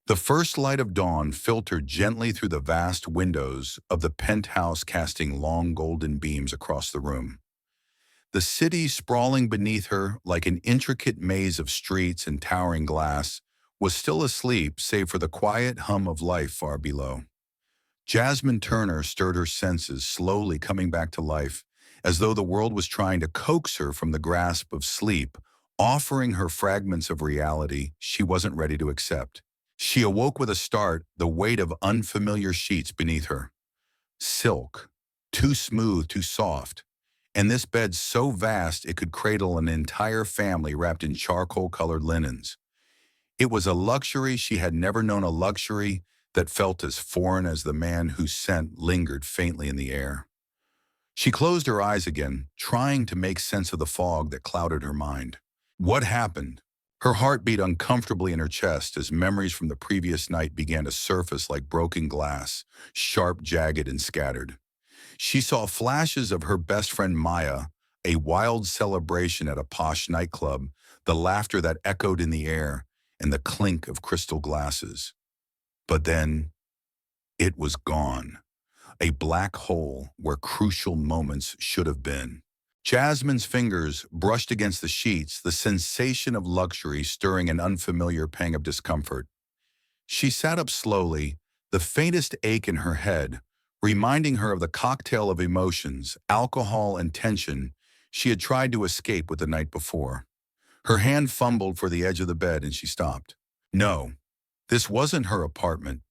The first light of dawn filtered gently through the vast windows of the penthouse, casting long golden beams across the room. The city, sprawling beneath her like an intricate maze of streets and towering glass, was still asleep save for the quiet hum of life far below. Jasmine Turner stirred her senses, slowly coming back to life, as though the world was trying to coax her from the grasp of sleep, offering her fragments of reality she wasn't ready to accept. She awoke with a start, the weight of unfamiliar sheets beneath her. Silk, too smooth, too soft, and this bed so vast it could cradle an entire family wrapped in charcoal-colored linens. It was a luxury she had never known, a luxury that felt as foreign as the man whose scent lingered faintly in the air. She closed her eyes again, trying to make sense of the fog that clouded her mind. What happened? Her heart beat uncomfortably in her chest as memories from the previous night began to surface like broken glass, sharp, jagged, and scattered. She saw flashes of her best friend Maya, a wild celebration at a posh nightclub, the laughter that echoed in the air, and the clink of crystal glasses. But then, it was gone. A black hole where crucial moments should have been. Jasmine's fingers brushed against the sheets, the sensation of luxury stirring an unfamiliar pang of discomfort. She sat up slowly, the faintest ache in her head, reminding her of the cocktail of emotions, alcohol and tension she had tried to escape with the night before. Her hand fumbled for the edge of the bed and she stopped. No, this wasn't her apartment.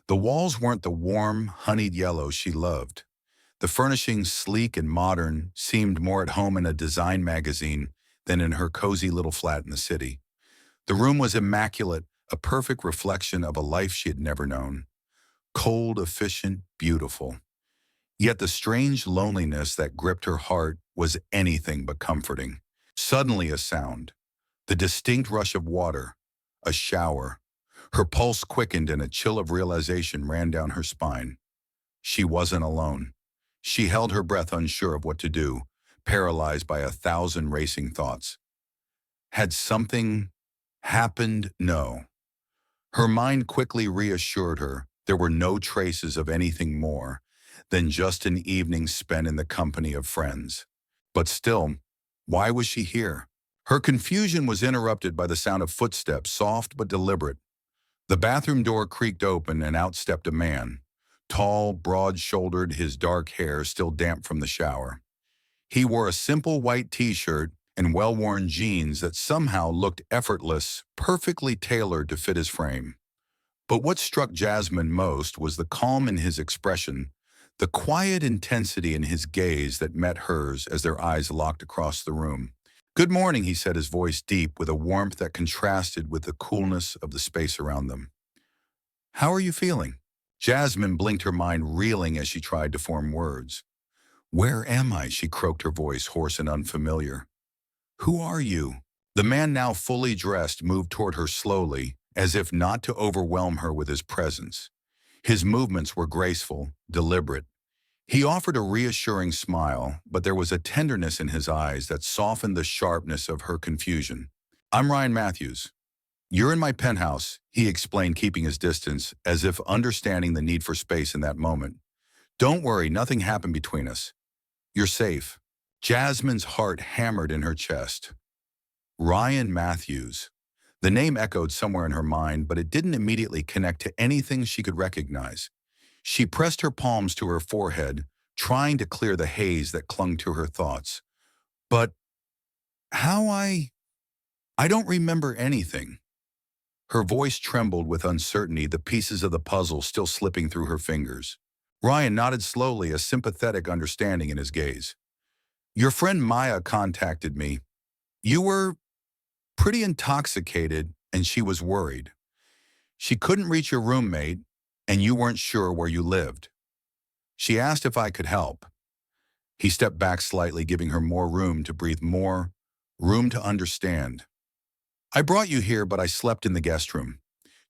The walls weren't the warm, honeyed yellow she loved. The furnishings, sleek and modern, seemed more at home in a design magazine than in her cozy little flat in the city. The room was immaculate, a perfect reflection of a life she had never known. Cold, efficient, beautiful. Yet the strange loneliness that gripped her heart was anything but comforting. Suddenly a sound, the distinct rush of water, a shower. Her pulse quickened and a chill of realization ran down her spine. She wasn't alone. She held her breath, unsure of what to do, paralyzed by 1,000 racing thoughts. Had something happened? No. Her mind quickly reassured her there were no traces of anything more than just an evening spent in the company of friends. But still, why was she here? Her confusion was interrupted by the sound of footsteps, soft but deliberate. The bathroom door creaked open and out stepped a man. Tall, broad-shouldered, his dark hair still damp from the shower. He wore a simple white t-shirt and well-worn jeans that somehow looked effortless, perfectly tailored to fit his frame. But what struck Jasmine most was the calm in his expression, the quiet intensity in his gaze that met hers as their eyes locked across the room. "Good morning," he said, his voice deep with a warmth that contrasted with the coolness of the space around them. "How are you feeling?" Jasmine blinked, her mind reeling as she tried to form words. "Where am I?" she croaked, her voice hoarse and unfamiliar. "Who are you?" The man, now fully dressed, moved toward her slowly, as if not to overwhelm her with his presence. His movements were graceful, deliberate. He offered a reassuring smile, but there was a tenderness in his eyes that softened the sharpness of her confusion. "I'm Ryan Matthews. You're in my penthouse," he explained, keeping his distance, as if understanding the need for space in that moment. "Don't worry, nothing happened between us. You're safe." Jasmine's heart hammered in her chest. Ryan Matthews. The name echoed somewhere in her mind, but it didn't immediately connect to anything she could recognize. She pressed her palms to her forehead, trying to clear the haze that clung to her thoughts. "But how I don't remember anything." Her voice trembled with uncertainty, the pieces of the puzzle still slipping through her fingers. Ryan nodded slowly, a sympathetic understanding in his gaze. "Your friend Maya contacted me. You were pretty intoxicated, and she was worried. She couldn't reach your roommate, and you weren't sure where you lived. She asked if I could help." He stepped back slightly, giving her more room to breathe, more room to understand. "I brought you here, but I slept in the guest room,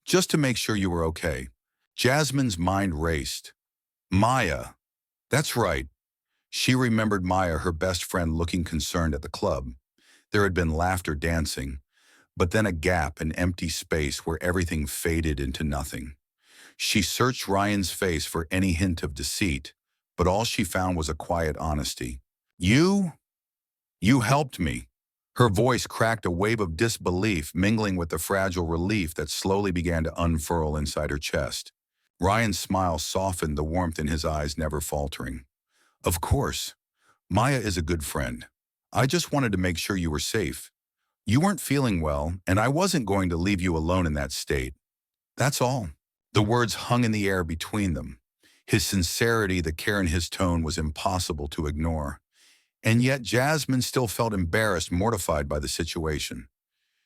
just to make sure you were okay." Jasmine's mind raced. Maya. That's right. She remembered Maya, her best friend, looking concerned at the club. There had been laughter, dancing. but then a gap, an empty space where everything faded into nothing. She searched Ryan's face for any hint of deceit, but all she found was a quiet honesty. You? You helped me. Her voice cracked a wave of disbelief mingling with the fragile relief that slowly began to unfurl inside her chest. Ryan's smile softened, the warmth in his eyes never faltering. Of course. Maya is a good friend. I just wanted to make sure you were safe. You weren't feeling well, and I wasn't going to leave you alone in that state. That's all. The words hung in the air between them. His sincerity, the care in his tone was impossible to ignore. And yet Jasmine still felt embarrassed, mortified by the situation.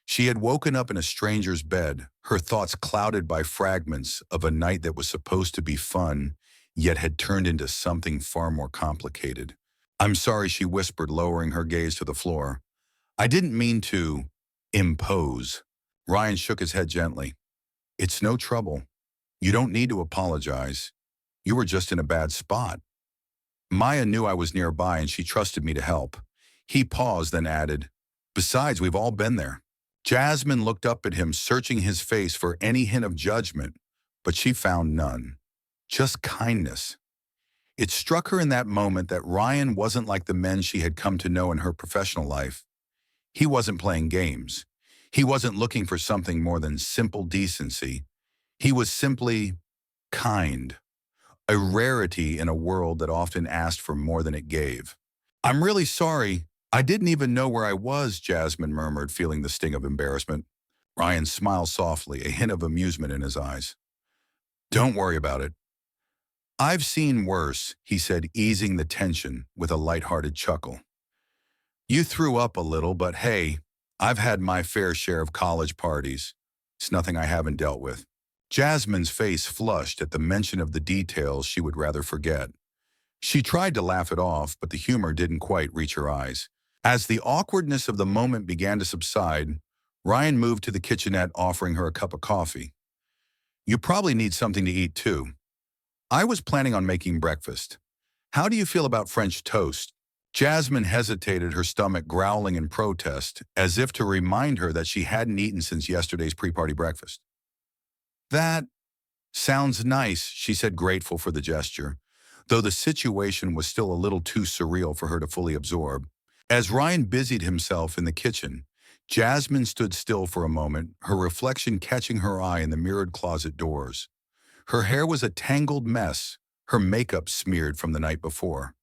She had woken up in a stranger's bed, her thoughts clouded by fragments of a night that was supposed to be fun, yet had turned into something far more complicated. I'm sorry, she whispered, lowering her gaze to the floor. I didn't mean to impose. Ryan shook his head gently. It's no trouble. You don't need to apologize. You were just in a bad spot. Maya knew I was nearby and she trusted me to help. He paused, then added, besides, we've all been there. Jasmine looked up at him, searching his face for any hint of judgment, but she found none. Just kindness. It struck her in that moment that Ryan wasn't like the men she had come to know in her professional life. He wasn't playing games. He wasn't looking for something more than simple decency. He was simply kind, a rarity in a world that often asked for more than it gave. I'm really sorry. I didn't even know where I was, Jasmine murmured, feeling the sting of embarrassment. Ryan smiled softly, a hint of amusement in his eyes. Don't worry about it. I've seen worse, he said, easing the tension with a light-hearted chuckle. You threw up a little, but hey, I've had my fair share of college parties. It's nothing I haven't dealt with. Jasmine's face flushed at the mention of the details she would rather forget. She tried to laugh it off, but the humor didn't quite reach her eyes. As the awkwardness of the moment began to subside, Ryan moved to the kitchenette, offering her a cup of coffee. You probably need something to eat too. I was planning on making breakfast. How do you feel about French toast? Jasmine hesitated, her stomach growling in protest, as if to remind her that she hadn't eaten since yesterday's pre-party breakfast. That sounds nice, she said, grateful for the gesture, though the situation was still a little too surreal for her to fully absorb. As Ryan busied himself in the kitchen, Jasmine stood still for a moment, her reflection catching her eye in the mirrored closet doors. Her hair was a tangled mess, her makeup smeared from the night before.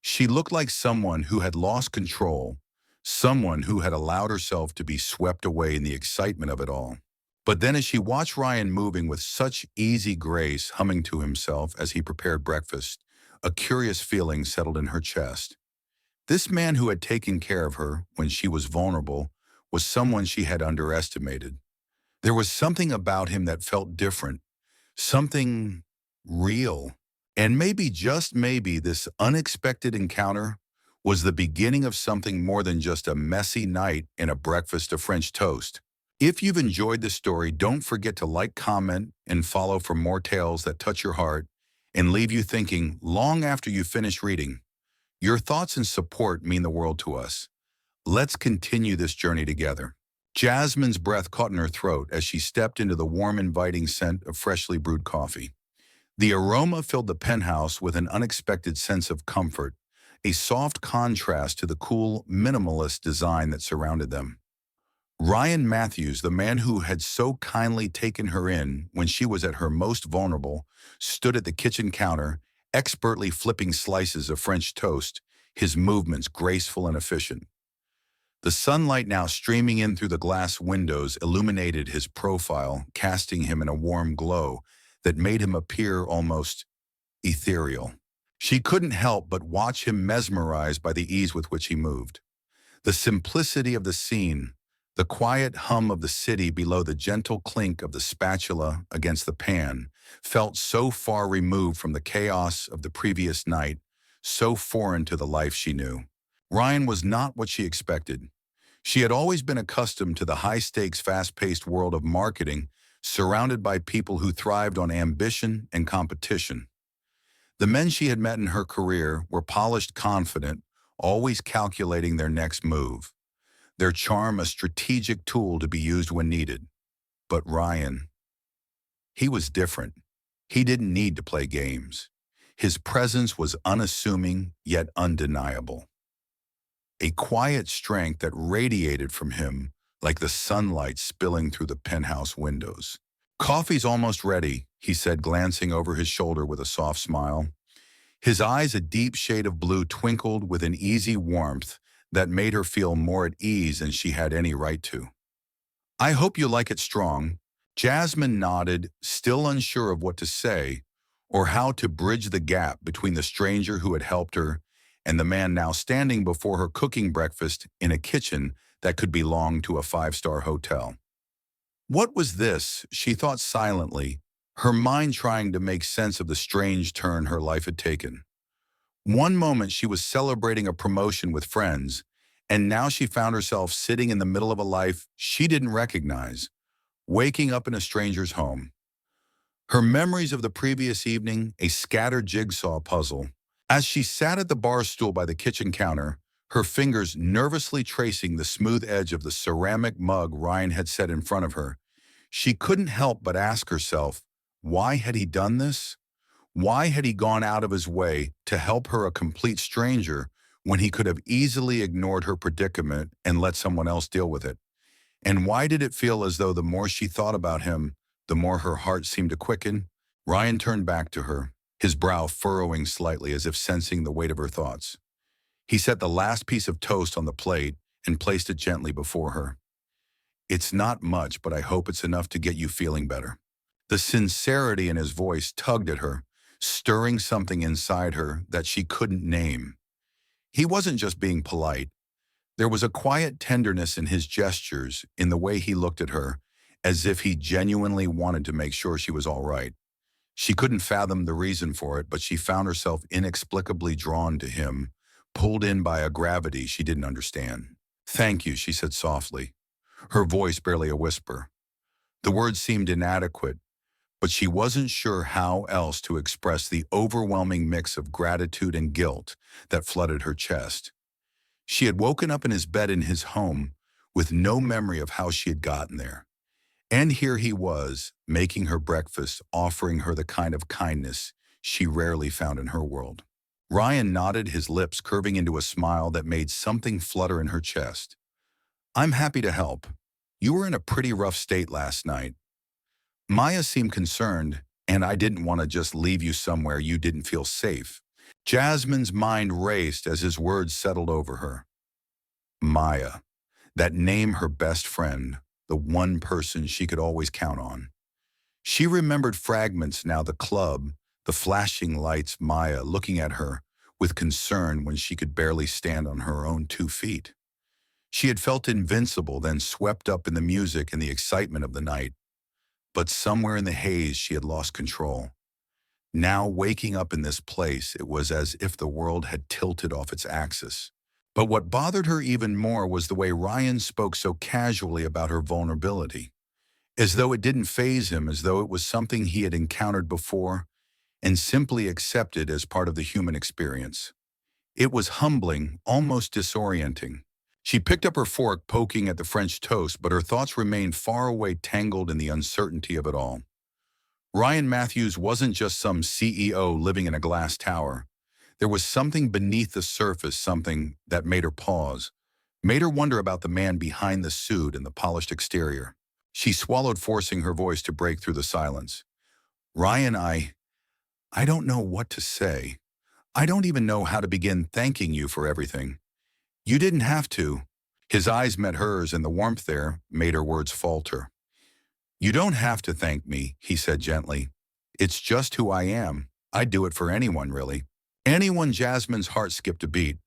She looked like someone who had lost control, someone who had allowed herself to be swept away in the excitement of it all. But then as she watched Ryan moving with such easy grace, humming to himself as he prepared breakfast, a curious feeling settled in her chest. This man who had taken care of her when she was vulnerable was someone she had underestimated. There was something about him that felt different, something real. And maybe, just maybe, this unexpected encounter was the beginning of something more than just a messy night and a breakfast of French toast. If you've enjoyed this story, don't forget to like, comment, and follow for more tales that touch your heart and leave you thinking long after you finish reading. Your thoughts and support mean the world to us. Let's continue this journey together. Jasmine's breath caught in her throat as she stepped into the warm, inviting scent of freshly brewed coffee. The aroma filled the penthouse with an unexpected sense of comfort, a soft contrast to the cool, minimalist design that surrounded them. Ryan Matthews, the man who had so kindly taken her in when she was at her most vulnerable, stood at the kitchen counter, expertly flipping slices of French toast, his movements graceful and efficient. The sunlight now streaming in through the glass windows illuminated his profile, casting him in a warm glow that made him appear almost ethereal. She couldn't help but watch him, mesmerized by the ease with which he moved. The simplicity of the scene, the quiet hum of the city below, the gentle clink of the spatula against the pan, felt so far removed from the chaos of the previous night, so foreign to the life she knew. Ryan was not what she expected. She had always been accustomed to the high-stakes, fast-paced world of marketing, surrounded by people who thrived on ambition and competition. The men she had met in her career were polished, confident, always calculating their next move. their charm a strategic tool to be used when needed. But Ryan, he was different. He didn't need to play games. His presence was unassuming yet undeniable. A quiet strength that radiated from him like the sunlight spilling through the penthouse windows. "Coffee's almost ready," he said, glancing over his shoulder with a soft smile. His eyes, a deep shade of blue, twinkled with an easy warmth that made her feel more at ease than she had any right to. "I hope you like it strong." Jasmine nodded, still unsure of what to say or how to bridge the gap between the stranger who had helped her and the man now standing before her cooking breakfast in a kitchen that could belong to a five-star hotel. What was this, she thought silently, her mind trying to make sense of the strange turn her life had taken. One moment she was celebrating a promotion with friends, and now she found herself sitting in the middle of a life she didn't recognize, waking up in a stranger's home. Her memories of the previous evening, a scattered jigsaw puzzle. As she sat at the bar stool by the kitchen counter, her fingers nervously tracing the smooth edge of the ceramic mug Ryan had set in front of her, she couldn't help but ask herself, why had he done this? Why had he gone out of his way to help her, a complete stranger, when he could have easily ignored her predicament and let someone else deal with it? And why did it feel as though the more she thought about him, the more her heart seemed to quicken? Ryan turned back to her, his brow furrowing slightly as if sensing the weight of her thoughts. He set the last piece of toast on the plate and placed it gently before her. "It's not much, but I hope it's enough to get you feeling better." The sincerity in his voice tugged at her, stirring something inside her that she couldn't name. He wasn't just being polite. There was a quiet tenderness in his gestures, in the way he looked at her, as if he genuinely wanted to make sure she was all right. She couldn't fathom the reason for it, but she found herself inexplicably drawn to him, pulled in by a gravity she didn't understand. "Thank you," she said softly, her voice barely a whisper. The words seemed inadequate, but she wasn't sure how else to express the overwhelming mix of gratitude and guilt that flooded her chest. She had woken up in his bed in his home with no memory of how she had gotten there. And here he was, making her breakfast, offering her the kind of kindness she rarely found in her world. Ryan nodded, his lips curving into a smile that made something flutter in her chest. "I'm happy to help. You were in a pretty rough state last night." Maya seemed concerned, "and I didn't want to just leave you somewhere you didn't feel safe." Jasmine's mind raced as his words settled over her. Maya, that name, her best friend, the one person she could always count on. She remembered fragments now, the club, the flashing lights, Maya looking at her with concern when she could barely stand on her own 2 feet. She had felt invincible, then swept up in the music and the excitement of the night. But somewhere in the haze she had lost control. Now, waking up in this place, it was as if the world had tilted off its axis. But what bothered her even more was the way Ryan spoke so casually about her vulnerability, as though it didn't faze him, as though it was something he had encountered before and simply accepted as part of the human experience. It was humbling, almost disorienting. She picked up her fork, poking at the French toast, but her thoughts remained far away, tangled in the uncertainty of it all. Ryan Matthews wasn't just some CEO living in a glass tower. There was something beneath the surface, something that made her pause, made her wonder about the man behind the suit and the polished exterior. She swallowed, forcing her voice to break through the silence. "Ryan, I don't know what to say. I don't even know how to begin thanking you for everything. You didn't have to." His eyes met hers, and the warmth there made her words falter. "You don't have to thank me," he said gently. "It's just who I am. I'd do it for anyone, really." Anyone. Jasmine's heart skipped a beat.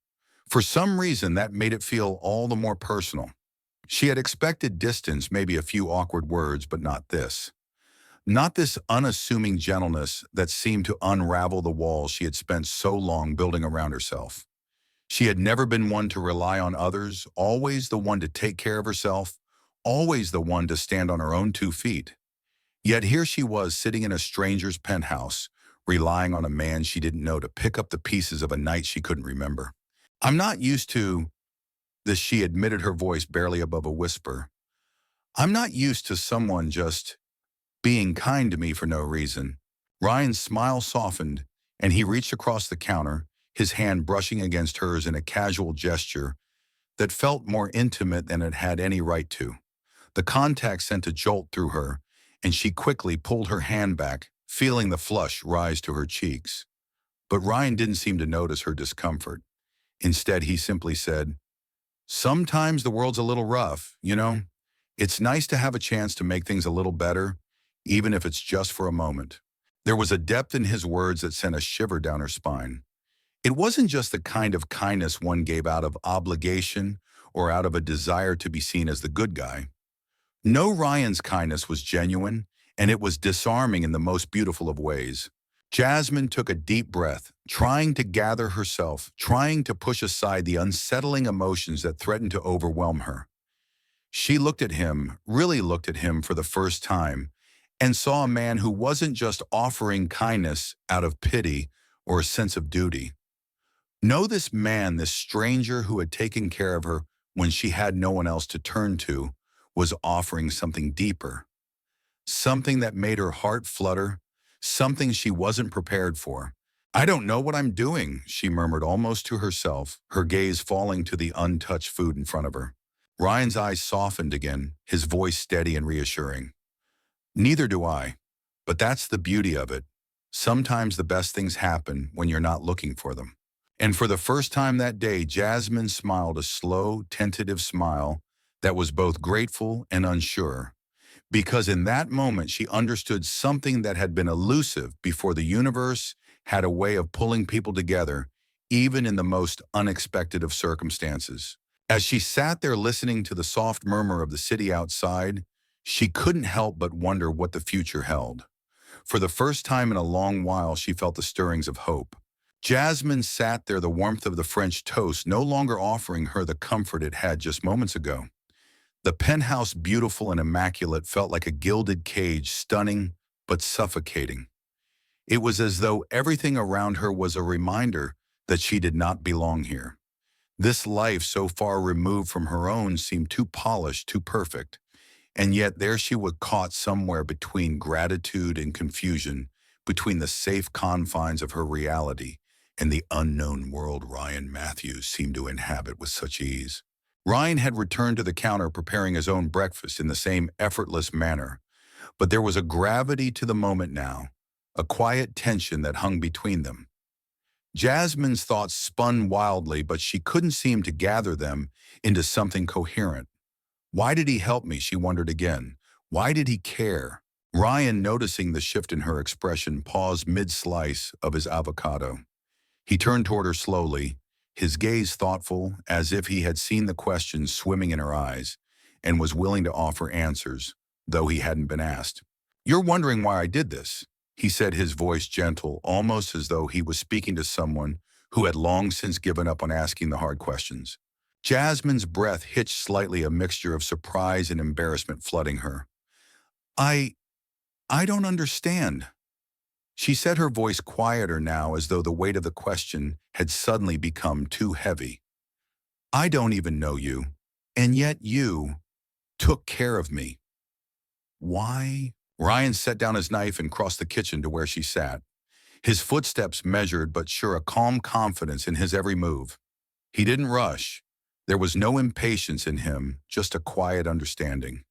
For some reason, that made it feel all the more personal. She had expected distance, maybe a few awkward words, but not this. Not this unassuming gentleness that seemed to unravel the walls she had spent so long building around herself. She had never been one to rely on others, always the one to take care of herself, always the one to stand on her own 2 feet. Yet here she was, sitting in a stranger's penthouse, relying on a man she didn't know to pick up the pieces of a night she couldn't remember. "I'm not used to..." This she admitted, her voice barely above a whisper. I'm not used to someone just being kind to me for no reason. Ryan's smile softened, and he reached across the counter, his hand brushing against hers in a casual gesture that felt more intimate than it had any right to. The contact sent a jolt through her, and she quickly pulled her hand back, feeling the flush rise to her cheeks. But Ryan didn't seem to notice her discomfort. Instead, he simply said, sometimes the world's a little rough, you know? It's nice to have a chance to make things a little better, even if it's just for a moment. There was a depth in his words that sent a shiver down her spine. It wasn't just the kind of kindness one gave out of obligation or out of a desire to be seen as the good guy. No, Ryan's kindness was genuine, and it was disarming in the most beautiful of ways. Jasmine took a deep breath, trying to gather herself, trying to push aside the unsettling emotions that threatened to overwhelm her. She looked at him, really looked at him for the first time, and saw a man who wasn't just offering kindness out of pity or a sense of duty. No, this man, this stranger who had taken care of her when she had no one else to turn to, was offering something deeper, something that made her heart flutter, something she wasn't prepared for. I don't know what I'm doing, she murmured almost to herself, her gaze falling to the untouched food in front of her. Ryan's eyes softened again, his voice steady and reassuring. Neither do I, but that's the beauty of it. Sometimes the best things happen when you're not looking for them. And for the first time that day, Jasmine smiled a slow, tentative smile that was both grateful and unsure, because in that moment she understood something that had been elusive before. The universe had a way of pulling people together, even in the most unexpected of circumstances. As she sat there listening to the soft murmur of the city outside, she couldn't help but wonder what the future held. For the first time in a long while, she felt the stirrings of hope. Jasmine sat there, the warmth of the French toast no longer offering her the comfort it had just moments ago. The penthouse, beautiful and immaculate, felt like a gilded cage, stunning but suffocating. It was as though everything around her was a reminder that she did not belong here. This life, so far removed from her own, seemed too polished, too perfect. And yet there she was, caught somewhere between gratitude and confusion, between the safe confines of her reality and the unknown world Ryan Matthews seemed to inhabit with such ease. Ryan had returned to the counter, preparing his own breakfast in the same effortless manner, but there was a gravity to the moment now, a quiet tension that hung between them. Jasmine's thoughts spun wildly, but she couldn't seem to gather them into something coherent. Why did he help me, she wondered again. Why did he care? Ryan, noticing the shift in her expression, paused mid-slice of his avocado. He turned toward her slowly, his gaze thoughtful, as if he had seen the questions swimming in her eyes, and was willing to offer answers, though he hadn't been asked. You're wondering why I did this, he said, his voice gentle, almost as though he was speaking to someone who had long since given up on asking the hard questions. Jasmine's breath hitched slightly, a mixture of surprise and embarrassment flooding her. I don't understand. She said, her voice quieter now, as though the weight of the question had suddenly become too heavy. I don't even know you, and yet you took care of me. Why? Ryan set down his knife and crossed the kitchen to where she sat. His footsteps measured but sure, a calm confidence in his every move. He didn't rush. There was no impatience in him, just a quiet understanding.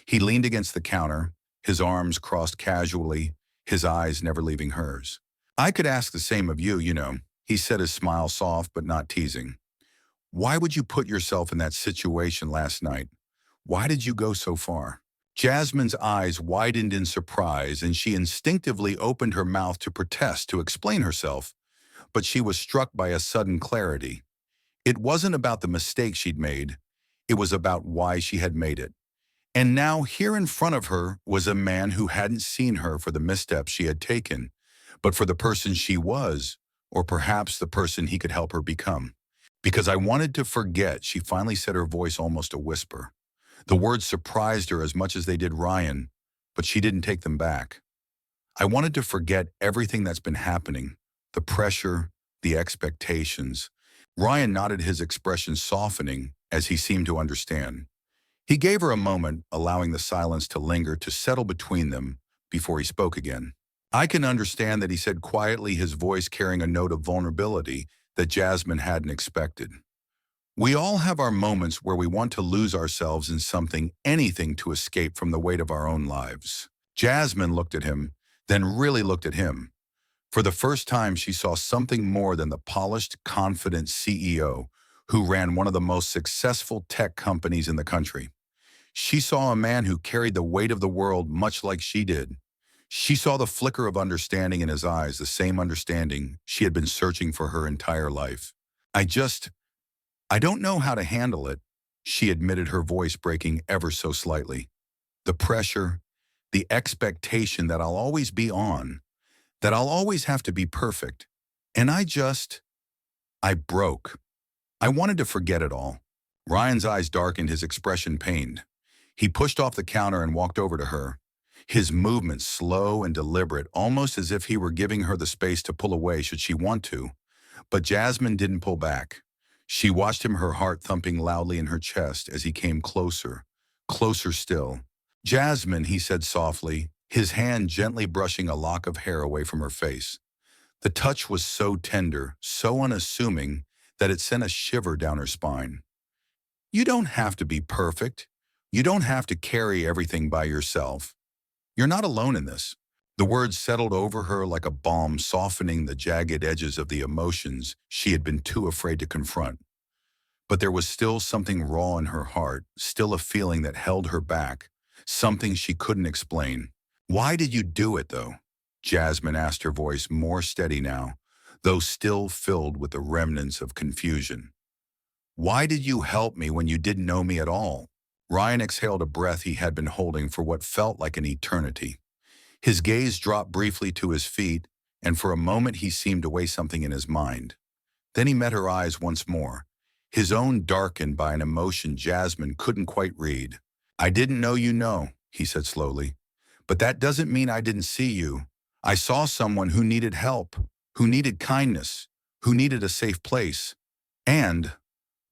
He leaned against the counter, his arms crossed casually, his eyes never leaving hers. I could ask the same of you, you know, he said, his smile soft but not teasing. Why would you put yourself in that situation last night? Why did you go so far? Jasmine's eyes widened in surprise, and she instinctively opened her mouth to protest, to explain herself, but she was struck by a sudden clarity. It wasn't about the mistake she'd made, it was about why she had made it. And now here in front of her was a man who hadn't seen her for the missteps she had taken, but for the person she was, or perhaps the person he could help her become. Because I wanted to forget, she finally said, her voice almost a whisper. The words surprised her as much as they did Ryan, but she didn't take them back. I wanted to forget everything that's been happening, the pressure, the expectations, Ryan nodded, his expression softening as he seemed to understand. He gave her a moment, allowing the silence to linger to settle between them before he spoke again. "I can understand that," he said quietly, his voice carrying a note of vulnerability that Jasmine hadn't expected. "We all have our moments where we want to lose ourselves in something, anything to escape from the weight of our own lives." Jasmine looked at him, then really looked at him. For the first time, she saw something more than the polished, confident CEO who ran one of the most successful tech companies in the country. She saw a man who carried the weight of the world much like she did. She saw the flicker of understanding in his eyes, the same understanding she had been searching for her entire life. I just, I don't know how to handle it," she admitted, her voice breaking ever so slightly. "The pressure, the expectation that I'll always be on, that I'll always have to be perfect. And I broke. I wanted to forget it all." Ryan's eyes darkened, his expression pained. He pushed off the counter and walked over to her, his movements slow and deliberate, almost as if he were giving her the space to pull away should she want to. But Jasmine didn't pull back. She watched him, her heart thumping loudly in her chest as he came closer, closer still. "Jasmine," he said softly, his hand gently brushing a lock of hair away from her face. The touch was so tender, so unassuming, that it sent a shiver down her spine. "You don't have to be perfect. You don't have to carry everything by yourself. You're not alone in this." The words settled over her like a balm, softening the jagged edges of the emotions she had been too afraid to confront. But there was still something raw in her heart, still a feeling that held her back, something she couldn't explain. "Why did you do it, though?" Jasmine asked, her voice more steady now, though still filled with the remnants of confusion. "Why did you help me when you didn't know me at all?" Ryan exhaled a breath he had been holding for what felt like an eternity. His gaze dropped briefly to his feet, and for a moment he seemed to weigh something in his mind. Then he met her eyes once more, his own darkened by an emotion Jasmine couldn't quite read. "I didn't know you know," he said slowly. "But that doesn't mean I didn't see you. I saw someone who needed help, who needed kindness, who needed a safe place. And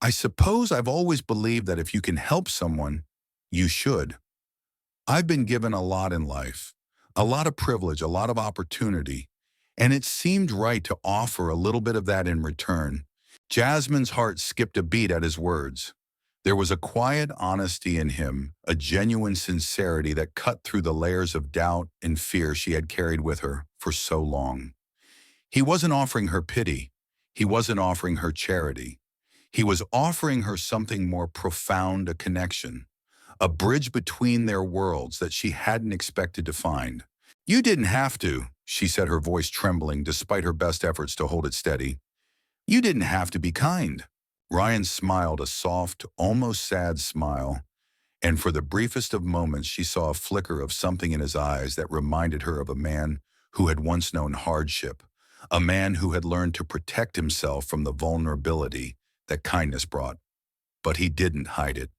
I suppose I've always believed that if you can help someone, you should. I've been given a lot in life, a lot of privilege, a lot of opportunity, and it seemed right to offer a little bit of that in return." Jasmine's heart skipped a beat at his words. There was a quiet honesty in him, a genuine sincerity that cut through the layers of doubt and fear she had carried with her for so long. He wasn't offering her pity. He wasn't offering her charity. He was offering her something more profound, a connection, a bridge between their worlds that she hadn't expected to find. "You didn't have to," she said, her voice trembling despite her best efforts to hold it steady. "You didn't have to be kind." Ryan smiled, a soft, almost sad smile, and for the briefest of moments she saw a flicker of something in his eyes that reminded her of a man who had once known hardship, a man who had learned to protect himself from the vulnerability that kindness brought. But he didn't hide it.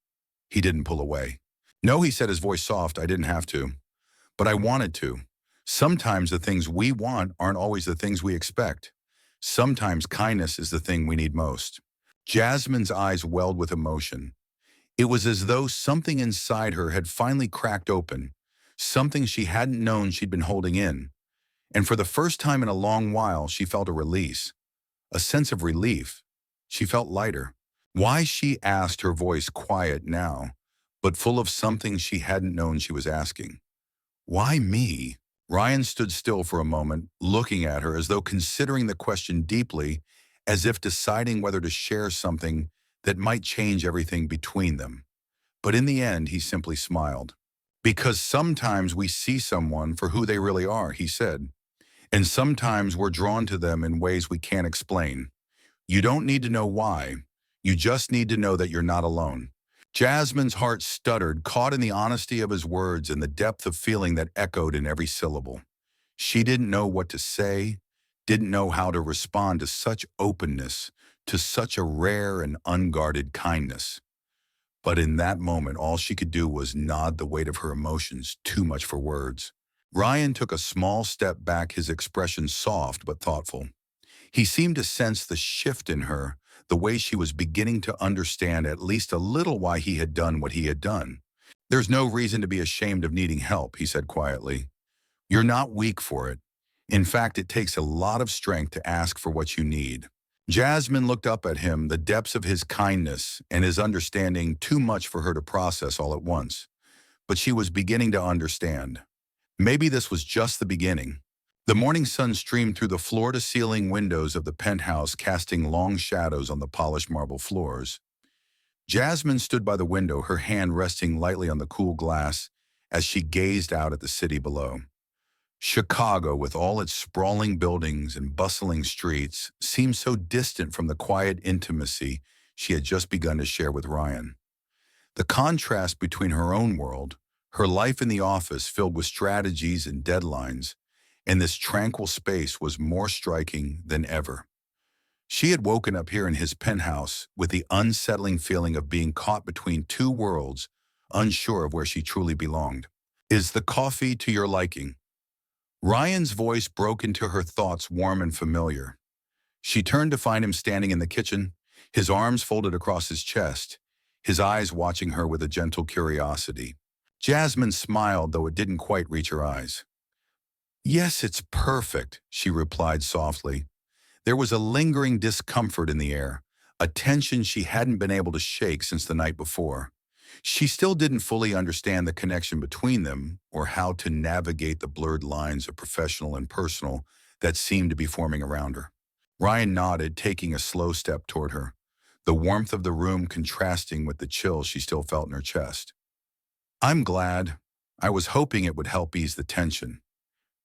He didn't pull away. "No," he said, his voice soft, "I didn't have to. But I wanted to. Sometimes the things we want aren't always the things we expect. Sometimes kindness is the thing we need most." Jasmine's eyes welled with emotion. It was as though something inside her had finally cracked open, something she hadn't known she'd been holding in. And for the first time in a long while, she felt a release, a sense of relief. She felt lighter. "Why?" she asked, her voice quiet now, but full of something she hadn't known she was asking. "Why me?" Ryan stood still for a moment, looking at her as though considering the question deeply, as if deciding whether to share something that might change everything between them. But in the end, he simply smiled. "Because sometimes we see someone for who they really are," he said, "and sometimes we're drawn to them in ways we can't explain. You don't need to know why. You just need to know that you're not alone." Jasmine's heart stuttered, caught in the honesty of his words and the depth of feeling that echoed in every syllable. She didn't know what to say, didn't know how to respond to such openness, to such a rare and unguarded kindness. But in that moment, all she could do was nod, the weight of her emotions too much for words. Ryan took a small step back, his expression soft but thoughtful. He seemed to sense the shift in her, the way she was beginning to understand at least a little why he had done what he had done. "There's no reason to be ashamed of needing help," he said quietly. "You're not weak for it. In fact, it takes a lot of strength to ask for what you need." Jasmine looked up at him, the depths of his kindness and his understanding too much for her to process all at once. But she was beginning to understand. Maybe this was just the beginning. The morning sun streamed through the floor-to-ceiling windows of the penthouse, casting long shadows on the polished marble floors. Jasmine stood by the window, her hand resting lightly on the cool glass as she gazed out at the city below. Chicago, with all its sprawling buildings and bustling streets, seemed so distant from the quiet intimacy she had just begun to share with Ryan. The contrast between her own world, her life in the office filled with strategies and deadlines, and this tranquil space was more striking than ever. She had woken up here in his penthouse with the unsettling feeling of being caught between two worlds, unsure of where she truly belonged. "Is the coffee to your liking?" Ryan's voice broke into her thoughts, warm and familiar. She turned to find him standing in the kitchen, his arms folded across his chest, his eyes watching her with a gentle curiosity. Jasmine smiled, though it didn't quite reach her eyes. "Yes, it's perfect," she replied softly. There was a lingering discomfort in the air, a tension she hadn't been able to shake since the night before. She still didn't fully understand the connection between them or how to navigate the blurred lines of professional and personal that seemed to be forming around her. Ryan nodded, taking a slow step toward her, the warmth of the room contrasting with the chill she still felt in her chest. "I'm glad. I was hoping it would help ease the tension.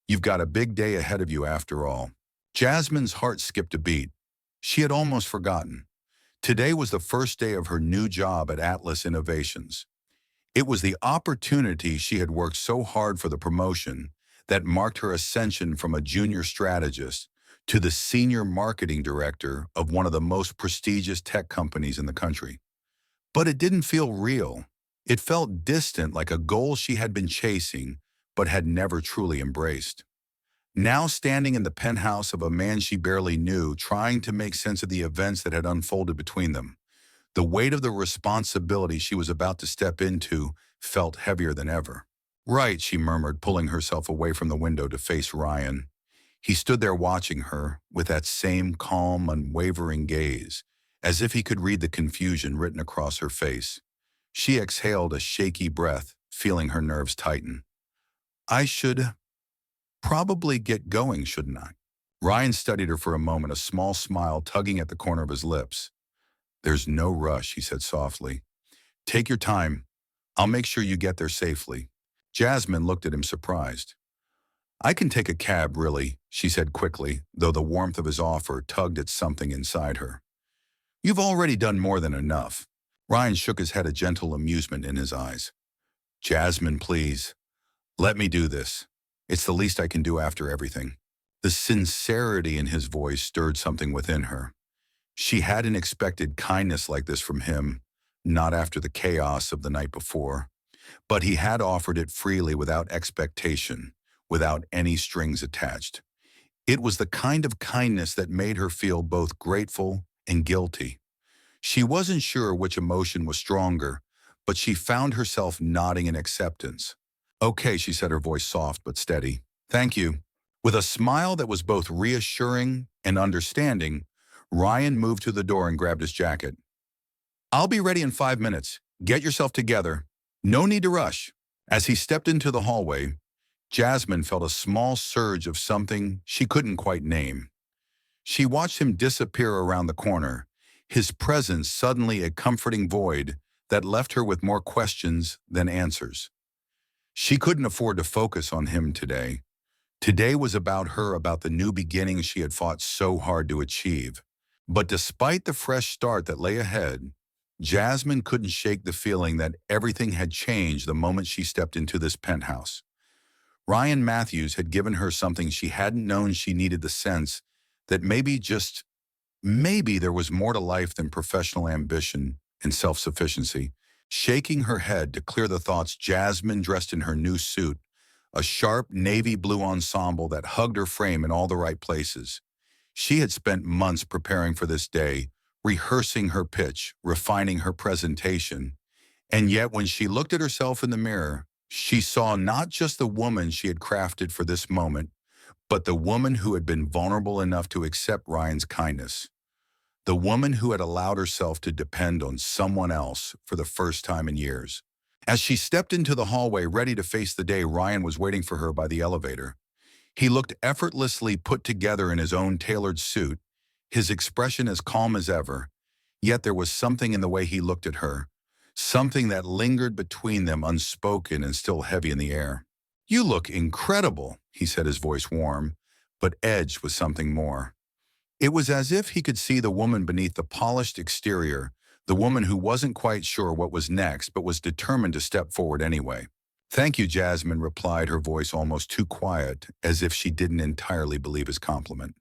You've got a big day ahead of you after all." Jasmine's heart skipped a beat. She had almost forgotten. Today was the first day of her new job at Atlas Innovations. It was the opportunity she had worked so hard for, the promotion that marked her ascension from a junior strategist to the senior marketing director of one of the most prestigious tech companies in the country. But it didn't feel real. It felt distant, like a goal she had been chasing but had never truly embraced. Now standing in the penthouse of a man she barely knew, trying to make sense of the events that had unfolded between them, the weight of the responsibility she was about to step into felt heavier than ever. "Right," she murmured, pulling herself away from the window to face Ryan. He stood there watching her with that same calm, unwavering gaze, as if he could read the confusion written across her face. She exhaled a shaky breath, feeling her nerves tighten. "I should probably get going, shouldn't I?" Ryan studied her for a moment, a small smile tugging at the corner of his lips. "There's no rush," he said softly. "Take your time. I'll make sure you get there safely." Jasmine looked at him surprised. "I can take a cab, really," she said quickly, though the warmth of his offer tugged at something inside her. "You've already done more than enough." Ryan shook his head, a gentle amusement in his eyes. "Jasmine, please. Let me do this. It's the least I can do after everything." The sincerity in his voice stirred something within her. She hadn't expected kindness like this from him, not after the chaos of the night before. But he had offered it freely, without expectation, without any strings attached. It was the kind of kindness that made her feel both grateful and guilty. She wasn't sure which emotion was stronger, but she found herself nodding in acceptance. "Okay," she said, her voice soft but steady. "Thank you." With a smile that was both reassuring and understanding, Ryan moved to the door and grabbed his jacket. "I'll be ready in 5 minutes. Get yourself together. No need to rush." As he stepped into the hallway, Jasmine felt a small surge of something she couldn't quite name. She watched him disappear around the corner, his presence suddenly a comforting void that left her with more questions than answers. She couldn't afford to focus on him today. Today was about her, about the new beginning she had fought so hard to achieve. But despite the fresh start that lay ahead, Jasmine couldn't shake the feeling that everything had changed the moment she stepped into this penthouse. Ryan Matthews had given her something she hadn't known she needed, the sense that maybe, just maybe, there was more to life than professional ambition and self-sufficiency. Shaking her head to clear the thoughts, Jasmine dressed in her new suit, a sharp navy blue ensemble that hugged her frame in all the right places. She had spent months preparing for this day, rehearsing her pitch, refining her presentation. And yet when she looked at herself in the mirror, she saw not just the woman she had crafted for this moment, but the woman who had been vulnerable enough to accept Ryan's kindness. The woman who had allowed herself to depend on someone else for the first time in years. As she stepped into the hallway ready to face the day, Ryan was waiting for her by the elevator. He looked effortlessly put together in his own tailored suit, his expression as calm as ever, yet there was something in the way he looked at her, something that lingered between them unspoken and still heavy in the air. "You look incredible," he said, his voice warm, but edged with something more. It was as if he could see the woman beneath the polished exterior, the woman who wasn't quite sure what was next but was determined to step forward anyway. "Thank you," Jasmine replied, her voice almost too quiet, as if she didn't entirely believe his compliment.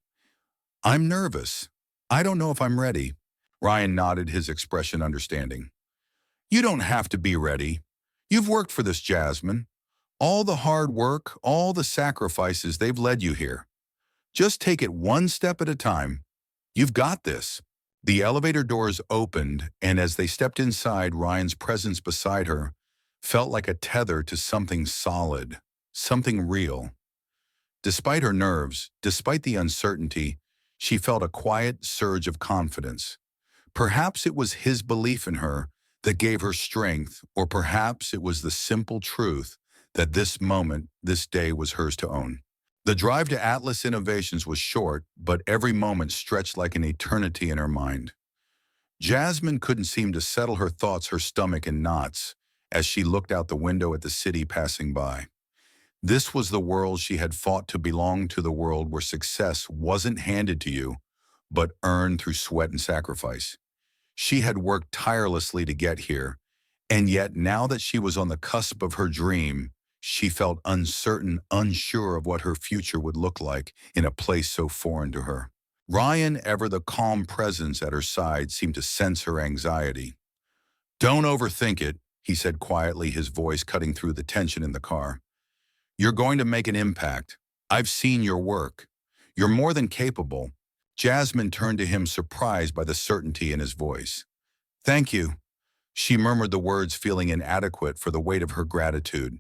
"I'm nervous. I don't know if I'm ready." Ryan nodded, his expression understanding. "You don't have to be ready. You've worked for this, Jasmine. All the hard work, all the sacrifices, they've led you here. Just take it one step at a time. You've got this." The elevator doors opened, and as they stepped inside, Ryan's presence beside her felt like a tether to something solid, something real. Despite her nerves, despite the uncertainty, she felt a quiet surge of confidence. Perhaps it was his belief in her that gave her strength, or perhaps it was the simple truth that this moment, this day was hers to own. The drive to Atlas Innovations was short, but every moment stretched like an eternity in her mind. Jasmine couldn't seem to settle her thoughts, her stomach in knots, as she looked out the window at the city passing by. This was the world she had fought to belong to, the world where success wasn't handed to you, but earned through sweat and sacrifice. She had worked tirelessly to get here, and yet now that she was on the cusp of her dream, she felt uncertain, unsure of what her future would look like in a place so foreign to her. Ryan, ever the calm presence at her side, seemed to sense her anxiety. "Don't overthink it," he said quietly, his voice cutting through the tension in the car. "You're going to make an impact. I've seen your work. You're more than capable." Jasmine turned to him, surprised by the certainty in his voice. "Thank you." She murmured the words, feeling inadequate for the weight of her gratitude.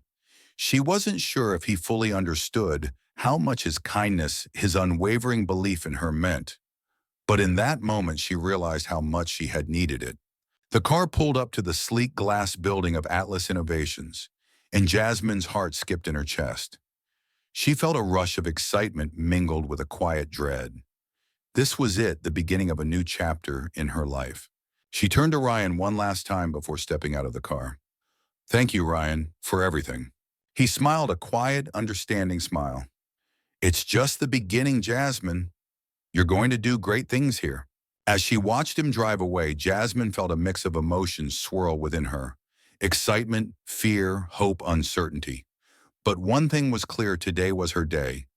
She wasn't sure if he fully understood how much his kindness, his unwavering belief in her meant. But in that moment, she realized how much she had needed it. The car pulled up to the sleek glass building of Atlas Innovations, and Jasmine's heart skipped in her chest. She felt a rush of excitement mingled with a quiet dread. This was it, the beginning of a new chapter in her life. She turned to Ryan one last time before stepping out of the car. "Thank you, Ryan, for everything." He smiled, a quiet, understanding smile. "It's just the beginning, Jasmine. You're going to do great things here." As she watched him drive away, Jasmine felt a mix of emotions swirl within her. Excitement, fear, hope, uncertainty. But one thing was clear: today was her day,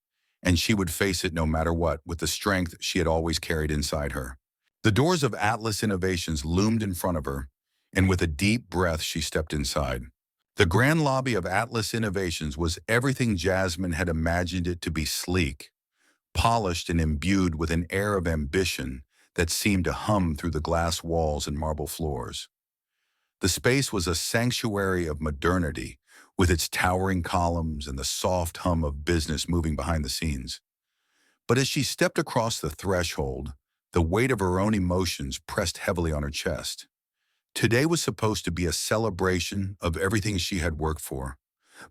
and she would face it no matter what, with the strength she had always carried inside her. The doors of Atlas Innovations loomed in front of her, and with a deep breath, she stepped inside. The grand lobby of Atlas Innovations was everything Jasmine had imagined it to be: sleek, polished, and imbued with an air of ambition that seemed to hum through the glass walls and marble floors. The space was a sanctuary of modernity, with its towering columns and the soft hum of business moving behind the scenes. But as she stepped across the threshold, the weight of her own emotions pressed heavily on her chest. Today was supposed to be a celebration of everything she had worked for,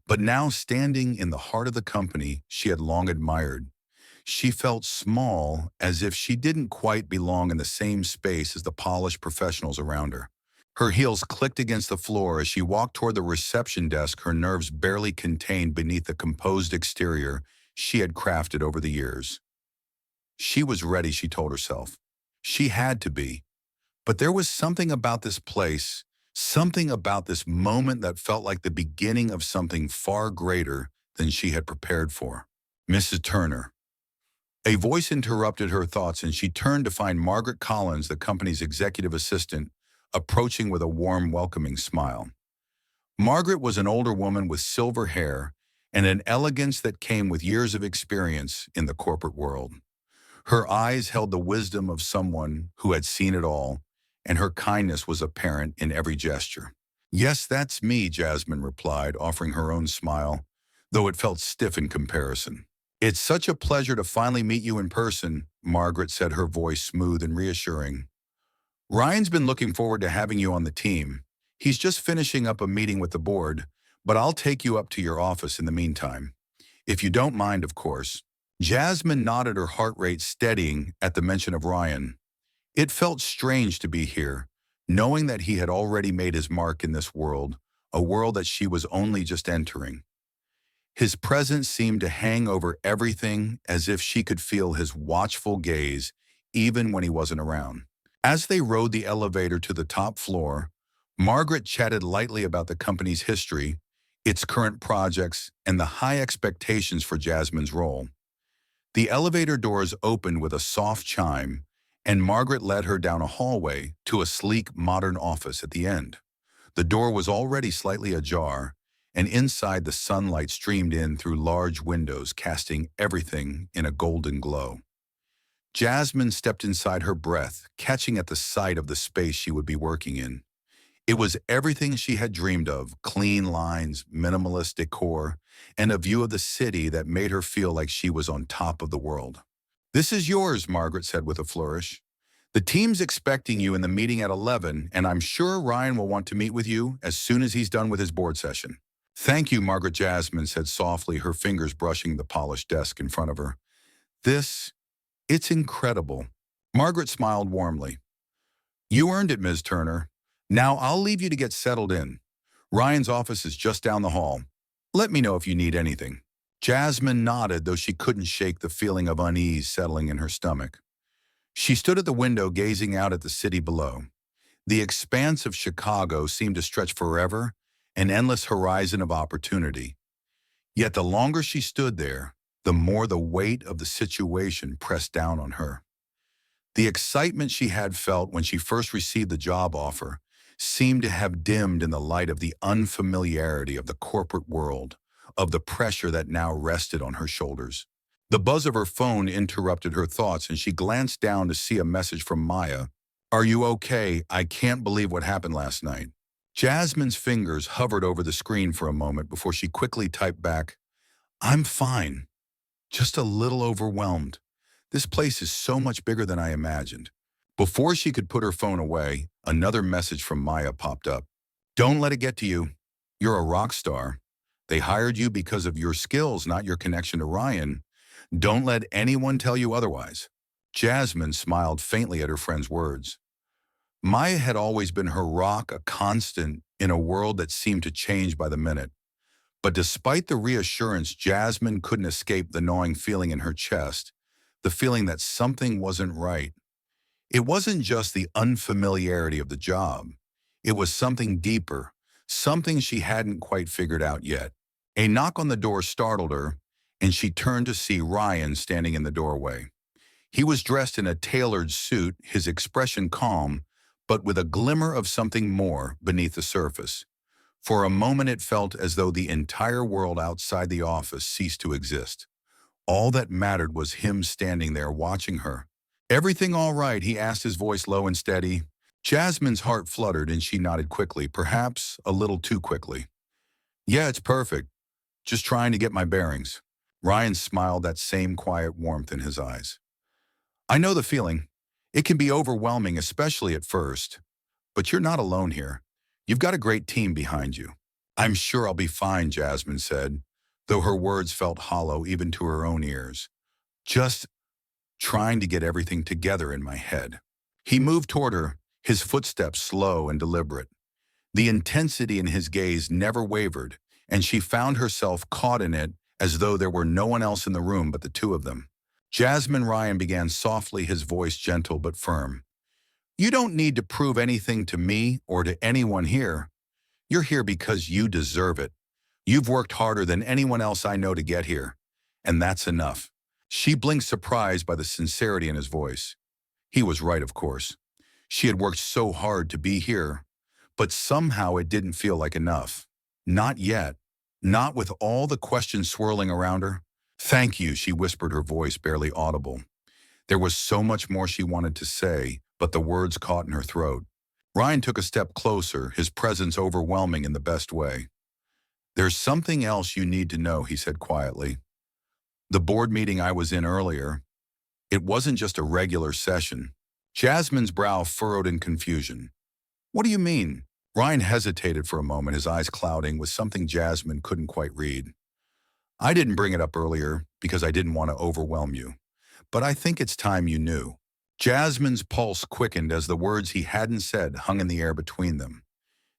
but now, standing in the heart of the company she had long admired, she felt small, as if she didn't quite belong in the same space as the polished professionals around her. Her heels clicked against the floor as she walked toward the reception desk, her nerves barely contained beneath the composed exterior she had crafted over the years. She was ready, she told herself. She had to be. But there was something about this place, something about this moment that felt like the beginning of something far greater than she had prepared for. "Mrs. Turner." A voice interrupted her thoughts, and she turned to find Margaret Collins, the company's executive assistant, approaching with a warm, welcoming smile. Margaret was an older woman with silver hair and an elegance that came with years of experience in the corporate world. Her eyes held the wisdom of someone who had seen it all, and her kindness was apparent in every gesture. "Yes, that's me," Jasmine replied, offering her own smile, though it felt stiff in comparison. "It's such a pleasure to finally meet you in person," Margaret said, her voice smooth and reassuring. "Ryan's been looking forward to having you on the team. He's just finishing up a meeting with the board, but I'll take you up to your office in the meantime. If you don't mind, of course." Jasmine nodded, her heart rate steadying at the mention of Ryan. It felt strange to be here, knowing that he had already made his mark in this world, a world that she was only just entering. His presence seemed to hang over everything, as if she could feel his watchful gaze even when he wasn't around. As they rode the elevator to the top floor, Margaret chatted lightly about the company's history, its current projects, and the high expectations for Jasmine's role. The elevator doors opened with a soft chime, and Margaret led her down a hallway to a sleek, modern office at the end. The door was already slightly ajar, and inside the sunlight streamed in through large windows, casting everything in a golden glow. Jasmine stepped inside, her breath catching at the sight of the space she would be working in. It was everything she had dreamed of: clean lines, minimalist decor, and a view of the city that made her feel like she was on top of the world. "This is yours," Margaret said with a flourish. "The team's expecting you in the meeting at 11, and I'm sure Ryan will want to meet with you as soon as he's done with his board session." "Thank you, Margaret," Jasmine said softly, her fingers brushing the polished desk in front of her. It's incredible." Margaret smiled warmly. "You earned it, Ms. Turner. Now I'll leave you to get settled in. Ryan's office is just down the hall. Let me know if you need anything." Jasmine nodded, though she couldn't shake the feeling of unease settling in her stomach. She stood at the window, gazing out at the city below. The expanse of Chicago seemed to stretch forever, an endless horizon of opportunity. Yet the longer she stood there, the more the weight of the situation pressed down on her. The excitement she had felt when she first received the job offer seemed to have dimmed in the light of the unfamiliarity of the corporate world, of the pressure that now rested on her shoulders. The buzz of her phone interrupted her thoughts, and she glanced down to see a message from Maya. "Are you okay? I can't believe what happened last night." Jasmine's fingers hovered over the screen for a moment before she quickly typed back, "I'm fine. Just a little overwhelmed. This place is so much bigger than I imagined." Before she could put her phone away, another message from Maya popped up. "Don't let it get to you. You're a rock star. They hired you because of your skills, not your connection to Ryan. Don't let anyone tell you otherwise." Jasmine smiled faintly at her friend's words. Maya had always been her rock, a constant in a world that seemed to change by the minute. But despite the reassurance, Jasmine couldn't escape the gnawing feeling in her chest, the feeling that something wasn't right. It wasn't just the unfamiliarity of the job. It was something deeper, something she hadn't quite figured out yet. A knock on the door startled her, and she turned to see Ryan standing in the doorway. He was dressed in a tailored suit, his expression calm, but with a glimmer of something more beneath the surface. For a moment it felt as though the entire world outside the office ceased to exist. All that mattered was him standing there watching her. "Everything all right?" he asked, his voice low and steady. Jasmine's heart fluttered, and she nodded quickly, perhaps a little too quickly. "Yeah, it's perfect. Just trying to get my bearings." Ryan smiled, that same quiet warmth in his eyes. "I know the feeling. It can be overwhelming, especially at first. But you're not alone here. You've got a great team behind you." "I'm sure I'll be fine," Jasmine said, though her words felt hollow even to her own ears. "Just trying to get everything together in my head." He moved toward her, his footsteps slow and deliberate. The intensity in his gaze never wavered, and she found herself caught in it as though there were no one else in the room but the two of them. Jasmine, Ryan began softly, his voice gentle but firm. "You don't need to prove anything to me or to anyone here. You're here because you deserve it. You've worked harder than anyone else I know to get here, and that's enough." She blinked, surprised by the sincerity in his voice. He was right, of course. She had worked so hard to be here, but somehow it didn't feel like enough. Not yet. Not with all the questions swirling around her. "Thank you," she whispered, her voice barely audible. There was so much more she wanted to say, but the words caught in her throat. Ryan took a step closer, his presence overwhelming in the best way. "There's something else you need to know," he said quietly. "The board meeting I was in earlier, it wasn't just a regular session." Jasmine's brow furrowed in confusion. "What do you mean?" Ryan hesitated for a moment, his eyes clouding with something Jasmine couldn't quite read. "I didn't bring it up earlier because I didn't want to overwhelm you, but I think it's time you knew." Jasmine's pulse quickened as the words he hadn't said hung in the air between them.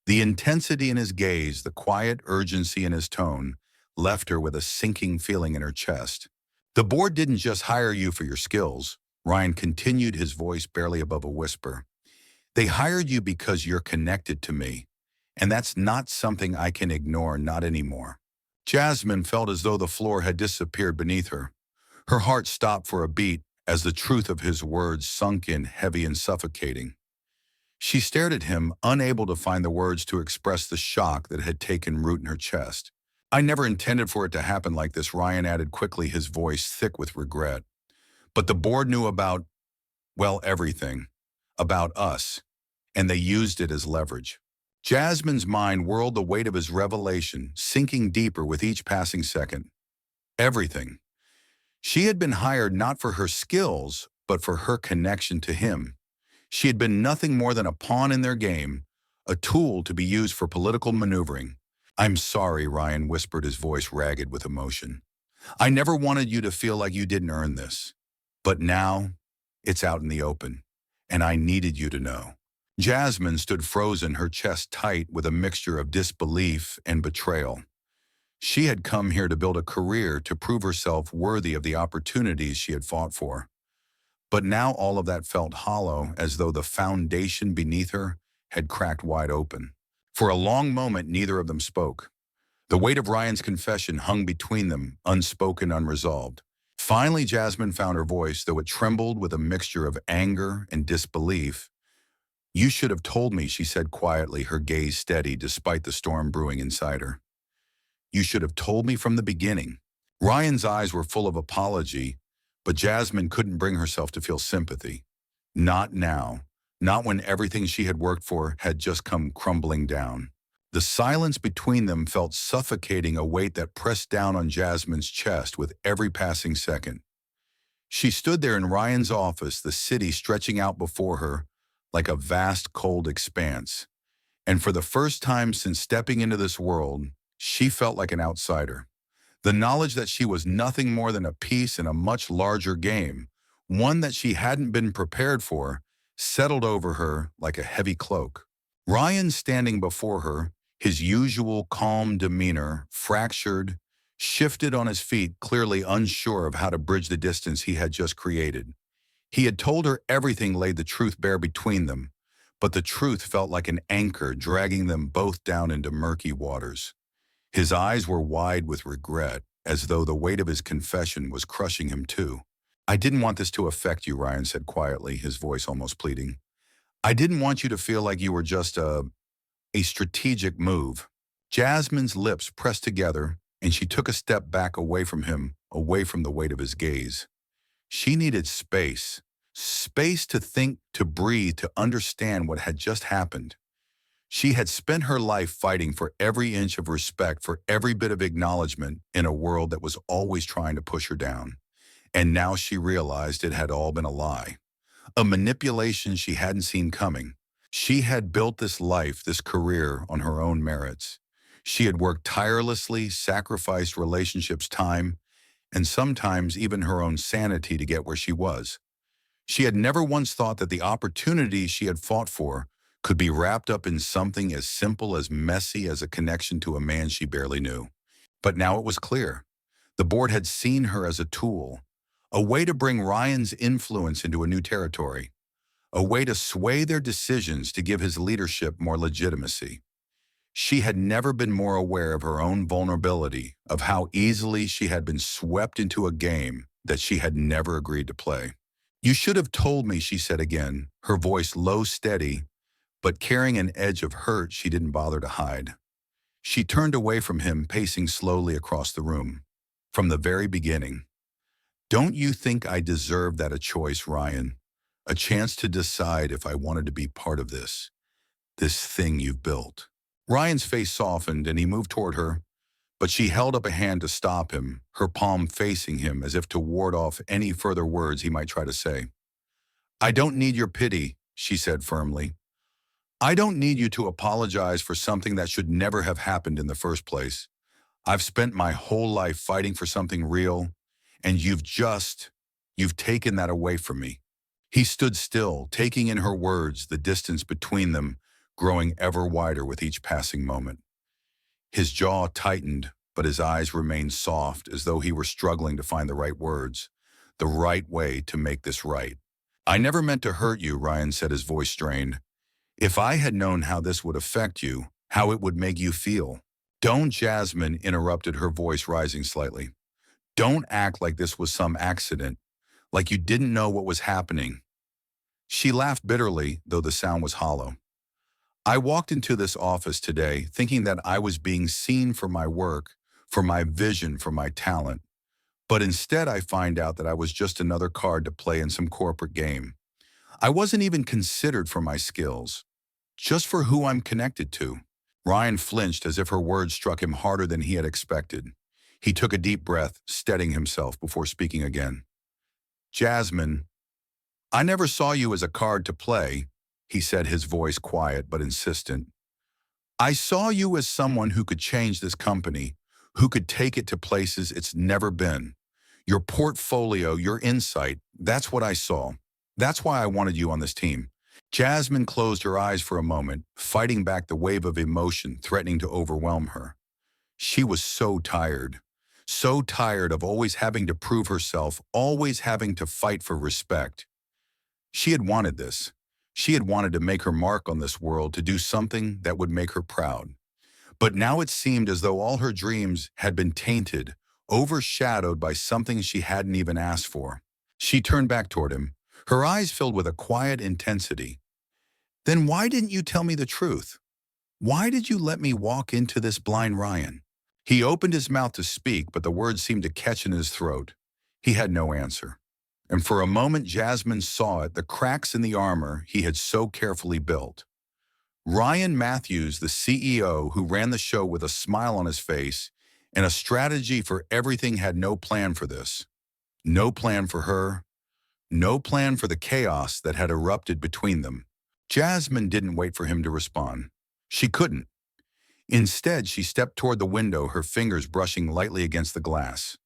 The intensity in his gaze, the quiet urgency in his tone, left her with a sinking feeling in her chest. "The board didn't just hire you for your skills," Ryan continued, his voice barely above a whisper. "They hired you because you're connected to me, and that's not something I can ignore, not anymore." Jasmine felt as though the floor had disappeared beneath her. Her heart stopped for a beat as the truth of his words sunk in heavy and suffocating. She stared at him, unable to find the words to express the shock that had taken root in her chest. "I never intended for it to happen like this," Ryan added quickly, his voice thick with regret. "But the board knew about, well, everything. About us. And they used it as leverage." Jasmine's mind whirled, the weight of his revelation sinking deeper with each passing second. Everything. She had been hired not for her skills, but for her connection to him. She had been nothing more than a pawn in their game, a tool to be used for political maneuvering. "I'm sorry," Ryan whispered, his voice ragged with emotion. "I never wanted you to feel like you didn't earn this. But now, it's out in the open, and I needed you to know." Jasmine stood frozen, her chest tight with a mixture of disbelief and betrayal. She had come here to build a career, to prove herself worthy of the opportunities she had fought for. But now all of that felt hollow, as though the foundation beneath her had cracked wide open. For a long moment, neither of them spoke. The weight of Ryan's confession hung between them, unspoken, unresolved. Finally, Jasmine found her voice, though it trembled with a mixture of anger and disbelief. "You should have told me," she said quietly, her gaze steady despite the storm brewing inside her. "You should have told me from the beginning." Ryan's eyes were full of apology, but Jasmine couldn't bring herself to feel sympathy. Not now. Not when everything she had worked for had just come crumbling down. The silence between them felt suffocating, a weight that pressed down on Jasmine's chest with every passing second. She stood there in Ryan's office, the city stretching out before her like a vast cold expanse. And for the first time since stepping into this world, she felt like an outsider. The knowledge that she was nothing more than a piece in a much larger game, one that she hadn't been prepared for, settled over her like a heavy cloak. Ryan, standing before her, his usual calm demeanor fractured, shifted on his feet, clearly unsure of how to bridge the distance he had just created. He had told her everything, laid the truth bare between them, but the truth felt like an anchor dragging them both down into murky waters. His eyes were wide with regret, as though the weight of his confession was crushing him too. "I didn't want this to affect you," Ryan said quietly, his voice almost pleading. "I didn't want you to feel like you were just a strategic move." Jasmine's lips pressed together, and she took a step back away from him, away from the weight of his gaze. She needed space. Space to think, to breathe, to understand what had just happened. She had spent her life fighting for every inch of respect, for every bit of acknowledgement in a world that was always trying to push her down. And now she realized it had all been a lie. A manipulation she hadn't seen coming. She had built this life, this career, on her own merits. She had worked tirelessly, sacrificed relationships, time, and sometimes even her own sanity to get where she was. She had never once thought that the opportunities she had fought for could be wrapped up in something as simple, as messy as a connection to a man she barely knew. But now it was clear. The board had seen her as a tool, a way to bring Ryan's influence into a new territory, a way to sway their decisions, to give his leadership more legitimacy. She had never been more aware of her own vulnerability, of how easily she had been swept into a game that she had never agreed to play. "You should have told me," she said again, her voice low, steady, but carrying an edge of hurt she didn't bother to hide. She turned away from him, pacing slowly across the room. "From the very beginning. Don't you think I deserve that a choice, Ryan? A chance to decide if I wanted to be part of this thing you've built. Ryan's face softened and he moved toward her, but she held up a hand to stop him, her palm facing him as if to ward off any further words he might try to say. I don't need your pity, she said firmly. I don't need you to apologize for something that should never have happened in the first place. I've spent my whole life fighting for something real, and you've taken that away from me. He stood still, taking in her words, the distance between them growing ever wider with each passing moment. His jaw tightened, but his eyes remained soft as though he were struggling to find the right words, the right way to make this right. I never meant to hurt you, Ryan said, his voice strained. If I had known how this would affect you, how it would make you feel. Don't, Jasmine interrupted, her voice rising slightly. Don't act like this was some accident, like you didn't know what was happening. She laughed bitterly, though the sound was hollow. I walked into this office today thinking that I was being seen for my work, for my vision, for my talent. But instead I find out that I was just another card to play in some corporate game. I wasn't even considered for my skills, just for who I'm connected to. Ryan flinched as if her words struck him harder than he had expected. He took a deep breath, steadying himself before speaking again. Jasmine, I never saw you as a card to play, he said, his voice quiet but insistent. I saw you as someone who could change this company, who could take it to places it's never been. Your portfolio, your insight, that's what I saw. That's why I wanted you on this team. Jasmine closed her eyes for a moment, fighting back the wave of emotion threatening to overwhelm her. She was so tired of always having to prove herself, always having to fight for respect. She had wanted this. She had wanted to make her mark on this world, to do something that would make her proud. But now it seemed as though all her dreams had been tainted, overshadowed by something she hadn't even asked for. She turned back toward him, her eyes filled with a quiet intensity. Then why didn't you tell me the truth? Why did you let me walk into this blind, Ryan? He opened his mouth to speak, but the words seemed to catch in his throat. He had no answer. And for a moment Jasmine saw it, the cracks in the armor he had so carefully built. Ryan Matthews, the CEO who ran the show with a smile on his face and a strategy for everything, had no plan for this. No plan for her. No plan for the chaos that had erupted between them. Jasmine didn't wait for him to respond. She couldn't. Instead, she stepped toward the window, her fingers brushing lightly against the glass.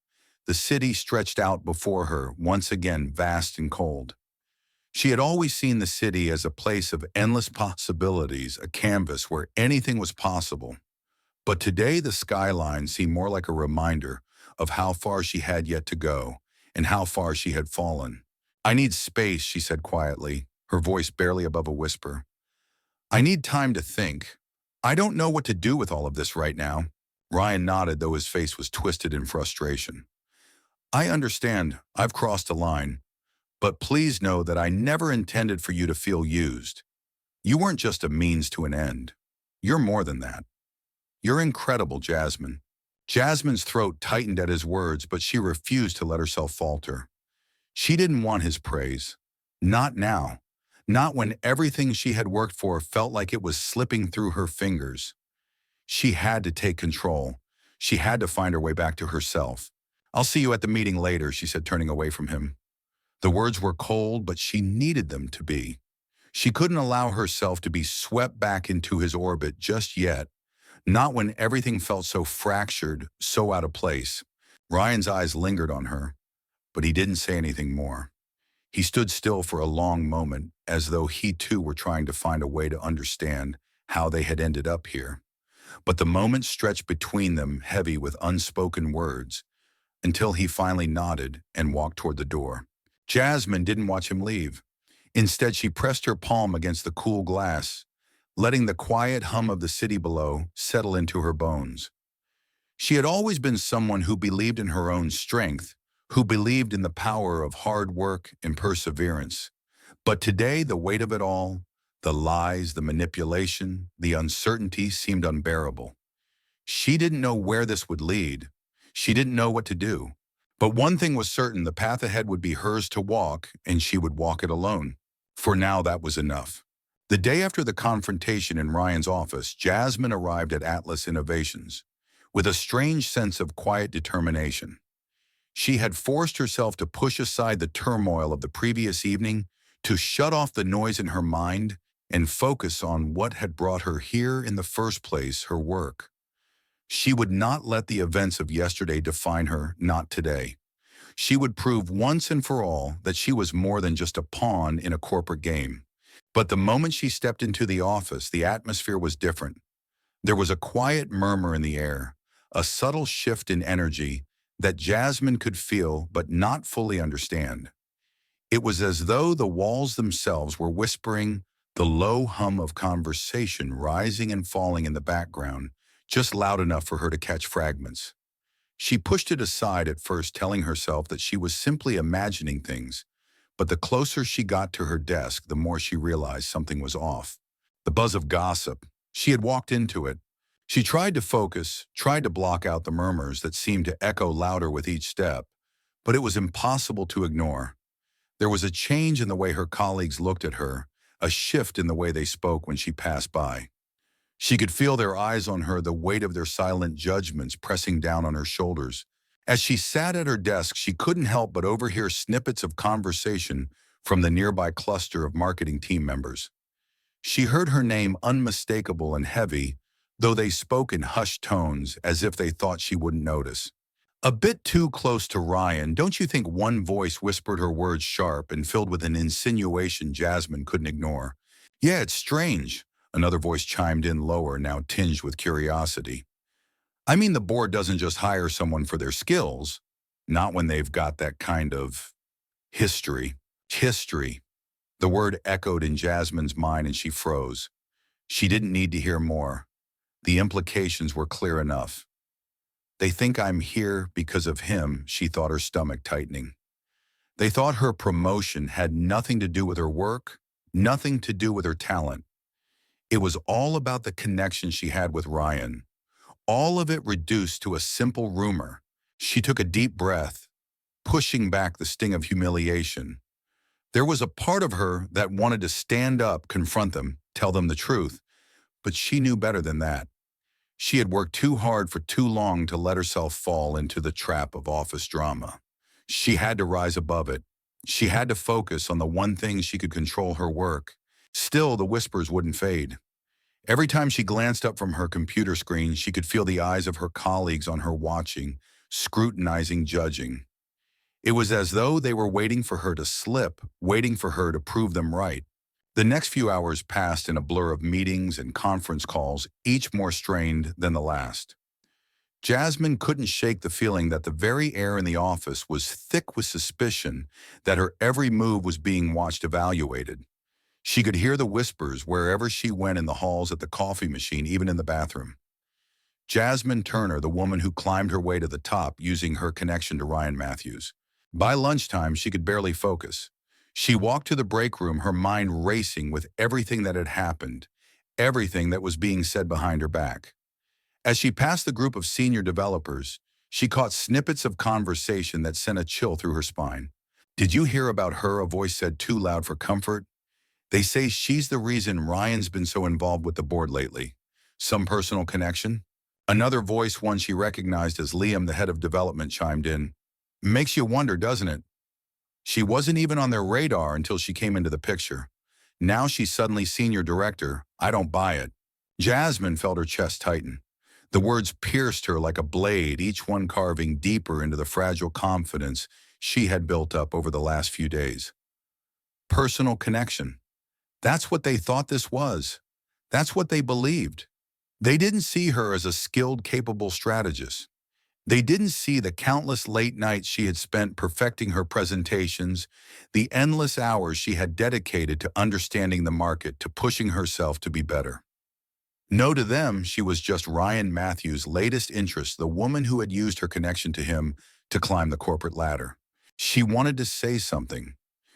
The city stretched out before her, once again vast and cold. She had always seen the city as a place of endless possibilities, a canvas where anything was possible. But today the skyline seemed more like a reminder of how far she had yet to go and how far she had fallen. I need space, she said quietly, her voice barely above a whisper. I need time to think. I don't know what to do with all of this right now. Ryan nodded, though his face was twisted in frustration. I understand, I've crossed a line. But please know that I never intended for you to feel used. You weren't just a means to an end. You're more than that. You're incredible, Jasmine. Jasmine's throat tightened at his words, but she refused to let herself falter. She didn't want his praise. Not now. Not when everything she had worked for felt like it was slipping through her fingers. She had to take control. She had to find her way back to herself. I'll see you at the meeting later, she said, turning away from him. The words were cold, but she needed them to be. She couldn't allow herself to be swept back into his orbit just yet, not when everything felt so fractured, so out of place. Ryan's eyes lingered on her, but he didn't say anything more. He stood still for a long moment, as though he too were trying to find a way to understand how they had ended up here. But the moment stretched between them, heavy with unspoken words, until he finally nodded and walked toward the door. Jasmine didn't watch him leave. Instead, she pressed her palm against the cool glass, letting the quiet hum of the city below settle into her bones. She had always been someone who believed in her own strength, who believed in the power of hard work and perseverance. But today, the weight of it all, the lies, the manipulation, the uncertainty seemed unbearable. She didn't know where this would lead. She didn't know what to do. But one thing was certain, the path ahead would be hers to walk, and she would walk it alone. For now, that was enough. The day after the confrontation in Ryan's office, Jasmine arrived at Atlas Innovations with a strange sense of quiet determination. She had forced herself to push aside the turmoil of the previous evening, to shut off the noise in her mind and focus on what had brought her here in the first place, her work. She would not let the events of yesterday define her, not today. She would prove once and for all that she was more than just a pawn in a corporate game. But the moment she stepped into the office, the atmosphere was different. There was a quiet murmur in the air, a subtle shift in energy that Jasmine could feel but not fully understand. It was as though the walls themselves were whispering, the low hum of conversation rising and falling in the background, just loud enough for her to catch fragments. She pushed it aside at first, telling herself that she was simply imagining things, but the closer she got to her desk, the more she realized something was off. The buzz of gossip. She had walked into it. She tried to focus, tried to block out the murmurs that seemed to echo louder with each step, but it was impossible to ignore. There was a change in the way her colleagues looked at her, a shift in the way they spoke when she passed by. She could feel their eyes on her, the weight of their silent judgments pressing down on her shoulders. As she sat at her desk, she couldn't help but overhear snippets of conversation from the nearby cluster of marketing team members. She heard her name unmistakable and heavy, though they spoke in hushed tones as if they thought she wouldn't notice. A bit too close to Ryan, don't you think? One voice whispered, her words sharp and filled with an insinuation Jasmine couldn't ignore. Yeah, it's strange. Another voice chimed in lower, now tinged with curiosity. I mean, the board doesn't just hire someone for their skills, not when they've got that kind of history. History. The word echoed in Jasmine's mind and she froze. She didn't need to hear more. The implications were clear enough. They think I'm here because of him, she thought, her stomach tightening. They thought her promotion had nothing to do with her work, nothing to do with her talent. It was all about the connection she had with Ryan. All of it reduced to a simple rumor. She took a deep breath, pushing back the sting of humiliation. There was a part of her that wanted to stand up, confront them, tell them the truth, but she knew better than that. She had worked too hard for too long to let herself fall into the trap of office drama. She had to rise above it. She had to focus on the one thing she could control, her work. Still, the whispers wouldn't fade. Every time she glanced up from her computer screen, she could feel the eyes of her colleagues on her, watching, scrutinizing, judging. It was as though they were waiting for her to slip, waiting for her to prove them right. The next few hours passed in a blur of meetings and conference calls, each more strained than the last. Jasmine couldn't shake the feeling that the very air in the office was thick with suspicion, that her every move was being watched, evaluated. She could hear the whispers wherever she went, in the halls, at the coffee machine, even in the bathroom. Jasmine Turner, the woman who climbed her way to the top using her connection to Ryan Matthews. By lunchtime, she could barely focus. She walked to the break room, her mind racing with everything that had happened, everything that was being said behind her back. As she passed the group of senior developers, she caught snippets of conversation that sent a chill through her spine. Did you hear about her? A voice said, too loud for comfort. They say she's the reason Ryan's been so involved with the board lately. Some personal connection? Another voice, one she recognized as Liam, the head of development, chimed in. Makes you wonder, doesn't it? She wasn't even on their radar until she came into the picture. Now she's suddenly senior director. I don't buy it. Jasmine felt her chest tighten. The words pierced her like a blade, each one carving deeper into the fragile confidence she had built up over the last few days. Personal connection. That's what they thought this was. That's what they believed. They didn't see her as a skilled, capable strategist. They didn't see the countless late nights she had spent perfecting her presentations, the endless hours she had dedicated to understanding the market, to pushing herself to be better. No, to them, she was just Ryan Matthews' latest interest, the woman who had used her connection to him to climb the corporate ladder. She wanted to say something.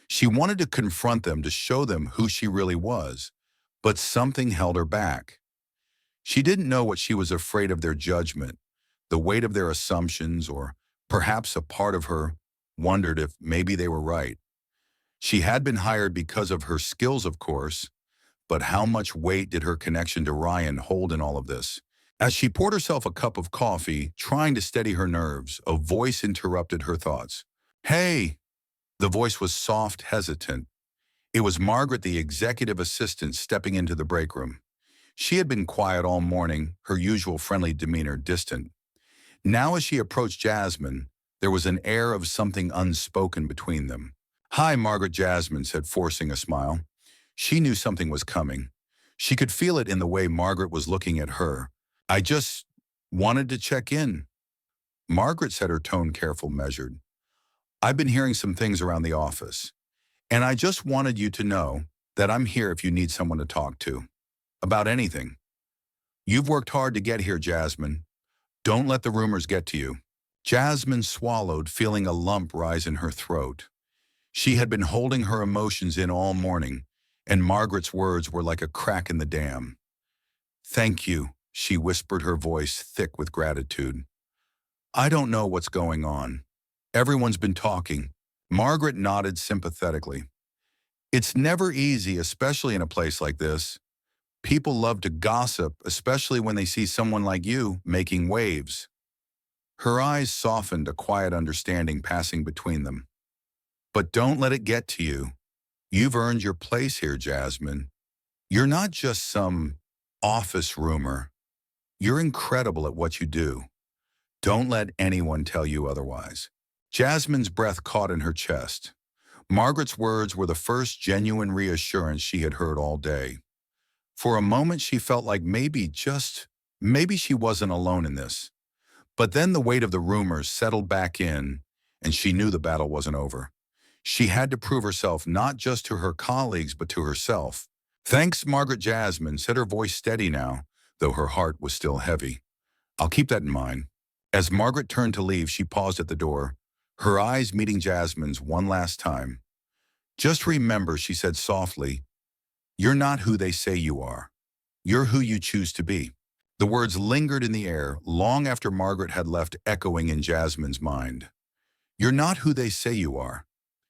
She wanted to confront them, to show them who she really was, but something held her back. She didn't know what she was afraid of: their judgment, the weight of their assumptions, or Perhaps a part of her wondered if maybe they were right. She had been hired because of her skills, of course, but how much weight did her connection to Ryan hold in all of this? As she poured herself a cup of coffee, trying to steady her nerves, a voice interrupted her thoughts. "Hey!" The voice was soft, hesitant. It was Margaret, the executive assistant, stepping into the break room. She had been quiet all morning, her usual friendly demeanor distant. Now as she approached Jasmine, there was an air of something unspoken between them. "Hi, Margaret," Jasmine said, forcing a smile. She knew something was coming. She could feel it in the way Margaret was looking at her. "I just wanted to check in." Margaret said, her tone careful, measured. "I've been hearing some things around the office, and I just wanted you to know that I'm here if you need someone to talk to. About anything. You've worked hard to get here, Jasmine. Don't let the rumors get to you." Jasmine swallowed, feeling a lump rise in her throat. She had been holding her emotions in all morning, and Margaret's words were like a crack in the dam. "Thank you," she whispered, her voice thick with gratitude. "I don't know what's going on. Everyone's been talking." Margaret nodded sympathetically. "It's never easy, especially in a place like this. People love to gossip, especially when they see someone like you making waves." Her eyes softened, a quiet understanding passing between them. "But don't let it get to you. You've earned your place here, Jasmine. You're not just some office rumor. You're incredible at what you do. Don't let anyone tell you otherwise." Jasmine's breath caught in her chest. Margaret's words were the first genuine reassurance she had heard all day. For a moment she felt like maybe she wasn't alone in this. But then the weight of the rumors settled back in, and she knew the battle wasn't over. She had to prove herself not just to her colleagues, but to herself. "Thanks, Margaret," Jasmine said, her voice steady now, though her heart was still heavy. "I'll keep that in mind." As Margaret turned to leave, she paused at the door, her eyes meeting Jasmine's one last time. "Just remember," she said softly, "you're not who they say you are. You're who you choose to be." The words lingered in the air long after Margaret had left, echoing in Jasmine's mind. "You're not who they say you are."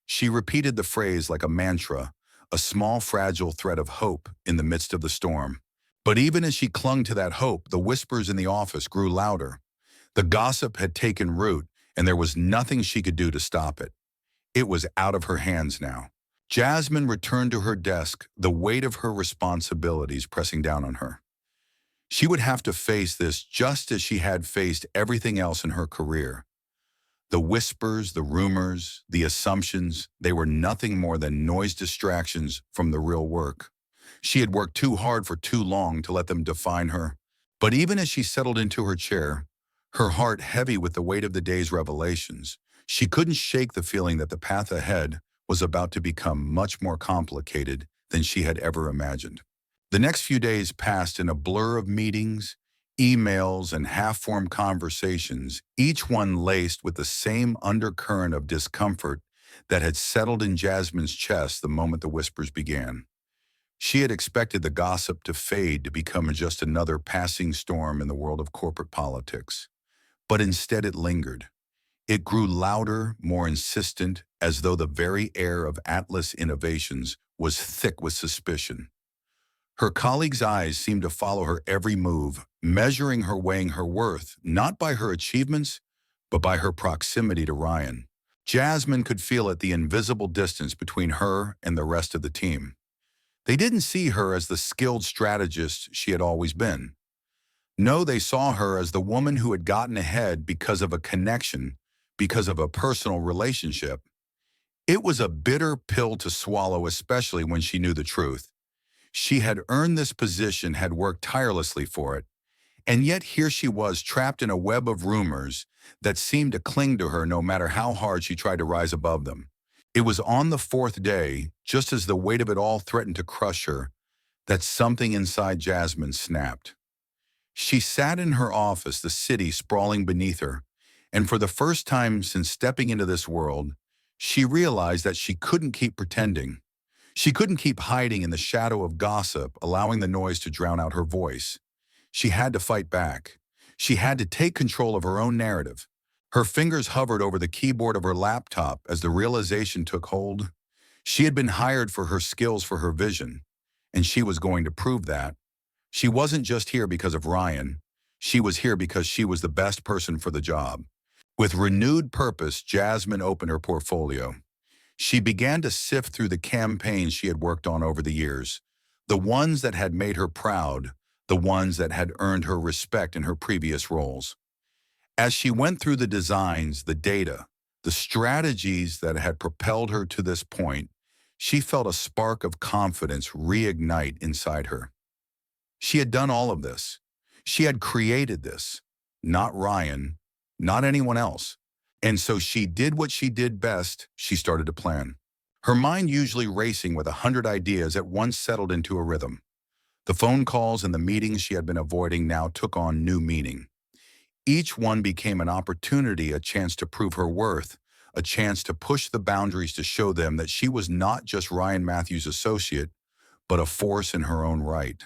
She repeated the phrase like a mantra, a small fragile thread of hope in the midst of the storm. But even as she clung to that hope, the whispers in the office grew louder. The gossip had taken root, and there was nothing she could do to stop it. It was out of her hands now. Jasmine returned to her desk, the weight of her responsibilities pressing down on her. She would have to face this just as she had faced everything else in her career. The whispers, the rumors, the assumptions, they were nothing more than noise distractions from the real work. She had worked too hard for too long to let them define her. But even as she settled into her chair, her heart heavy with the weight of the day's revelations, she couldn't shake the feeling that the path ahead was about to become much more complicated than she had ever imagined. The next few days passed in a blur of meetings, emails, and half-formed conversations, each one laced with the same undercurrent of discomfort that had settled in Jasmine's chest the moment the whispers began. She had expected the gossip to fade, to become just another passing storm in the world of corporate politics. But instead it lingered. It grew louder, more insistent, as though the very air of Atlas Innovations was thick with suspicion. Her colleagues' eyes seemed to follow her every move, measuring her, weighing her worth, not by her achievements, but by her proximity to Ryan. Jasmine could feel it, the invisible distance between her and the rest of the team. They didn't see her as the skilled strategist she had always been. No, they saw her as the woman who had gotten ahead because of a connection, because of a personal relationship. It was a bitter pill to swallow, especially when she knew the truth. She had earned this position, had worked tirelessly for it, and yet here she was, trapped in a web of rumors that seemed to cling to her no matter how hard she tried to rise above them. It was on the fourth day, just as the weight of it all threatened to crush her, that something inside Jasmine snapped. She sat in her office, the city sprawling beneath her, and for the first time since stepping into this world, she realized that she couldn't keep pretending. She couldn't keep hiding in the shadow of gossip, allowing the noise to drown out her voice. She had to fight back. She had to take control of her own narrative. Her fingers hovered over the keyboard of her laptop as the realization took hold. She had been hired for her skills, for her vision, and she was going to prove that. She wasn't just here because of Ryan. She was here because she was the best person for the job. With renewed purpose, Jasmine opened her portfolio. She began to sift through the campaigns she had worked on over the years, the ones that had made her proud, the ones that had earned her respect in her previous roles. As she went through the designs, the data, the strategies that had propelled her to this point, she felt a spark of confidence reignite inside her. She had done all of this. She had created this. Not Ryan, not anyone else. And so she did what she did best. She started to plan. Her mind, usually racing with 100 ideas, at once settled into a rhythm. The phone calls and the meetings she had been avoiding now took on new meaning. Each one became an opportunity, a chance to prove her worth, a chance to push the boundaries, to show them that she was not just Ryan Matthews' associate, but a force in her own right.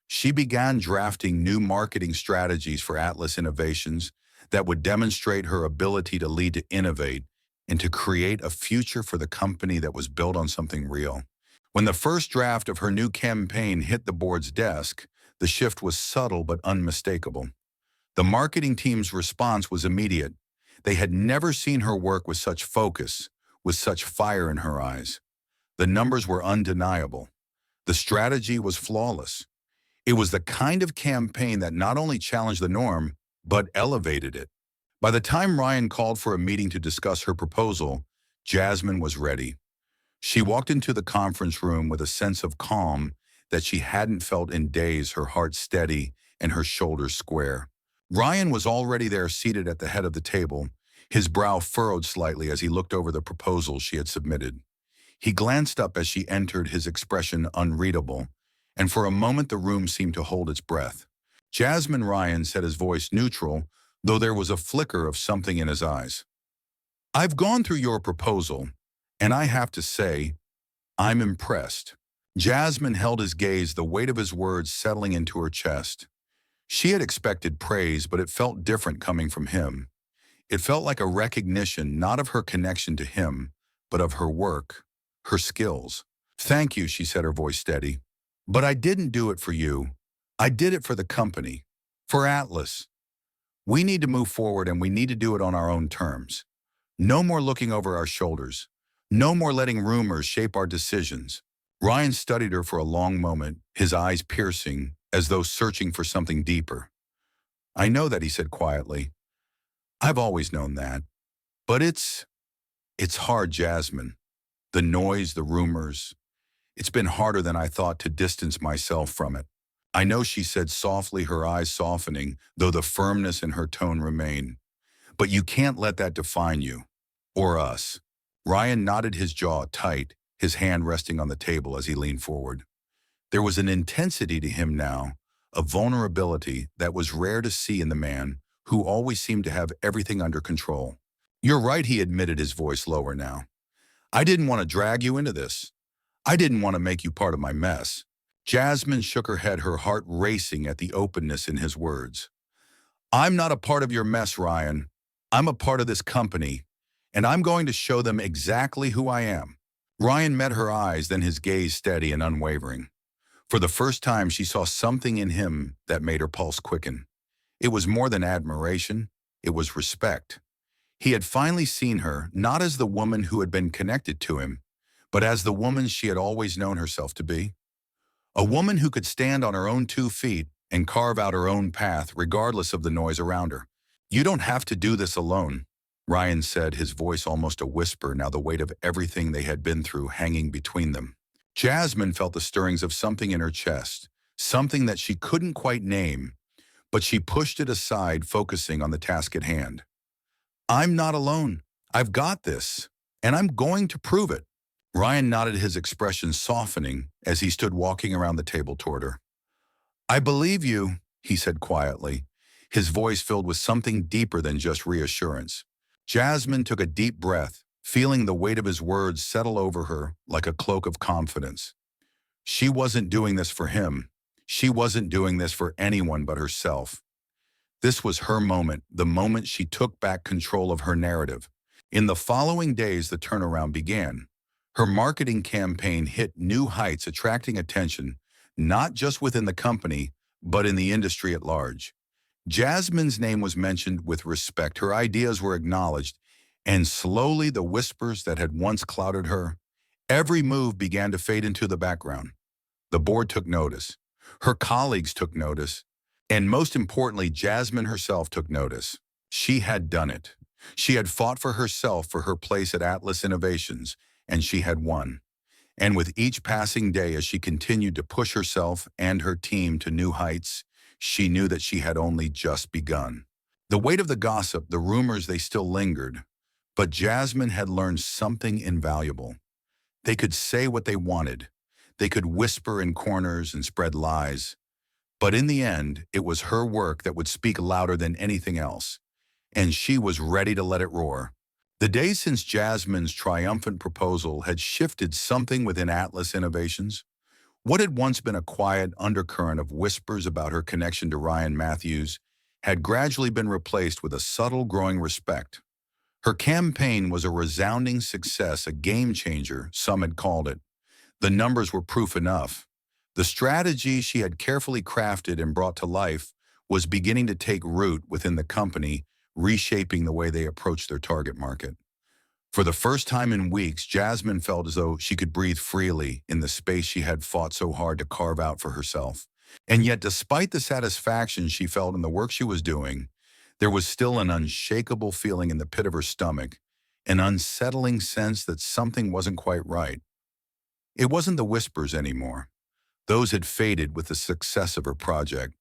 She began drafting new marketing strategies for Atlas Innovations that would demonstrate her ability to lead, to innovate, and to create a future for the company that was built on something real. When the first draft of her new campaign hit the board's desk, the shift was subtle but unmistakable. The marketing team's response was immediate. They had never seen her work with such focus, with such fire in her eyes. The numbers were undeniable. The strategy was flawless. It was the kind of campaign that not only challenged the norm, but elevated it. By the time Ryan called for a meeting to discuss her proposal, Jasmine was ready. She walked into the conference room with a sense of calm that she hadn't felt in days, her heart steady and her shoulders square. Ryan was already there, seated at the head of the table, his brow furrowed slightly as he looked over the proposal she had submitted. He glanced up as she entered, his expression unreadable, and for a moment the room seemed to hold its breath. "Jasmine," Ryan said, his voice neutral, though there was a flicker of something in his eyes. "I've gone through your proposal, and I have to say, I'm impressed." Jasmine held his gaze, the weight of his words settling into her chest. She had expected praise, but it felt different coming from him. It felt like a recognition not of her connection to him, but of her work, her skills. "Thank you," she said, her voice steady. "But I didn't do it for you. I did it for the company, for Atlas. We need to move forward, and we need to do it on our own terms. No more looking over our shoulders. No more letting rumors shape our decisions." Ryan studied her for a long moment, his eyes piercing, as though searching for something deeper. "I know that," he said quietly. "I've always known that. But it's hard, Jasmine. The noise, the rumors. It's been harder than I thought to distance myself from it." "I know," she said softly, her eyes softening, though the firmness in her tone remained. "But you can't let that define you. Or us." Ryan nodded, his jaw tight, his hand resting on the table as he leaned forward. There was an intensity to him now, a vulnerability that was rare to see in the man who always seemed to have everything under control. "You're right," he admitted, his voice lower now. "I didn't want to drag you into this. I didn't want to make you part of my mess." Jasmine shook her head, her heart racing at the openness in his words. "I'm not a part of your mess, Ryan. I'm a part of this company, and I'm going to show them exactly who I am." Ryan met her eyes, then his gaze steady and unwavering. For the first time, she saw something in him that made her pulse quicken. It was more than admiration, it was respect. He had finally seen her, not as the woman who had been connected to him, but as the woman she had always known herself to be. A woman who could stand on her own 2 feet and carve out her own path regardless of the noise around her. "You don't have to do this alone," Ryan said, his voice almost a whisper, now the weight of everything they had been through hanging between them. Jasmine felt the stirrings of something in her chest, something that she couldn't quite name, but she pushed it aside, focusing on the task at hand. "I'm not alone. I've got this, and I'm going to prove it." Ryan nodded, his expression softening as he stood walking around the table toward her. "I believe you," he said quietly, his voice filled with something deeper than just reassurance. Jasmine took a deep breath, feeling the weight of his words settle over her like a cloak of confidence. She wasn't doing this for him. She wasn't doing this for anyone but herself. This was her moment, the moment she took back control of her narrative. In the following days, the turnaround began. Her marketing campaign hit new heights, attracting attention, not just within the company, but in the industry at large. Jasmine's name was mentioned with respect, her ideas were acknowledged, and slowly the whispers that had once clouded her, every move began to fade into the background. The board took notice. Her colleagues took notice. And most importantly, Jasmine herself took notice. She had done it. She had fought for herself for her place at Atlas Innovations, and she had won. And with each passing day as she continued to push herself and her team to new heights, she knew that she had only just begun. The weight of the gossip, the rumors, they still lingered. But Jasmine had learned something invaluable. They could say what they wanted. They could whisper in corners and spread lies. But in the end, it was her work that would speak louder than anything else. And she was ready to let it roar. The days since Jasmine's triumphant proposal had shifted something within Atlas Innovations. What had once been a quiet undercurrent of whispers about her connection to Ryan Matthews had gradually been replaced with a subtle growing respect. Her campaign was a resounding success, a game changer, some had called it. The numbers were proof enough. The strategy she had carefully crafted and brought to life was beginning to take root within the company, reshaping the way they approached their target market. For the first time in weeks, Jasmine felt as though she could breathe freely in the space she had fought so hard to carve out for herself. And yet, despite the satisfaction she felt in the work she was doing, there was still an unshakable feeling in the pit of her stomach, an unsettling sense that something wasn't quite right. It wasn't the whispers anymore. Those had faded with the success of her project.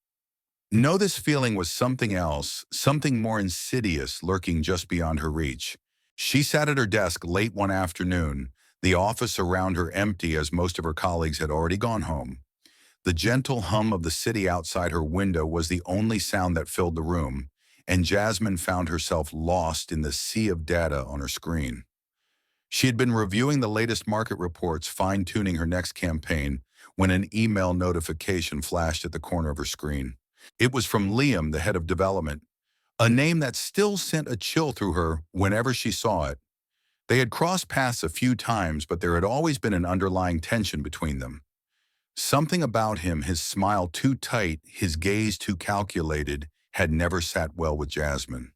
No, this feeling was something else, something more insidious lurking just beyond her reach. She sat at her desk late one afternoon, the office around her empty as most of her colleagues had already gone home. The gentle hum of the city outside her window was the only sound that filled the room, and Jasmine found herself lost in the sea of data on her screen. She had been reviewing the latest market reports, fine-tuning her next campaign, when an email notification flashed at the corner of her screen. It was from Liam, the head of development, a name that still sent a chill through her whenever she saw it. They had crossed paths a few times, but there had always been an underlying tension between them. Something about him, his smile too tight, his gaze too calculated, had never sat well with Jasmine.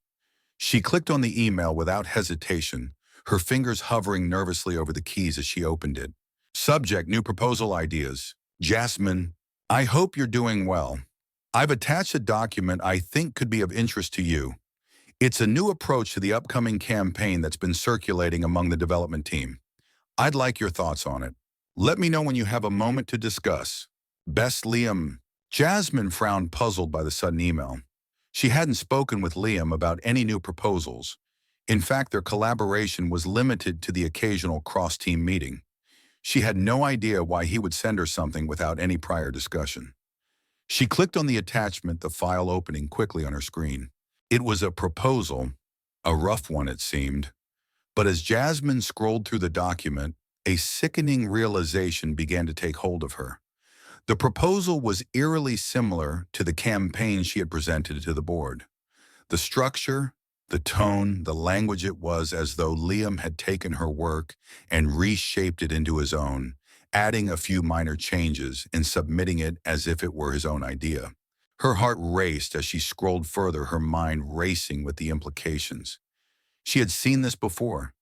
She clicked on the email without hesitation, her fingers hovering nervously over the keys as she opened it. Subject: new proposal ideas. Jasmine, I hope you're doing well. I've attached a document I think could be of interest to you. It's a new approach to the upcoming campaign that's been circulating among the development team. I'd like your thoughts on it. Let me know when you have a moment to discuss. Best, Liam. Jasmine frowned, puzzled by the sudden email. She hadn't spoken with Liam about any new proposals. In fact, their collaboration was limited to the occasional cross-team meeting. She had no idea why he would send her something without any prior discussion. She clicked on the attachment, the file opening quickly on her screen. It was a proposal, a rough one it seemed. But as Jasmine scrolled through the document, a sickening realization began to take hold of her. The proposal was eerily similar to the campaign she had presented to the board. The structure, the tone, the language, it was as though Liam had taken her work and reshaped it into his own, adding a few minor changes and submitting it as if it were his own idea. Her heart raced as she scrolled further, her mind racing with the implications. She had seen this before.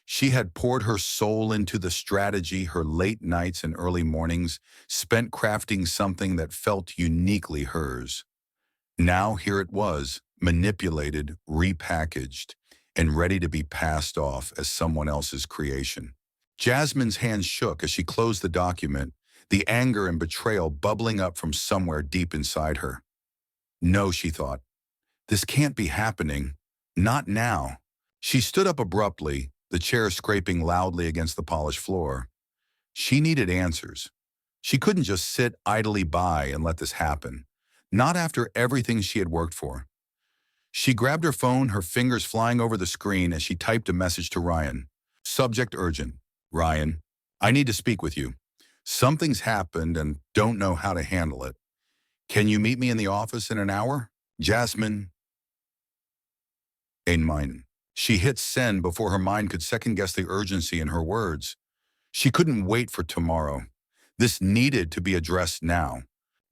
She had poured her soul into the strategy, her late nights and early mornings, spent crafting something that felt uniquely hers. Now here it was, manipulated, repackaged, and ready to be passed off as someone else's creation. Jasmine's hands shook as she closed the document, the anger and betrayal bubbling up from somewhere deep inside her. No, she thought. This can't be happening. Not now. She stood up abruptly, the chair scraping loudly against the polished floor. She needed answers. She couldn't just sit idly by and let this happen. Not after everything she had worked for. She grabbed her phone, her fingers flying over the screen as she typed a message to Ryan. Subject: urgent. Ryan, I need to speak with you. Something's happened and don't know how to handle it. Can you meet me in the office in an hour? Jasmine, Ein mine. She hit send before her mind could second-guess the urgency in her words. She couldn't wait for tomorrow. This needed to be addressed now.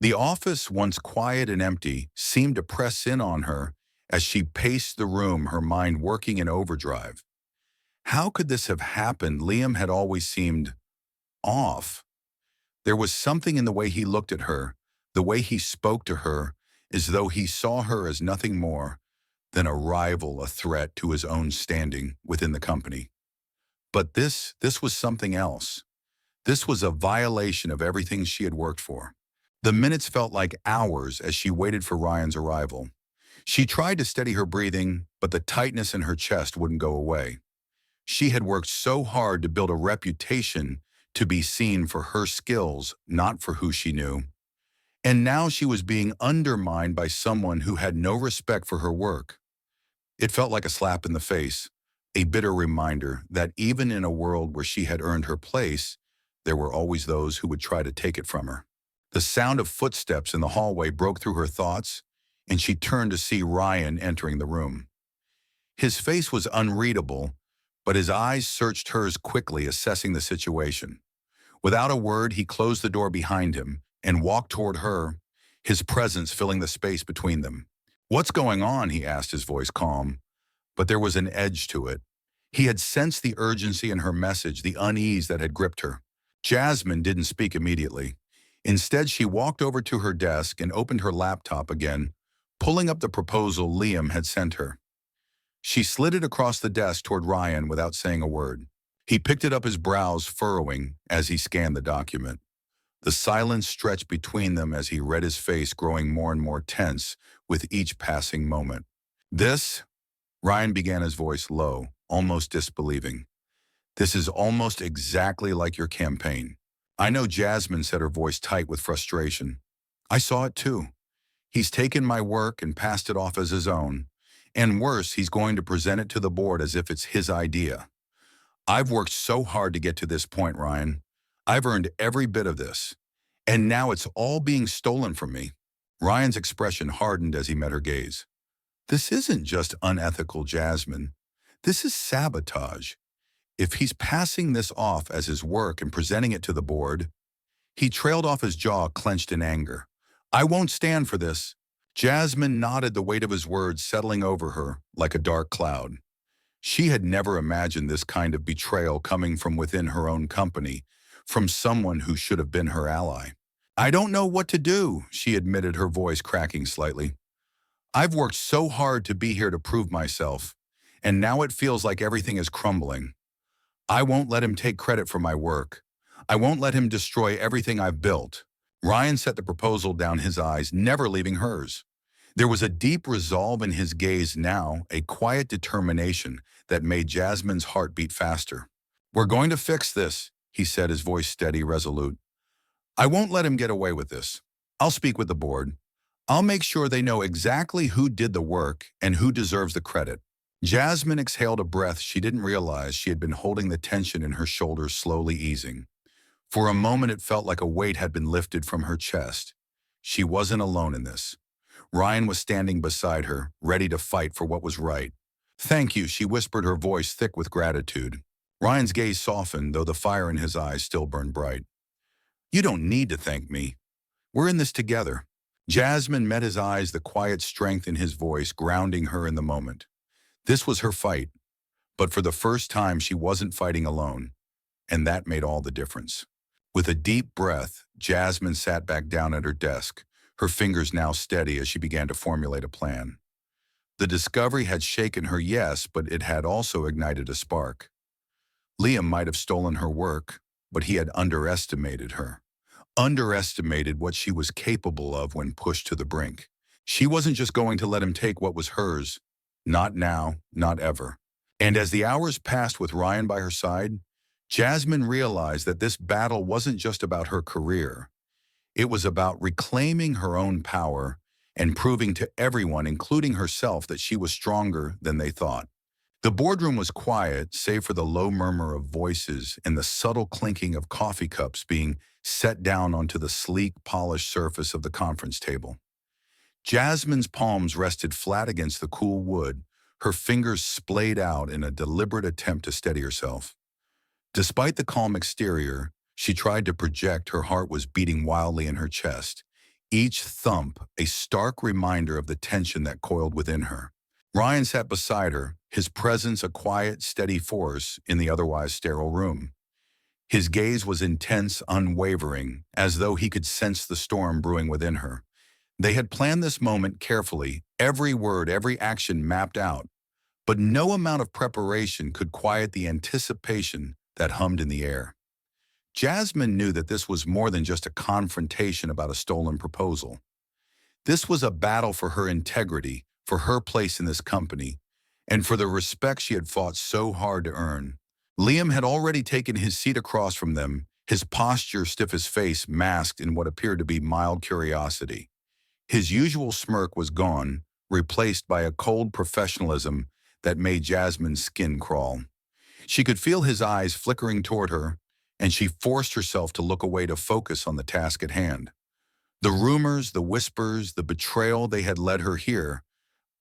The office, once quiet and empty, seemed to press in on her as she paced the room, her mind working in overdrive. How could this have happened? Liam had always seemed off. There was something in the way he looked at her, the way he spoke to her, as though he saw her as nothing more than a rival, a threat to his own standing within the company. But this was something else. This was a violation of everything she had worked for. The minutes felt like hours as she waited for Ryan's arrival. She tried to steady her breathing, but the tightness in her chest wouldn't go away. She had worked so hard to build a reputation to be seen for her skills, not for who she knew. And now she was being undermined by someone who had no respect for her work. It felt like a slap in the face, a bitter reminder that even in a world where she had earned her place, there were always those who would try to take it from her. The sound of footsteps in the hallway broke through her thoughts, and she turned to see Ryan entering the room. His face was unreadable, but his eyes searched hers quickly, assessing the situation. Without a word, he closed the door behind him and walked toward her, his presence filling the space between them. "What's going on?" he asked, his voice calm, but there was an edge to it. He had sensed the urgency in her message, the unease that had gripped her. Jasmine didn't speak immediately. Instead, she walked over to her desk and opened her laptop again, pulling up the proposal Liam had sent her. She slid it across the desk toward Ryan without saying a word. He picked it up, his brows furrowing as he scanned the document. The silence stretched between them as he read, his face growing more and more tense with each passing moment. "This," Ryan began, his voice low, almost disbelieving. "This is almost exactly like your campaign." "I know," Jasmine said, her voice tight with frustration. "I saw it too. He's taken my work and passed it off as his own. And worse, he's going to present it to the board as if it's his idea. I've worked so hard to get to this point, Ryan. I've earned every bit of this. And now it's all being stolen from me." Ryan's expression hardened as he met her gaze. "This isn't just unethical, Jasmine. This is sabotage. If he's passing this off as his work and presenting it to the board—" He trailed off, his jaw clenched in anger. "I won't stand for this." Jasmine nodded, the weight of his words settling over her like a dark cloud. She had never imagined this kind of betrayal coming from within her own company, from someone who should have been her ally. "I don't know what to do," she admitted, her voice cracking slightly. "I've worked so hard to be here to prove myself, and now it feels like everything is crumbling. I won't let him take credit for my work. I won't let him destroy everything I've built." Ryan set the proposal down, his eyes never leaving hers. There was a deep resolve in his gaze now, a quiet determination that made Jasmine's heart beat faster. "We're going to fix this," he said, his voice steady, resolute. "I won't let him get away with this. I'll speak with the board. I'll make sure they know exactly who did the work and who deserves the credit." Jasmine exhaled a breath she didn't realize she had been holding, the tension in her shoulders slowly easing. For a moment it felt like a weight had been lifted from her chest. She wasn't alone in this. Ryan was standing beside her, ready to fight for what was right. "Thank you," she whispered, her voice thick with gratitude. Ryan's gaze softened, though the fire in his eyes still burned bright. "You don't need to thank me. We're in this together." Jasmine met his eyes, the quiet strength in his voice grounding her in the moment. This was her fight, but for the first time she wasn't fighting alone, and that made all the difference. With a deep breath, Jasmine sat back down at her desk, her fingers now steady as she began to formulate a plan. The discovery had shaken her, yes, but it had also ignited a spark. Liam might have stolen her work, but he had underestimated her. Underestimated what she was capable of when pushed to the brink. She wasn't just going to let him take what was hers. Not now, not ever. And as the hours passed with Ryan by her side, Jasmine realized that this battle wasn't just about her career. It was about reclaiming her own power and proving to everyone, including herself, that she was stronger than they thought. The boardroom was quiet, save for the low murmur of voices and the subtle clinking of coffee cups being set down onto the sleek, polished surface of the conference table. Jasmine's palms rested flat against the cool wood, her fingers splayed out in a deliberate attempt to steady herself. Despite the calm exterior, she tried to project her heart was beating wildly in her chest, each thump a stark reminder of the tension that coiled within her. Ryan sat beside her, his presence a quiet, steady force in the otherwise sterile room. His gaze was intense, unwavering, as though he could sense the storm brewing within her. They had planned this moment carefully, every word, every action mapped out, but no amount of preparation could quiet the anticipation that hummed in the air. Jasmine knew that this was more than just a confrontation about a stolen proposal. This was a battle for her integrity, for her place in this company, and for the respect she had fought so hard to earn. Liam had already taken his seat across from them, his posture stiff as face masked in what appeared to be mild curiosity. His usual smirk was gone, replaced by a cold professionalism that made Jasmine's skin crawl. She could feel his eyes flickering toward her, and she forced herself to look away to focus on the task at hand. The rumors, the whispers, the betrayal, they had led her here,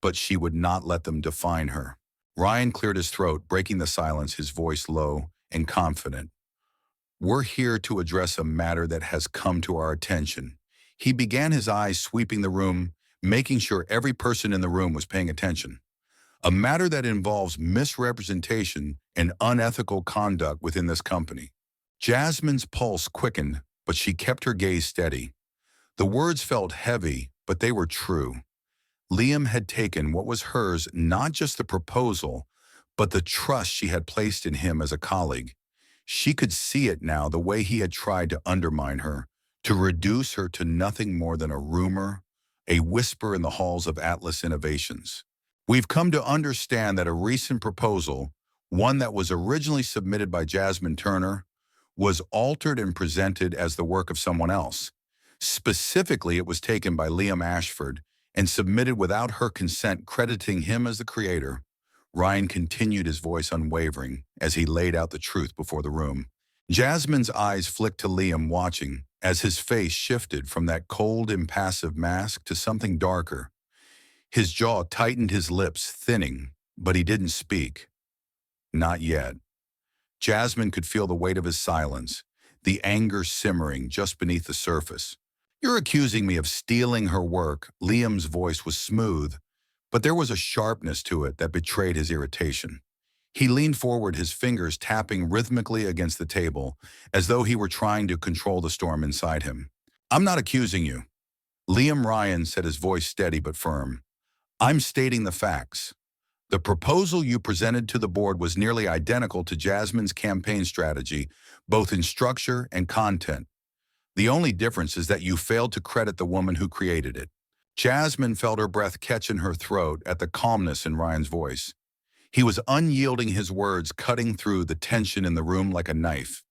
but she would not let them define her. Ryan cleared his throat, breaking the silence, his voice low and confident. "We're here to address a matter that has come to our attention." He began, his eyes sweeping the room, making sure every person in the room was paying attention. "A matter that involves misrepresentation and unethical conduct within this company." Jasmine's pulse quickened, but she kept her gaze steady. The words felt heavy, but they were true. Liam had taken what was hers, not just the proposal, but the trust she had placed in him as a colleague. She could see it now, the way he had tried to undermine her, to reduce her to nothing more than a rumor, a whisper in the halls of Atlas Innovations. "We've come to understand that a recent proposal, one that was originally submitted by Jasmine Turner, was altered and presented as the work of someone else. Specifically, it was taken by Liam Ashford and submitted without her consent, crediting him as the creator." Ryan continued, his voice unwavering, as he laid out the truth before the room. Jasmine's eyes flicked to Liam, watching, as his face shifted from that cold, impassive mask to something darker. His jaw tightened, his lips thinning, but he didn't speak. Not yet. Jasmine could feel the weight of his silence, the anger simmering just beneath the surface. "You're accusing me of stealing her work." Liam's voice was smooth, but there was a sharpness to it that betrayed his irritation. He leaned forward, his fingers tapping rhythmically against the table, as though he were trying to control the storm inside him. "I'm not accusing you." Liam Ryan said, his voice steady but firm. "I'm stating the facts. The proposal you presented to the board was nearly identical to Jasmine's campaign strategy, both in structure and content. The only difference is that you failed to credit the woman who created it." Jasmine felt her breath catch in her throat at the calmness in Ryan's voice. He was unyielding, his words cutting through the tension in the room like a knife.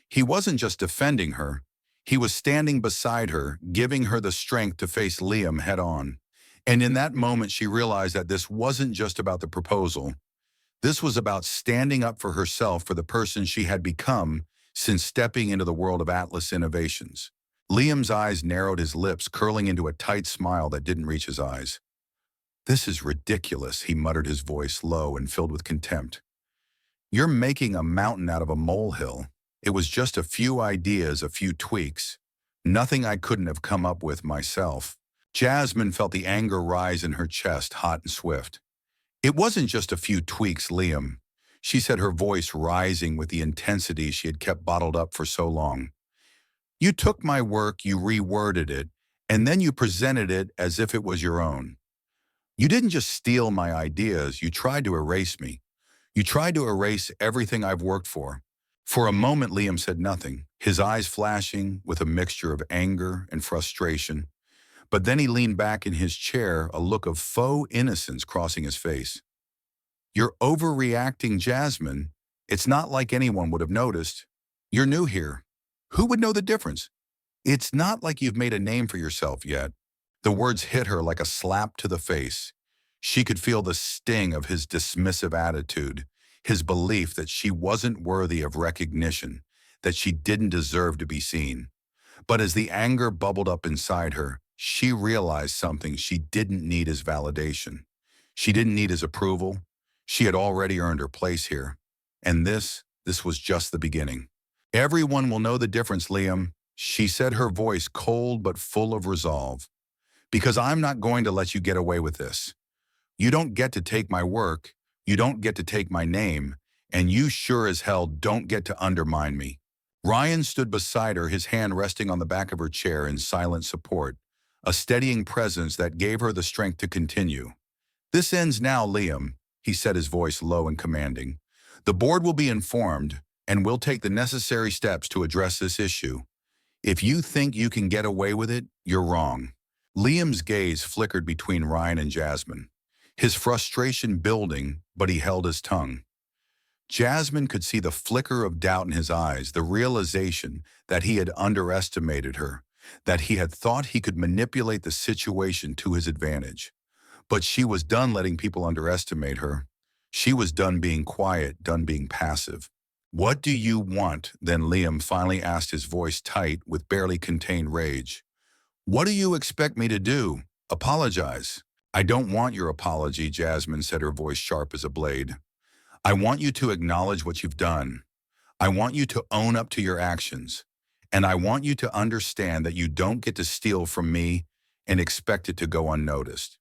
He wasn't just defending her. He was standing beside her, giving her the strength to face Liam head on. And in that moment, she realized that this wasn't just about the proposal. This was about standing up for herself, for the person she had become since stepping into the world of Atlas Innovations. Liam's eyes narrowed, his lips curling into a tight smile that didn't reach his eyes. "This is ridiculous," he muttered, his voice low and filled with contempt. "You're making a mountain out of a molehill. It was just a few ideas, a few tweaks. Nothing I couldn't have come up with myself." Jasmine felt the anger rise in her chest, hot and swift. "It wasn't just a few tweaks, Liam," she said, her voice rising with the intensity she had kept bottled up for so long. "You took my work, you reworded it, and then you presented it as if it was your own. You didn't just steal my ideas, you tried to erase me. You tried to erase everything I've worked for." For a moment, Liam said nothing, his eyes flashing with a mixture of anger and frustration. But then he leaned back in his chair, a look of faux innocence crossing his face. "You're overreacting, Jasmine. It's not like anyone would have noticed. You're new here. Who would know the difference? It's not like you've made a name for yourself yet." The words hit her like a slap to the face. She could feel the sting of his dismissive attitude, his belief that she wasn't worthy of recognition, that she didn't deserve to be seen. But as the anger bubbled up inside her, she realized something: she didn't need his validation. She didn't need his approval. She had already earned her place here. And this was just the beginning. Everyone will know the difference, Liam, she said, her voice cold but full of resolve. Because I'm not going to let you get away with this. You don't get to take my work, you don't get to take my name, and you sure as hell don't get to undermine me. Ryan stood beside her, his hand resting on the back of her chair in silent support, a steadying presence that gave her the strength to continue. This ends now, Liam, he said, his voice low and commanding. The board will be informed, and we'll take the necessary steps to address this issue. If you think you can get away with it, you're wrong. Liam's gaze flickered between Ryan and Jasmine, his frustration building, but he held his tongue. Jasmine could see the flicker of doubt in his eyes, the realization that he had underestimated her, that he had thought he could manipulate the situation to his advantage. But she was done letting people underestimate her. She was done being quiet, done being passive. What do you want? Then Liam finally asked, his voice tight with barely contained rage. What do you expect me to do? Apologize? I don't want your apology, Jasmine said, her voice sharp as a blade. I want you to acknowledge what you've done. I want you to own up to your actions. And I want you to understand that you don't get to steal from me and expect it to go unnoticed.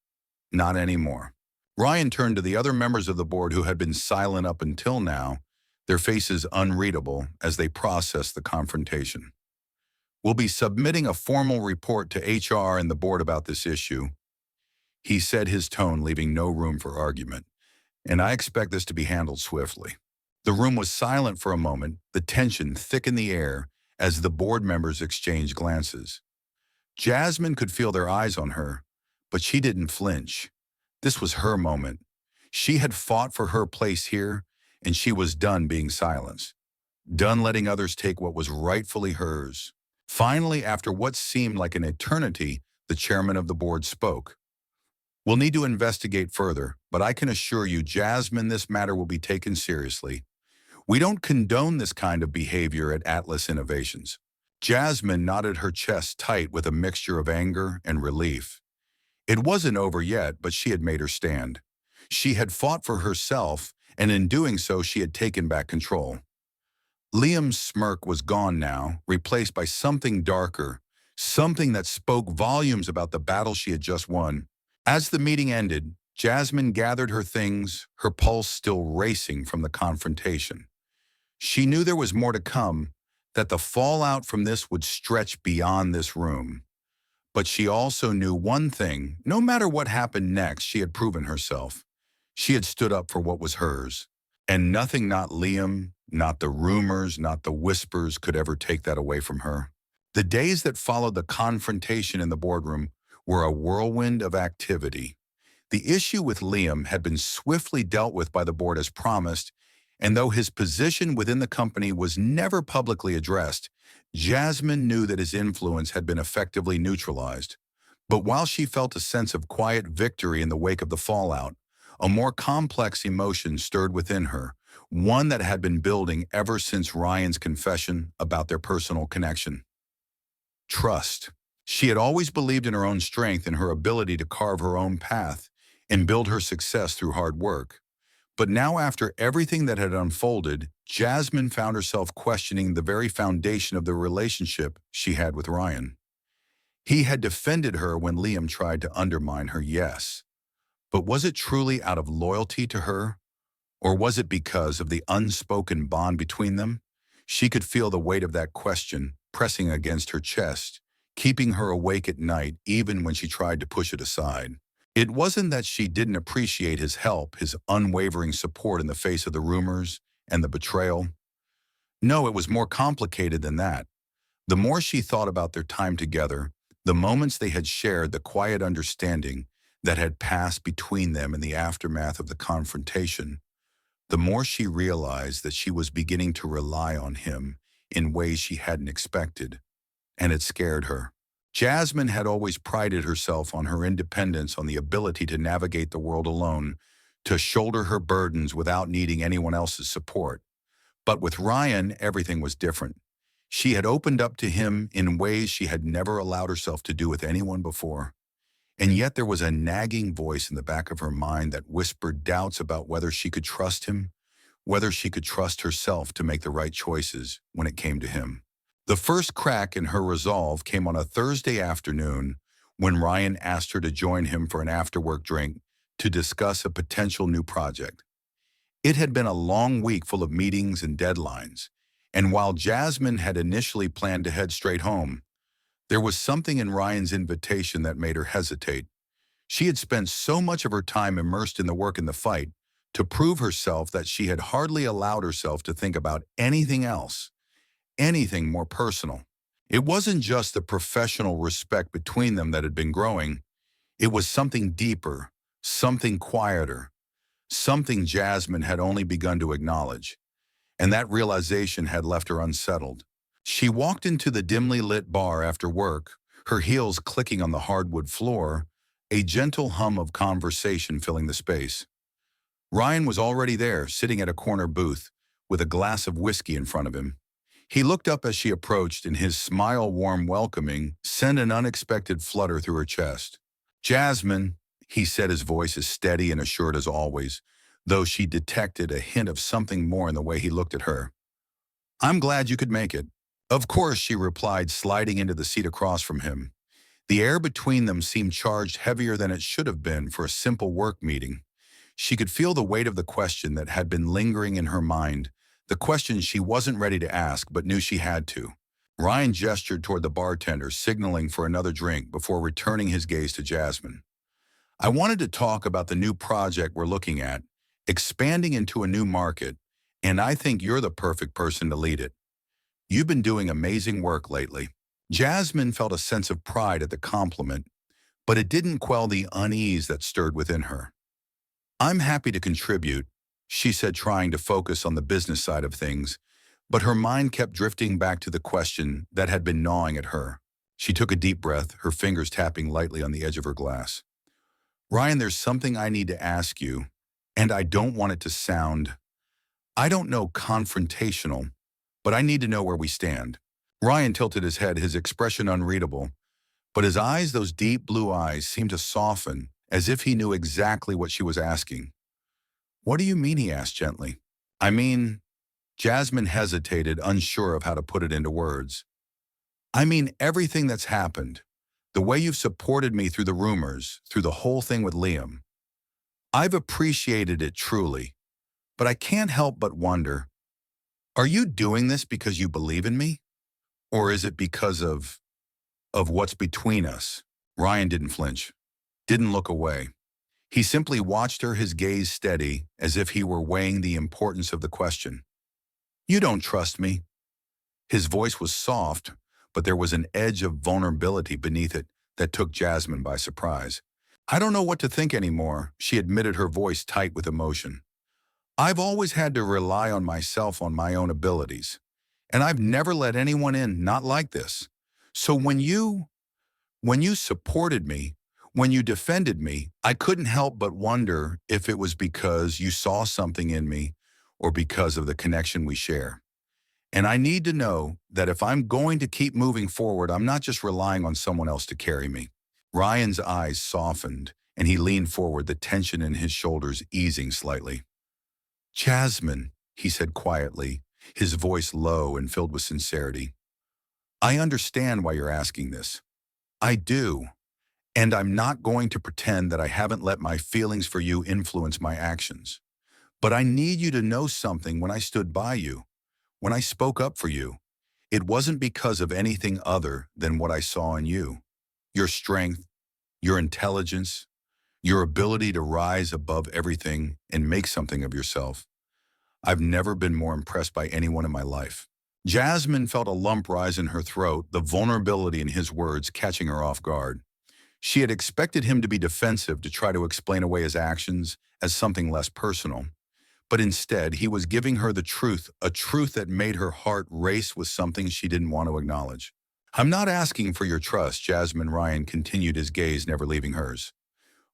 Not anymore. Ryan turned to the other members of the board who had been silent up until now, their faces unreadable as they processed the confrontation. We'll be submitting a formal report to HR and the board about this issue, he said, his tone leaving no room for argument. And I expect this to be handled swiftly. The room was silent for a moment, the tension thick in the air as the board members exchanged glances. Jasmine could feel their eyes on her, but she didn't flinch. This was her moment. She had fought for her place here, and she was done being silenced, done letting others take what was rightfully hers. Finally, after what seemed like an eternity, the chairman of the board spoke. We'll need to investigate further, but I can assure you, Jasmine, this matter will be taken seriously. We don't condone this kind of behavior at Atlas Innovations. Jasmine nodded, her chest tight with a mixture of anger and relief. It wasn't over yet, but she had made her stand. She had fought for herself, and in doing so, she had taken back control. Liam's smirk was gone now, replaced by something darker, something that spoke volumes about the battle she had just won. As the meeting ended, Jasmine gathered her things, her pulse still racing from the confrontation. She knew there was more to come, that the fallout from this would stretch beyond this room. But she also knew one thing: no matter what happened next, she had proven herself. She had stood up for what was hers. And nothing, not Liam, not the rumors, not the whispers, could ever take that away from her. The days that followed the confrontation in the boardroom were a whirlwind of activity. The issue with Liam had been swiftly dealt with by the board as promised, and though his position within the company was never publicly addressed, Jasmine knew that his influence had been effectively neutralized. But while she felt a sense of quiet victory in the wake of the fallout, a more complex emotion stirred within her, one that had been building ever since Ryan's confession about their personal connection. Trust. She had always believed in her own strength and her ability to carve her own path and build her success through hard work. But now, after everything that had unfolded, Jasmine found herself questioning the very foundation of the relationship she had with Ryan. He had defended her when Liam tried to undermine her, yes. But was it truly out of loyalty to her? Or was it because of the unspoken bond between them? She could feel the weight of that question pressing against her chest, keeping her awake at night even when she tried to push it aside. It wasn't that she didn't appreciate his help, his unwavering support in the face of the rumors and the betrayal. No, it was more complicated than that. The more she thought about their time together, the moments they had shared, the quiet understanding that had passed between them in the aftermath of the confrontation, the more she realized that she was beginning to rely on him in ways she hadn't expected, and it scared her. Jasmine had always prided herself on her independence, on the ability to navigate the world alone, to shoulder her burdens without needing anyone else's support. But with Ryan, everything was different. She had opened up to him in ways she had never allowed herself to do with anyone before. And yet there was a nagging voice in the back of her mind that whispered doubts about whether she could trust him, whether she could trust herself to make the right choices when it came to him. The first crack in her resolve came on a Thursday afternoon when Ryan asked her to join him for an after-work drink to discuss a potential new project. It had been a long week full of meetings and deadlines, and while Jasmine had initially planned to head straight home, there was something in Ryan's invitation that made her hesitate. She had spent so much of her time immersed in the work and the fight to prove herself that she had hardly allowed herself to think about anything else, anything more personal. It wasn't just the professional respect between them that had been growing. It was something deeper, something quieter, something Jasmine had only begun to acknowledge, and that realization had left her unsettled. She walked into the dimly lit bar after work, her heels clicking on the hardwood floor, a gentle hum of conversation filling the space. Ryan was already there, sitting at a corner booth, with a glass of whiskey in front of him. He looked up as she approached, and his smile, warm welcoming, sent an unexpected flutter through her chest. "Jasmine," he said, his voice as steady and assured as always, though she detected a hint of something more in the way he looked at her. "I'm glad you could make it." "Of course," she replied, sliding into the seat across from him. The air between them seemed charged heavier than it should have been for a simple work meeting. She could feel the weight of the question that had been lingering in her mind, the question she wasn't ready to ask but knew she had to. Ryan gestured toward the bartender, signaling for another drink before returning his gaze to Jasmine. "I wanted to talk about the new project we're looking at, expanding into a new market, and I think you're the perfect person to lead it. You've been doing amazing work lately." Jasmine felt a sense of pride at the compliment, but it didn't quell the unease that stirred within her. "I'm happy to contribute," she said, trying to focus on the business side of things, but her mind kept drifting back to the question that had been gnawing at her. She took a deep breath, her fingers tapping lightly on the edge of her glass. "Ryan, there's something I need to ask you, and I don't want it to sound, I don't know, confrontational, but I need to know where we stand." Ryan tilted his head, his expression unreadable, but his eyes, those deep blue eyes, seemed to soften, as if he knew exactly what she was asking. "What do you mean?" he asked gently. "I mean," Jasmine hesitated, unsure of how to put it into words. "I mean everything that's happened, the way you've supported me through the rumors, through the whole thing with Liam. I've appreciated it truly, but I can't help but wonder, are you doing this because you believe in me? Or is it because of what's between us?" Ryan didn't flinch, didn't look away. He simply watched her, his gaze steady, as if he were weighing the importance of the question. "You don't trust me." His voice was soft, but there was an edge of vulnerability beneath it that took Jasmine by surprise. "I don't know what to think anymore," she admitted, her voice tight with emotion. "I've always had to rely on myself, on my own abilities. And I've never let anyone in, not like this. So when you supported me, when you defended me, I couldn't help but wonder if it was because you saw something in me or because of the connection we share. And I need to know that if I'm going to keep moving forward, I'm not just relying on someone else to carry me." Ryan's eyes softened, and he leaned forward, the tension in his shoulders easing slightly. "Jasmine," he said quietly, his voice low and filled with sincerity, "I understand why you're asking this. I do. And I'm not going to pretend that I haven't let my feelings for you influence my actions. But I need you to know something. When I stood by you, when I spoke up for you, it wasn't because of anything other than what I saw in you. Your strength, your intelligence, your ability to rise above everything and make something of yourself. I've never been more impressed by anyone in my life." Jasmine felt a lump rise in her throat, the vulnerability in his words catching her off guard. She had expected him to be defensive, to try to explain away his actions as something less personal. But instead, he was giving her the truth, a truth that made her heart race with something she didn't want to acknowledge. "I'm not asking for your trust," Jasmine. Ryan continued, his gaze never leaving hers.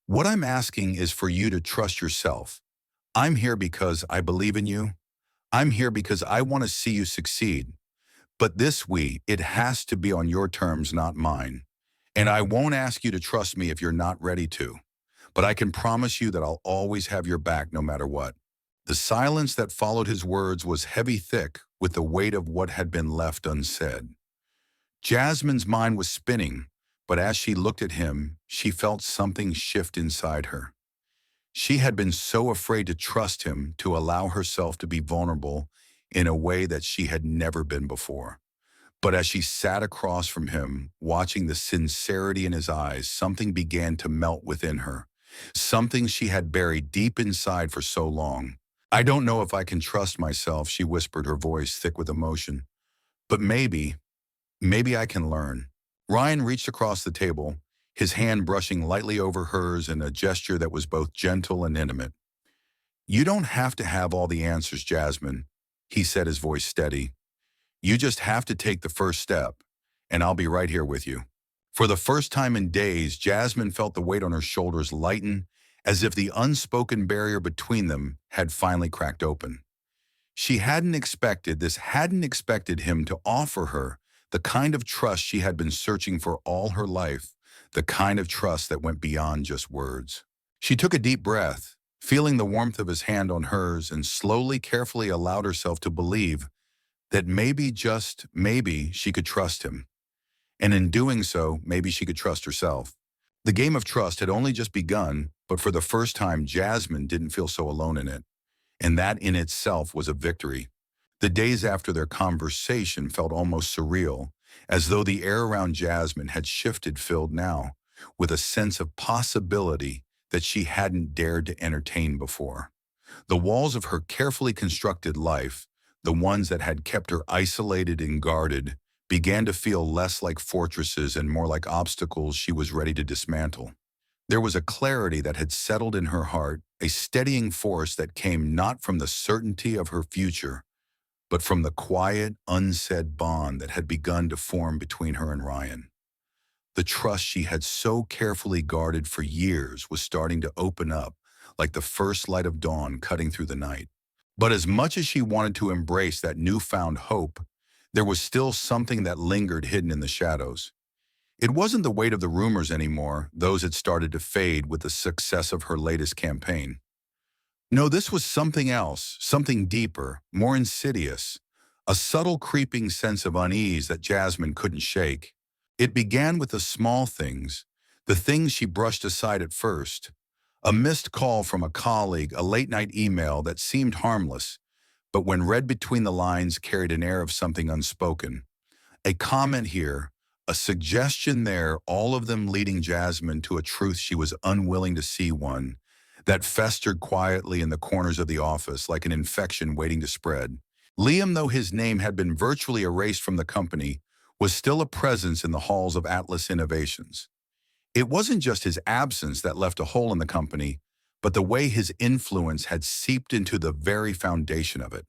"What I'm asking is for you to trust yourself. I'm here because I believe in you. I'm here because I want to see you succeed. But it has to be on your terms, not mine. And I won't ask you to trust me if you're not ready to. But I can promise you that I'll always have your back no matter what." The silence that followed his words was heavy thick with the weight of what had been left unsaid. Jasmine's mind was spinning, but as she looked at him, she felt something shift inside her. She had been so afraid to trust him, to allow herself to be vulnerable in a way that she had never been before. But as she sat across from him, watching the sincerity in his eyes, something began to melt within her. Something she had buried deep inside for so long. "I don't know if I can trust myself," she whispered, her voice thick with emotion. "But maybe I can learn." Ryan reached across the table, his hand brushing lightly over hers in a gesture that was both gentle and intimate. "You don't have to have all the answers, Jasmine," he said, his voice steady. "You just have to take the first step, and I'll be right here with you." For the first time in days, Jasmine felt the weight on her shoulders lighten, as if the unspoken barrier between them had finally cracked open. She hadn't expected him to offer her the kind of trust she had been searching for all her life, the kind of trust that went beyond just words. She took a deep breath, feeling the warmth of his hand on hers, and slowly, carefully allowed herself to believe that maybe, just maybe, she could trust him. And in doing so, maybe she could trust herself. The game of trust had only just begun, but for the first time, Jasmine didn't feel so alone in it. And that in itself was a victory. The days after their conversation felt almost surreal, as though the air around Jasmine had shifted, filled now with a sense of possibility that she hadn't dared to entertain before. The walls of her carefully constructed life, the ones that had kept her isolated and guarded, began to feel less like fortresses and more like obstacles she was ready to dismantle. There was a clarity that had settled in her heart, a steadying force that came not from the certainty of her future, but from the quiet, unsaid bond that had begun to form between her and Ryan. The trust she had so carefully guarded for years was starting to open up, like the first light of dawn cutting through the night. But as much as she wanted to embrace that newfound hope, there was still something that lingered hidden in the shadows. It wasn't the weight of the rumors anymore; those had started to fade with the success of her latest campaign. No, this was something else, something deeper, more insidious, a subtle creeping sense of unease that Jasmine couldn't shake. It began with the small things, the things she brushed aside at first. A missed call from a colleague, a late-night email that seemed harmless, but when read between the lines carried an air of something unspoken. A comment here, a suggestion there, all of them leading Jasmine to a truth she was unwilling to see, one that festered quietly in the corners of the office like an infection waiting to spread. Liam, though his name had been virtually erased from the company, was still a presence in the halls of Atlas Innovations. It wasn't just his absence that left a hole in the company, but the way his influence had seeped into the very foundation of it.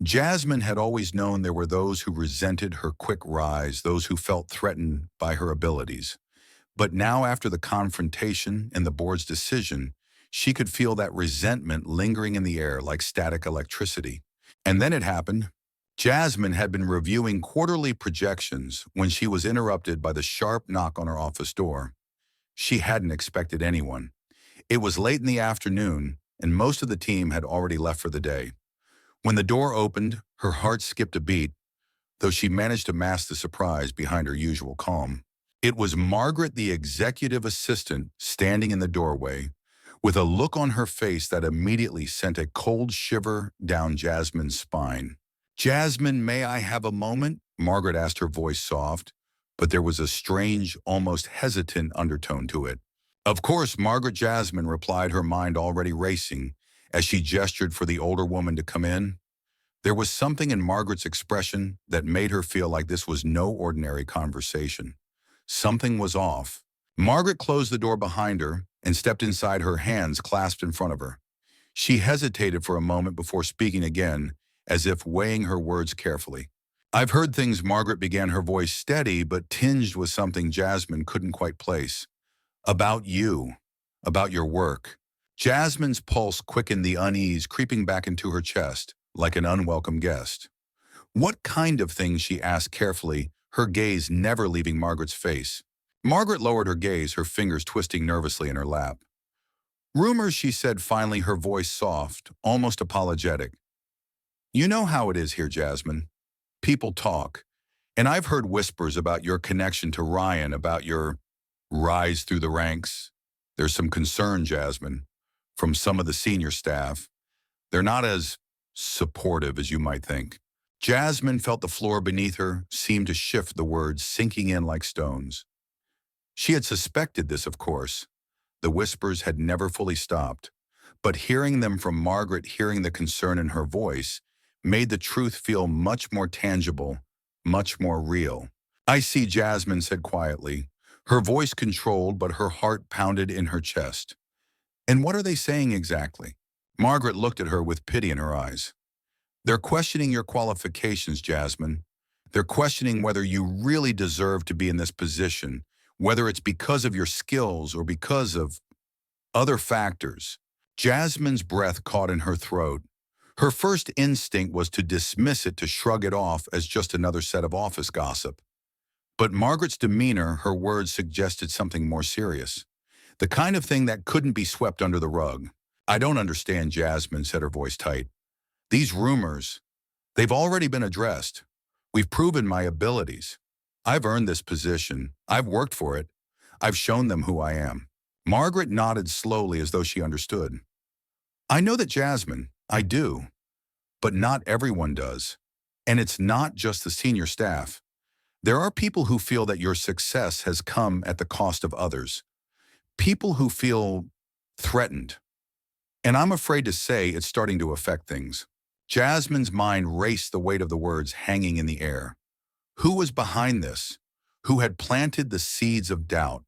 Jasmine had always known there were those who resented her quick rise, those who felt threatened by her abilities. But now, after the confrontation and the board's decision, she could feel that resentment lingering in the air like static electricity. And then it happened. Jasmine had been reviewing quarterly projections when she was interrupted by the sharp knock on her office door. She hadn't expected anyone. It was late in the afternoon, and most of the team had already left for the day. When the door opened, her heart skipped a beat, though she managed to mask the surprise behind her usual calm. It was Margaret, the executive assistant, standing in the doorway, with a look on her face that immediately sent a cold shiver down Jasmine's spine. "Jasmine, may I have a moment?" Margaret asked, her voice soft, but there was a strange, almost hesitant undertone to it. "Of course, Margaret." Jasmine replied, her mind already racing, as she gestured for the older woman to come in. There was something in Margaret's expression that made her feel like this was no ordinary conversation. Something was off. Margaret closed the door behind her and stepped inside, her hands clasped in front of her. She hesitated for a moment before speaking again, as if weighing her words carefully. "I've heard things," Margaret began, her voice steady but tinged with something Jasmine couldn't quite place. "About you, about your work." Jasmine's pulse quickened, the unease creeping back into her chest, like an unwelcome guest. "What kind of things?" she asked carefully, her gaze never leaving Margaret's face. Margaret lowered her gaze, her fingers twisting nervously in her lap. Rumors, she said finally, her voice soft, almost apologetic. You know how it is here, Jasmine. People talk. And I've heard whispers about your connection to Ryan, about your rise through the ranks. There's some concern, Jasmine, from some of the senior staff. They're not as supportive as you might think. Jasmine felt the floor beneath her seem to shift, the words sinking in like stones. She had suspected this, of course. The whispers had never fully stopped. But hearing them from Margaret, hearing the concern in her voice, made the truth feel much more tangible, much more real. I see, Jasmine said quietly, her voice controlled, but her heart pounded in her chest. And what are they saying exactly? Margaret looked at her with pity in her eyes. They're questioning your qualifications, Jasmine. They're questioning whether you really deserve to be in this position, whether it's because of your skills or because of other factors. Jasmine's breath caught in her throat. Her first instinct was to dismiss it, to shrug it off as just another set of office gossip. But Margaret's demeanor, her words suggested something more serious. The kind of thing that couldn't be swept under the rug. I don't understand, Jasmine said, her voice tight. These rumors, they've already been addressed. We've proven my abilities. I've earned this position. I've worked for it. I've shown them who I am. Margaret nodded slowly as though she understood. I know that, Jasmine. I do. But not everyone does. And it's not just the senior staff. There are people who feel that your success has come at the cost of others. People who feel threatened. And I'm afraid to say it's starting to affect things. Jasmine's mind raced, the weight of the words hanging in the air. Who was behind this? Who had planted the seeds of doubt?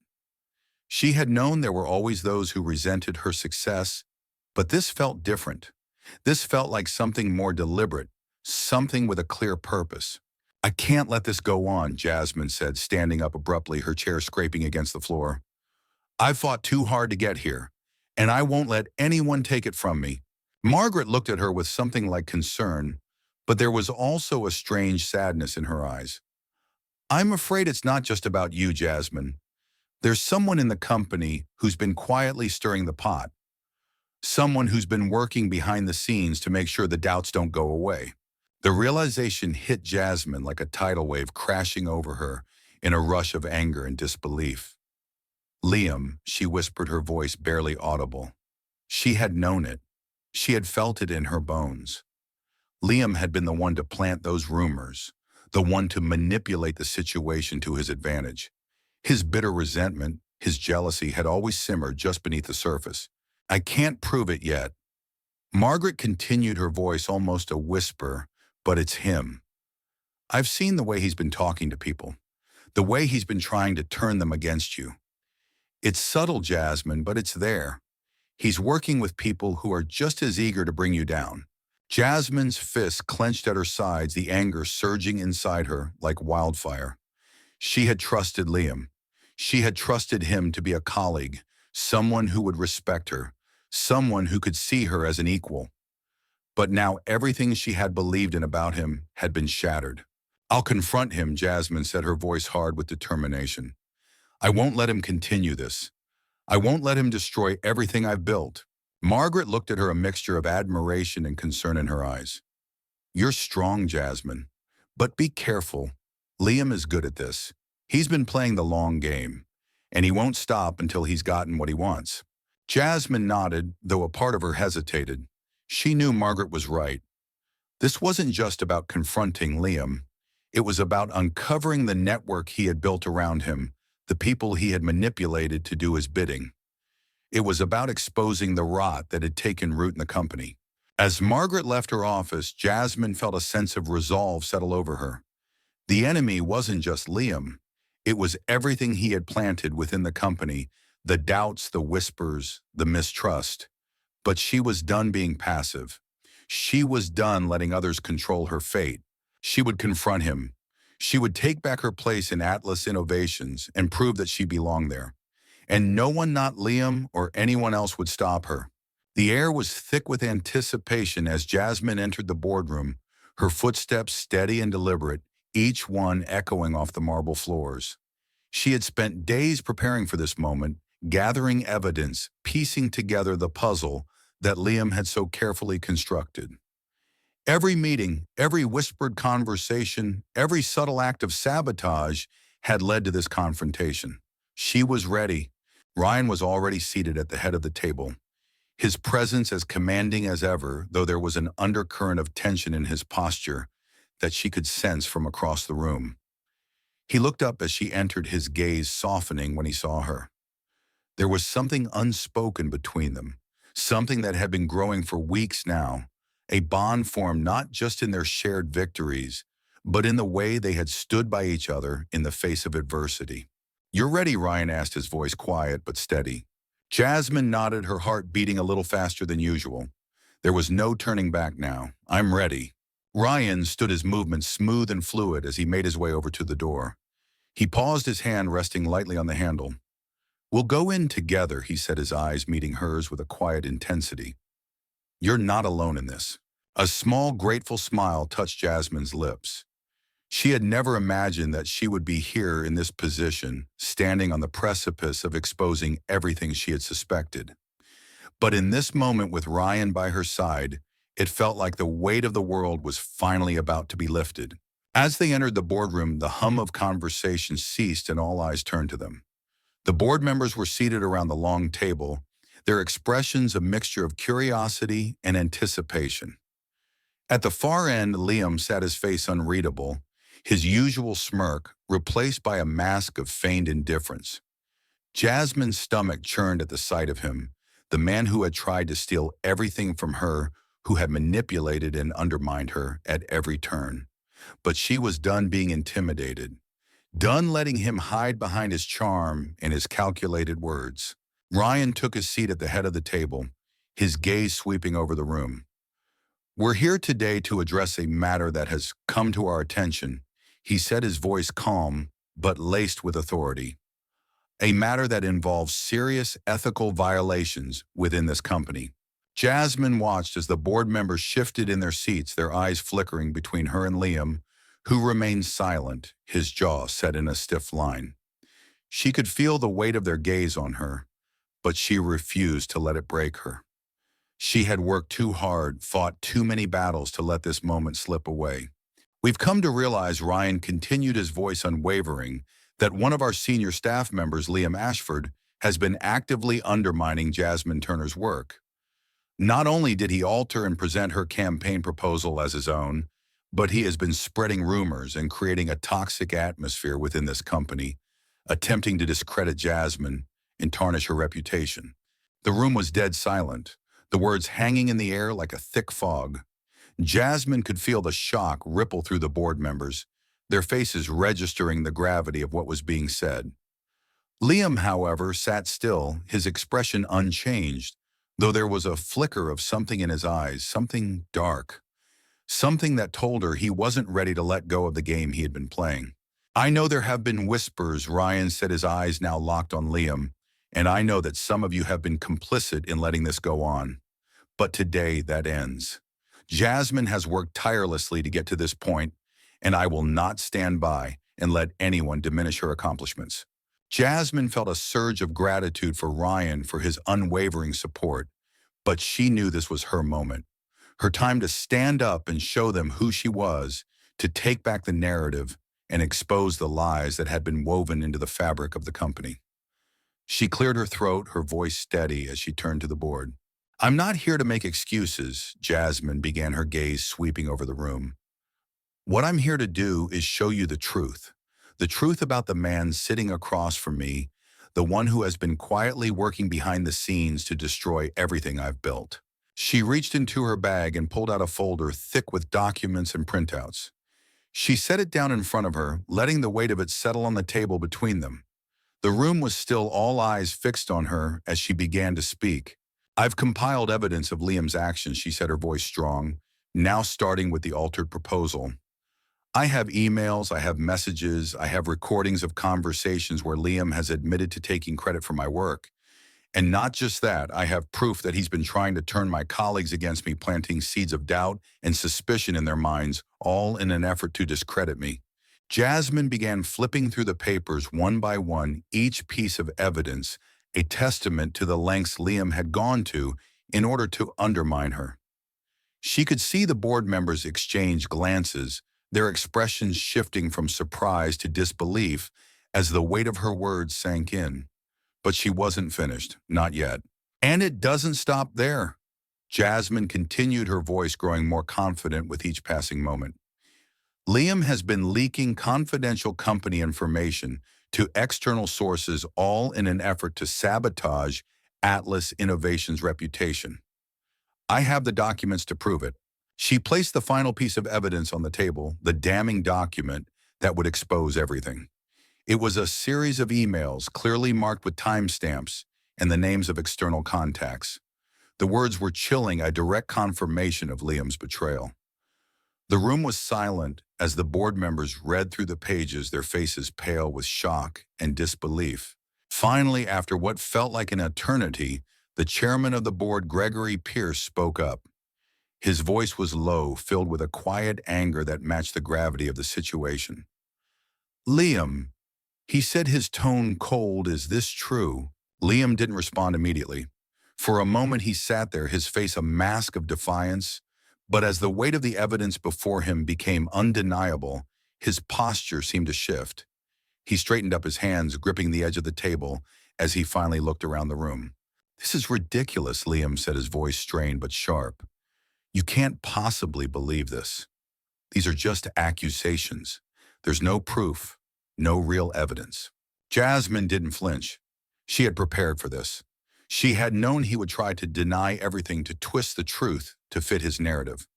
She had known there were always those who resented her success, but this felt different. This felt like something more deliberate, something with a clear purpose. I can't let this go on, Jasmine said, standing up abruptly, her chair scraping against the floor. I've fought too hard to get here, and I won't let anyone take it from me. Margaret looked at her with something like concern, but there was also a strange sadness in her eyes. I'm afraid it's not just about you, Jasmine. There's someone in the company who's been quietly stirring the pot. Someone who's been working behind the scenes to make sure the doubts don't go away. The realization hit Jasmine like a tidal wave crashing over her in a rush of anger and disbelief. Liam, she whispered, her voice barely audible. She had known it. She had felt it in her bones. Liam had been the one to plant those rumors, the one to manipulate the situation to his advantage. His bitter resentment, his jealousy had always simmered just beneath the surface. I can't prove it yet. Margaret continued, her voice almost a whisper, but it's him. I've seen the way he's been talking to people, the way he's been trying to turn them against you. It's subtle, Jasmine, but it's there. He's working with people who are just as eager to bring you down. Jasmine's fists clenched at her sides, the anger surging inside her like wildfire. She had trusted Liam. She had trusted him to be a colleague, someone who would respect her, someone who could see her as an equal. But now everything she had believed in about him had been shattered. I'll confront him, Jasmine said, her voice hard with determination. I won't let him continue this. I won't let him destroy everything I've built. Margaret looked at her, a mixture of admiration and concern in her eyes. You're strong, Jasmine. But be careful. Liam is good at this. He's been playing the long game, and he won't stop until he's gotten what he wants. Jasmine nodded, though a part of her hesitated. She knew Margaret was right. This wasn't just about confronting Liam. It was about uncovering the network he had built around him, the people he had manipulated to do his bidding. It was about exposing the rot that had taken root in the company. As Margaret left her office, Jasmine felt a sense of resolve settle over her. The enemy wasn't just Liam. It was everything he had planted within the company, the doubts, the whispers, the mistrust. But she was done being passive. She was done letting others control her fate. She would confront him. She would take back her place in Atlas Innovations and prove that she belonged there. And no one, not Liam or anyone else, would stop her. The air was thick with anticipation as Jasmine entered the boardroom, her footsteps steady and deliberate, each one echoing off the marble floors. She had spent days preparing for this moment, gathering evidence, piecing together the puzzle that Liam had so carefully constructed. Every meeting, every whispered conversation, every subtle act of sabotage had led to this confrontation. She was ready. Ryan was already seated at the head of the table, his presence as commanding as ever, though there was an undercurrent of tension in his posture that she could sense from across the room. He looked up as she entered, his gaze softening when he saw her. There was something unspoken between them, something that had been growing for weeks now, a bond formed not just in their shared victories, but in the way they had stood by each other in the face of adversity. "You're ready," Ryan asked, his voice quiet but steady. Jasmine nodded, her heart beating a little faster than usual. There was no turning back now. "I'm ready." Ryan stood, his movements smooth and fluid as he made his way over to the door. He paused, his hand resting lightly on the handle. "We'll go in together," he said, his eyes meeting hers with a quiet intensity. "You're not alone in this." A small, grateful smile touched Jasmine's lips. She had never imagined that she would be here in this position, standing on the precipice of exposing everything she had suspected. But in this moment, with Ryan by her side, it felt like the weight of the world was finally about to be lifted. As they entered the boardroom, the hum of conversation ceased and all eyes turned to them. The board members were seated around the long table, their expressions a mixture of curiosity and anticipation. At the far end, Liam sat, his face unreadable, his usual smirk replaced by a mask of feigned indifference. Jasmine's stomach churned at the sight of him, the man who had tried to steal everything from her, who had manipulated and undermined her at every turn. But she was done being intimidated, done letting him hide behind his charm and his calculated words. Ryan took his seat at the head of the table, his gaze sweeping over the room. "We're here today to address a matter that has come to our attention," he said, his voice calm but laced with authority. "A matter that involves serious ethical violations within this company." Jasmine watched as the board members shifted in their seats, their eyes flickering between her and Liam, who remained silent, his jaw set in a stiff line. She could feel the weight of their gaze on her, but she refused to let it break her. She had worked too hard, fought too many battles to let this moment slip away. "We've come to realize," Ryan continued, his voice unwavering, "that one of our senior staff members, Liam Ashford, has been actively undermining Jasmine Turner's work. Not only did he alter and present her campaign proposal as his own, but he has been spreading rumors and creating a toxic atmosphere within this company, attempting to discredit Jasmine and tarnish her reputation." The room was dead silent, the words hanging in the air like a thick fog. Jasmine could feel the shock ripple through the board members, their faces registering the gravity of what was being said. Liam, however, sat still, his expression unchanged, though there was a flicker of something in his eyes, something dark, something that told her he wasn't ready to let go of the game he had been playing. "I know there have been whispers," Ryan said, his eyes now locked on Liam, "and I know that some of you have been complicit in letting this go on. But today that ends. Jasmine has worked tirelessly to get to this point, and I will not stand by and let anyone diminish her accomplishments." Jasmine felt a surge of gratitude for Ryan for his unwavering support, but she knew this was her moment, her time to stand up and show them who she was, to take back the narrative and expose the lies that had been woven into the fabric of the company. She cleared her throat, her voice steady as she turned to the board. "I'm not here to make excuses," Jasmine began, her gaze sweeping over the room. "What I'm here to do is show you the truth about the man sitting across from me, the one who has been quietly working behind the scenes to destroy everything I've built." She reached into her bag and pulled out a folder thick with documents and printouts. She set it down in front of her, letting the weight of it settle on the table between them. The room was still, all eyes fixed on her as she began to speak. "I've compiled evidence of Liam's actions," she said, her voice strong, now starting with the altered proposal. "I have emails, I have messages, I have recordings of conversations where Liam has admitted to taking credit for my work. And not just that, I have proof that he's been trying to turn my colleagues against me, planting seeds of doubt and suspicion in their minds, all in an effort to discredit me." Jasmine began flipping through the papers one by one, each piece of evidence a testament to the lengths Liam had gone to in order to undermine her. She could see the board members exchange glances, their expressions shifting from surprise to disbelief as the weight of her words sank in. But she wasn't finished, not yet. And it doesn't stop there. Jasmine continued, her voice growing more confident with each passing moment. Liam has been leaking confidential company information to external sources, all in an effort to sabotage Atlas Innovation's reputation. I have the documents to prove it. She placed the final piece of evidence on the table, the damning document that would expose everything. It was a series of emails clearly marked with timestamps and the names of external contacts. The words were chilling, a direct confirmation of Liam's betrayal. The room was silent as the board members read through the pages, their faces pale with shock and disbelief. Finally, after what felt like an eternity, the chairman of the board, Gregory Pierce, spoke up. His voice was low, filled with a quiet anger that matched the gravity of the situation. Liam, he said, his tone cold, is this true? Liam didn't respond immediately. For a moment he sat there, his face a mask of defiance, but as the weight of the evidence before him became undeniable, his posture seemed to shift. He straightened up, his hands gripping the edge of the table as he finally looked around the room. This is ridiculous, Liam said, his voice strained but sharp. You can't possibly believe this. These are just accusations. There's no proof, no real evidence. Jasmine didn't flinch. She had prepared for this. She had known he would try to deny everything, to twist the truth to fit his narrative.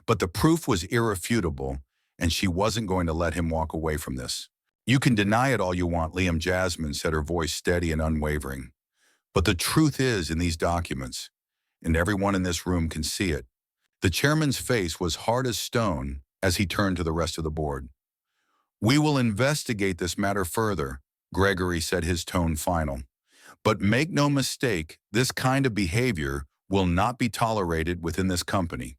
But the proof was irrefutable, and she wasn't going to let him walk away from this. You can deny it all you want, Liam, Jasmine said, her voice steady and unwavering. But the truth is in these documents, and everyone in this room can see it. The chairman's face was hard as stone as he turned to the rest of the board. We will investigate this matter further, Gregory said, his tone final. But make no mistake, this kind of behavior will not be tolerated within this company.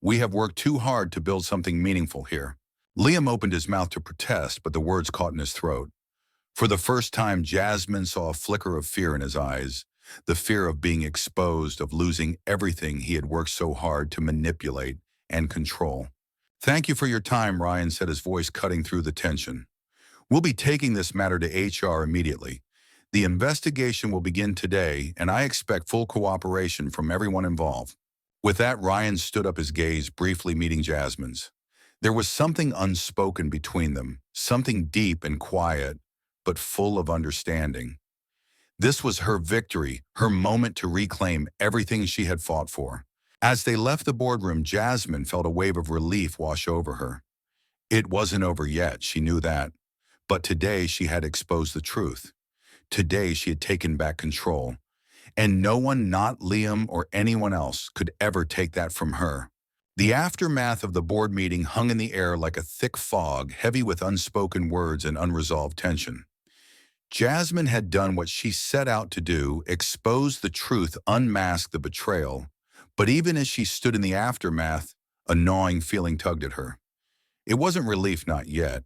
We have worked too hard to build something meaningful here. Liam opened his mouth to protest, but the words caught in his throat. For the first time, Jasmine saw a flicker of fear in his eyes, the fear of being exposed, of losing everything he had worked so hard to manipulate and control. Thank you for your time, Ryan said, his voice cutting through the tension. We'll be taking this matter to HR immediately. The investigation will begin today, and I expect full cooperation from everyone involved. With that, Ryan stood up, his gaze briefly meeting Jasmine's. There was something unspoken between them, something deep and quiet, but full of understanding. This was her victory, her moment to reclaim everything she had fought for. As they left the boardroom, Jasmine felt a wave of relief wash over her. It wasn't over yet, she knew that. But today she had exposed the truth. Today she had taken back control. And no one, not Liam or anyone else, could ever take that from her. The aftermath of the board meeting hung in the air like a thick fog, heavy with unspoken words and unresolved tension. Jasmine had done what she set out to do, expose the truth, unmask the betrayal. But even as she stood in the aftermath, a gnawing feeling tugged at her. It wasn't relief, not yet.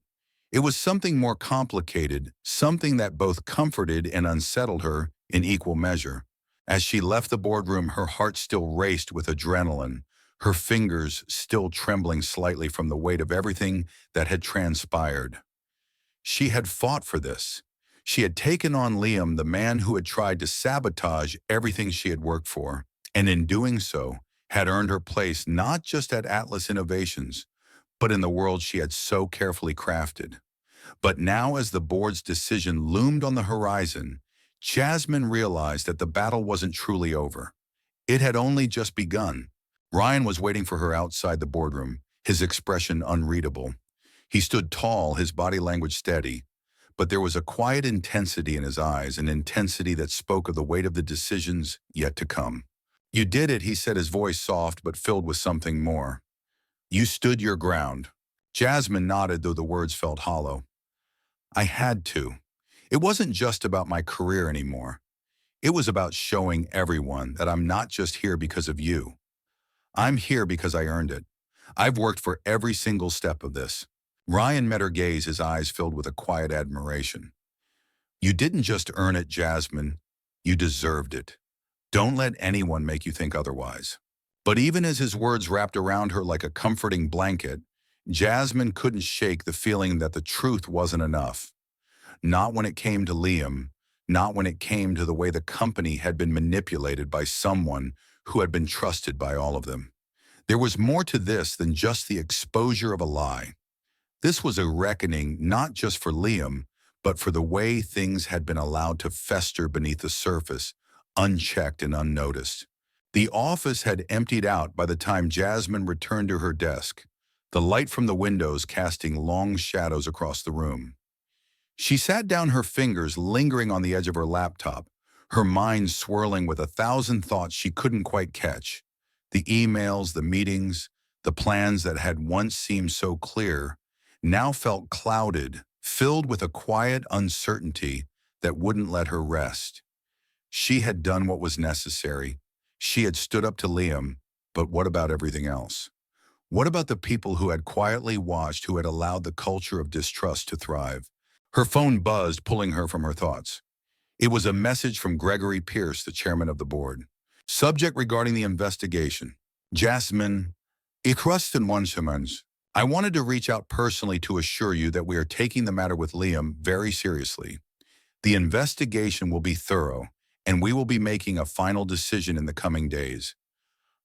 It was something more complicated, something that both comforted and unsettled her in equal measure. As she left the boardroom, her heart still raced with adrenaline, her fingers still trembling slightly from the weight of everything that had transpired. She had fought for this. She had taken on Liam, the man who had tried to sabotage everything she had worked for, and in doing so, had earned her place not just at Atlas Innovations, but in the world she had so carefully crafted. But now, as the board's decision loomed on the horizon, Jasmine realized that the battle wasn't truly over. It had only just begun. Ryan was waiting for her outside the boardroom, his expression unreadable. He stood tall, his body language steady, but there was a quiet intensity in his eyes, an intensity that spoke of the weight of the decisions yet to come. You did it, he said, his voice soft but filled with something more. You stood your ground. Jasmine nodded, though the words felt hollow. I had to. It wasn't just about my career anymore. It was about showing everyone that I'm not just here because of you. I'm here because I earned it. I've worked for every single step of this. Ryan met her gaze, his eyes filled with a quiet admiration. You didn't just earn it, Jasmine. You deserved it. Don't let anyone make you think otherwise. But even as his words wrapped around her like a comforting blanket, Jasmine couldn't shake the feeling that the truth wasn't enough. Not when it came to Liam, not when it came to the way the company had been manipulated by someone who had been trusted by all of them. There was more to this than just the exposure of a lie. This was a reckoning not just for Liam, but for the way things had been allowed to fester beneath the surface, unchecked and unnoticed. The office had emptied out by the time Jasmine returned to her desk, the light from the windows casting long shadows across the room. She sat down, her fingers lingering on the edge of her laptop, her mind swirling with 1,000 thoughts she couldn't quite catch. The emails, the meetings, the plans that had once seemed so clear now felt clouded, filled with a quiet uncertainty that wouldn't let her rest. She had done what was necessary. She had stood up to Liam, but what about everything else? What about the people who had quietly watched, who had allowed the culture of distrust to thrive? Her phone buzzed, pulling her from her thoughts. It was a message from Gregory Pierce, the chairman of the board. Subject regarding the investigation. Jasmine, ich rusten Wanschemans. I wanted to reach out personally to assure you that we are taking the matter with Liam very seriously. The investigation will be thorough, and we will be making a final decision in the coming days.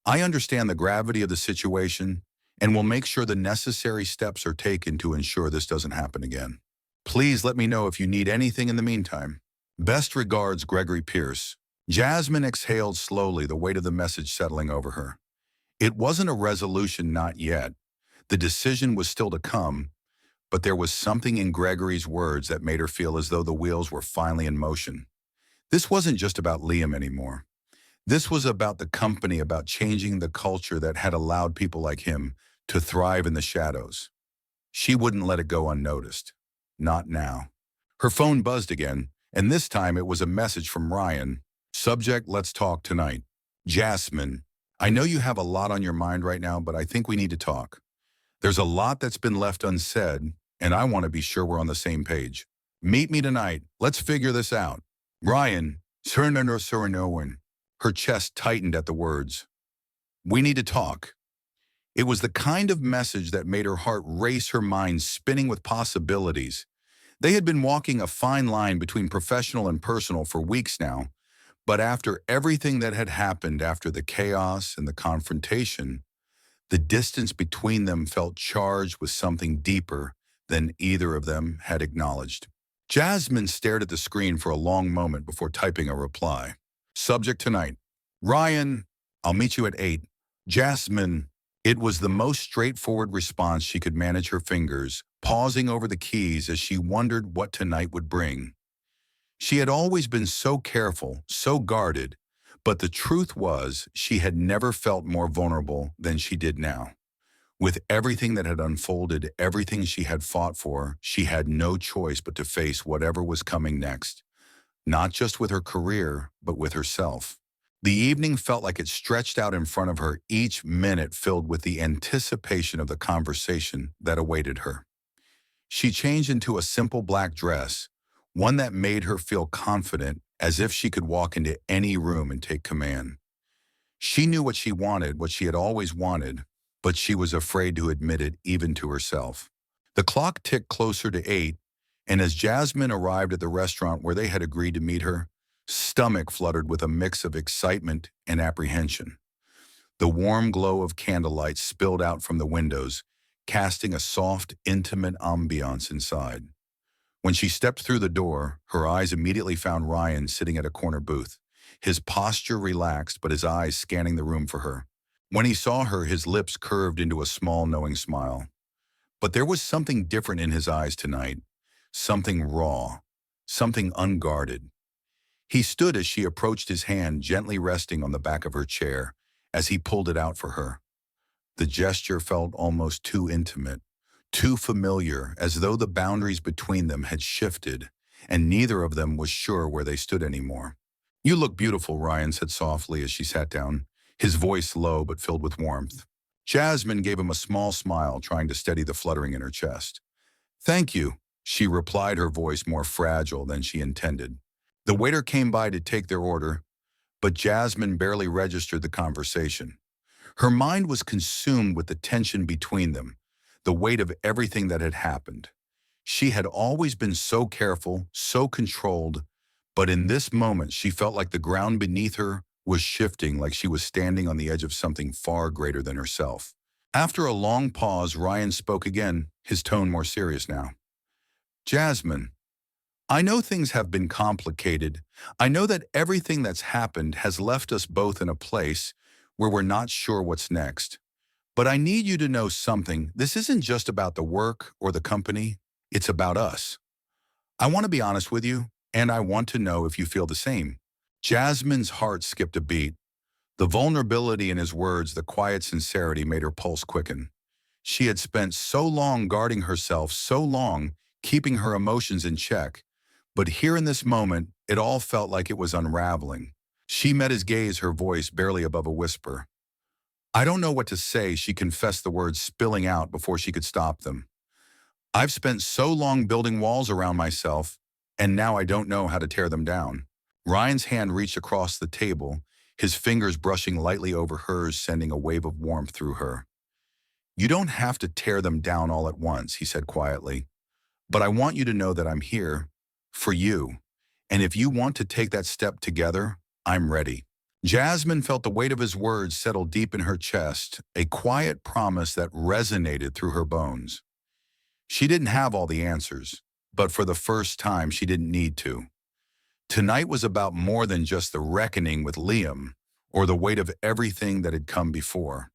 I understand the gravity of the situation, and will make sure the necessary steps are taken to ensure this doesn't happen again. Please let me know if you need anything in the meantime. Best regards, Gregory Pierce. Jasmine exhaled slowly, the weight of the message settling over her. It wasn't a resolution, not yet. The decision was still to come, but there was something in Gregory's words that made her feel as though the wheels were finally in motion. This wasn't just about Liam anymore. This was about the company, about changing the culture that had allowed people like him to thrive in the shadows. She wouldn't let it go unnoticed. Not now. Her phone buzzed again, and this time it was a message from Ryan. Subject, let's talk tonight. Jasmine, I know you have a lot on your mind right now, but I think we need to talk. There's a lot that's been left unsaid, and I want to be sure we're on the same page. Meet me tonight. Let's figure this out. Ryan, Surnowen. Her chest tightened at the words. We need to talk. It was the kind of message that made her heart race, her mind spinning with possibilities. They had been walking a fine line between professional and personal for weeks now, but after everything that had happened, after the chaos and the confrontation, the distance between them felt charged with something deeper than either of them had acknowledged. Jasmine stared at the screen for a long moment before typing a reply. Subject tonight. Ryan, I'll meet you at 8. Jasmine. It was the most straightforward response she could manage, her fingers pausing over the keys as she wondered what tonight would bring. She had always been so careful, so guarded, but the truth was she had never felt more vulnerable than she did now. With everything that had unfolded, everything she had fought for, she had no choice but to face whatever was coming next, not just with her career, but with herself. The evening felt like it stretched out in front of her, each minute filled with the anticipation of the conversation that awaited her. She changed into a simple black dress, one that made her feel confident, as if she could walk into any room and take command. She knew what she wanted, what she had always wanted, but she was afraid to admit it even to herself. The clock ticked closer to 8, and as Jasmine arrived at the restaurant where they had agreed to meet her, stomach fluttered with a mix of excitement and apprehension. The warm glow of candlelight spilled out from the windows, casting a soft, intimate ambiance inside. When she stepped through the door, her eyes immediately found Ryan sitting at a corner booth, his posture relaxed but his eyes scanning the room for her. When he saw her, his lips curved into a small, knowing smile. But there was something different in his eyes tonight, something raw, something unguarded. He stood as she approached, his hand gently resting on the back of her chair as he pulled it out for her. The gesture felt almost too intimate, too familiar, as though the boundaries between them had shifted, and neither of them was sure where they stood anymore. You look beautiful, Ryan said softly as she sat down, his voice low but filled with warmth. Jasmine gave him a small smile, trying to steady the fluttering in her chest. "Thank you," she replied, her voice more fragile than she intended. The waiter came by to take their order, but Jasmine barely registered the conversation. Her mind was consumed with the tension between them, the weight of everything that had happened. She had always been so careful, so controlled, but in this moment she felt like the ground beneath her was shifting, like she was standing on the edge of something far greater than herself. After a long pause, Ryan spoke again, his tone more serious now. "Jasmine, I know things have been complicated. I know that everything that's happened has left us both in a place where we're not sure what's next. But I need you to know something. This isn't just about the work or the company. It's about us. I want to be honest with you, and I want to know if you feel the same." Jasmine's heart skipped a beat. The vulnerability in his words, the quiet sincerity made her pulse quicken. She had spent so long guarding herself, so long keeping her emotions in check. But here in this moment, it all felt like it was unraveling. She met his gaze, her voice barely above a whisper. "I don't know what to say," she confessed, the words spilling out before she could stop them. "I've spent so long building walls around myself, and now I don't know how to tear them down." Ryan's hand reached across the table, his fingers brushing lightly over hers, sending a wave of warmth through her. "You don't have to tear them down all at once," he said quietly. "But I want you to know that I'm here for you. And if you want to take that step together, I'm ready." Jasmine felt the weight of his words settle deep in her chest, a quiet promise that resonated through her bones. She didn't have all the answers, but for the first time she didn't need to. Tonight was about more than just the reckoning with Liam or the weight of everything that had come before.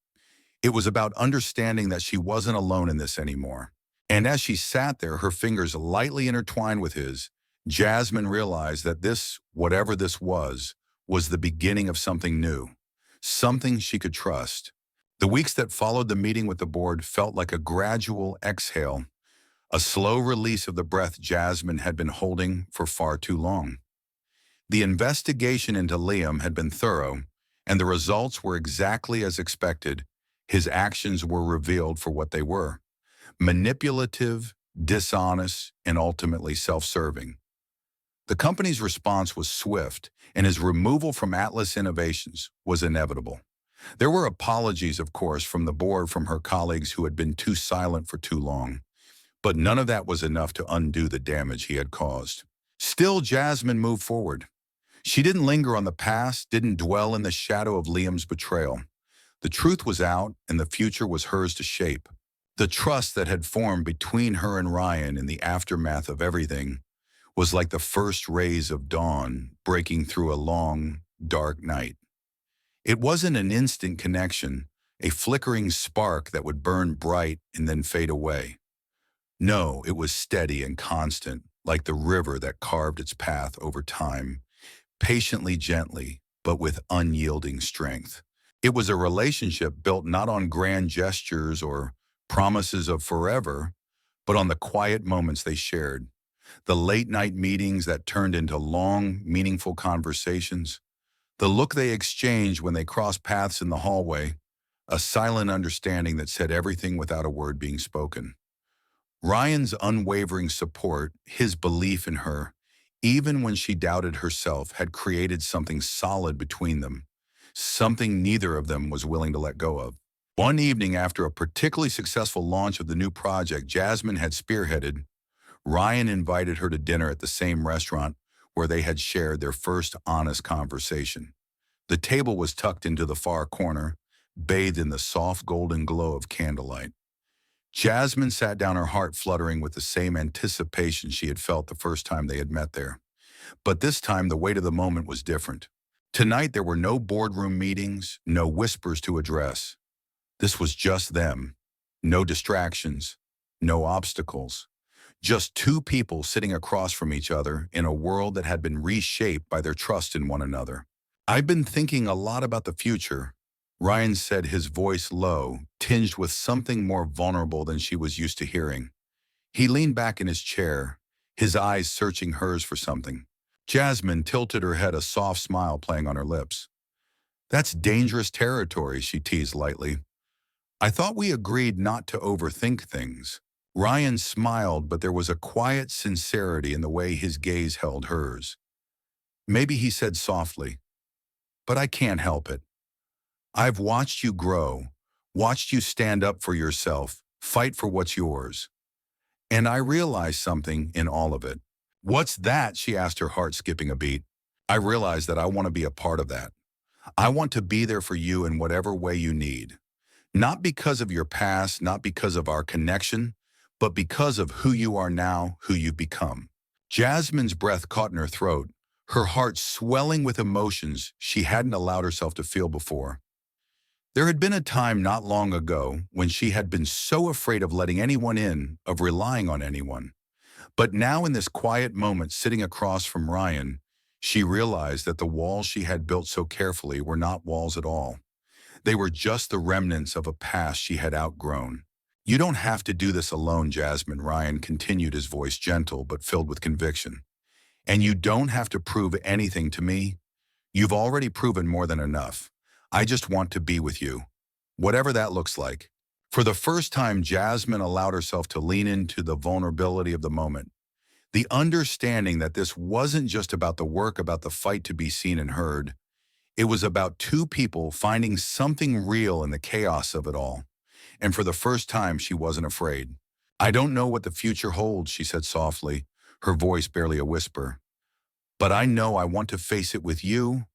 It was about understanding that she wasn't alone in this anymore. And as she sat there, her fingers lightly intertwined with his, Jasmine realized that this, whatever this was the beginning of something new, something she could trust. The weeks that followed the meeting with the board felt like a gradual exhale, a slow release of the breath Jasmine had been holding for far too long. The investigation into Liam had been thorough, and the results were exactly as expected. His actions were revealed for what they were: manipulative, dishonest, and ultimately self-serving. The company's response was swift, and his removal from Atlas Innovations was inevitable. There were apologies, of course, from the board, from her colleagues who had been too silent for too long. But none of that was enough to undo the damage he had caused. Still, Jasmine moved forward. She didn't linger on the past, didn't dwell in the shadow of Liam's betrayal. The truth was out, and the future was hers to shape. The trust that had formed between her and Ryan in the aftermath of everything was like the first rays of dawn breaking through a long, dark night. It wasn't an instant connection, a flickering spark that would burn bright and then fade away. No, it was steady and constant, like the river that carved its path over time, patiently, gently, but with unyielding strength. It was a relationship built not on grand gestures or promises of forever, but on the quiet moments they shared, the late-night meetings that turned into long, meaningful conversations, the look they exchanged when they crossed paths in the hallway, a silent understanding that said everything without a word being spoken. Ryan's unwavering support, his belief in her, even when she doubted herself, had created something solid between them, something neither of them was willing to let go of. One evening, after a particularly successful launch of the new project Jasmine had spearheaded, Ryan invited her to dinner at the same restaurant where they had shared their first honest conversation. The table was tucked into the far corner, bathed in the soft golden glow of candlelight. Jasmine sat down, her heart fluttering with the same anticipation she had felt the first time they had met there. But this time, the weight of the moment was different. Tonight, there were no boardroom meetings, no whispers to address. This was just them. No distractions, no obstacles. Just two people sitting across from each other in a world that had been reshaped by their trust in one another. "I've been thinking a lot about the future," Ryan said, his voice low, tinged with something more vulnerable than she was used to hearing. He leaned back in his chair, his eyes searching hers for something. Jasmine tilted her head, a soft smile playing on her lips. "That's dangerous territory," she teased lightly. "I thought we agreed not to overthink things." Ryan smiled, but there was a quiet sincerity in the way his gaze held hers. Maybe he said softly, "But I can't help it. I've watched you grow, watched you stand up for yourself, fight for what's yours. And I realized something in all of it." "What's that?" she asked, her heart skipping a beat. "I realized that I want to be a part of that. I want to be there for you in whatever way you need. Not because of your past, not because of our connection, but because of who you are now, who you've become." Jasmine's breath caught in her throat, her heart swelling with emotions she hadn't allowed herself to feel before. There had been a time not long ago when she had been so afraid of letting anyone in, of relying on anyone. But now in this quiet moment sitting across from Ryan, she realized that the walls she had built so carefully were not walls at all. They were just the remnants of a past she had outgrown. "You don't have to do this alone, Jasmine," Ryan continued, his voice gentle but filled with conviction. "And you don't have to prove anything to me. You've already proven more than enough. I just want to be with you, whatever that looks like." For the first time, Jasmine allowed herself to lean into the vulnerability of the moment. The understanding that this wasn't just about the work, about the fight to be seen and heard. It was about two people finding something real in the chaos of it all. And for the first time, she wasn't afraid. "I don't know what the future holds," she said softly, her voice barely a whisper. "But I know I want to face it with you.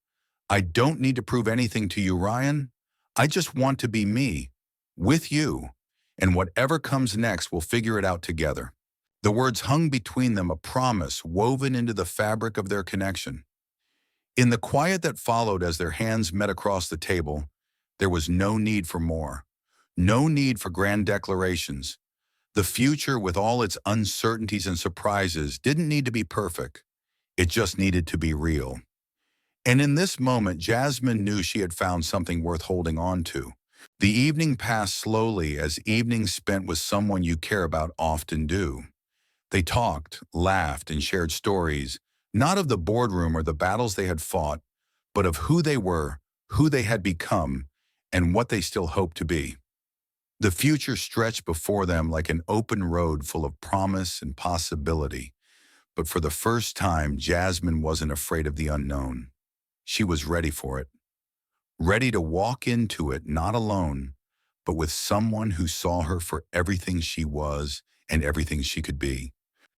I don't need to prove anything to you, Ryan. I just want to be me, with you. And whatever comes next, we'll figure it out together." The words hung between them, a promise woven into the fabric of their connection. In the quiet that followed as their hands met across the table, there was no need for more. No need for grand declarations. The future, with all its uncertainties and surprises, didn't need to be perfect. It just needed to be real. And in this moment, Jasmine knew she had found something worth holding on to. The evening passed slowly, as evenings spent with someone you care about often do. They talked, laughed, and shared stories, not of the boardroom or the battles they had fought, but of who they were, who they had become, and what they still hoped to be. The future stretched before them like an open road full of promise and possibility. But for the first time, Jasmine wasn't afraid of the unknown. She was ready for it. Ready to walk into it not alone, but with someone who saw her for everything she was and everything she could be.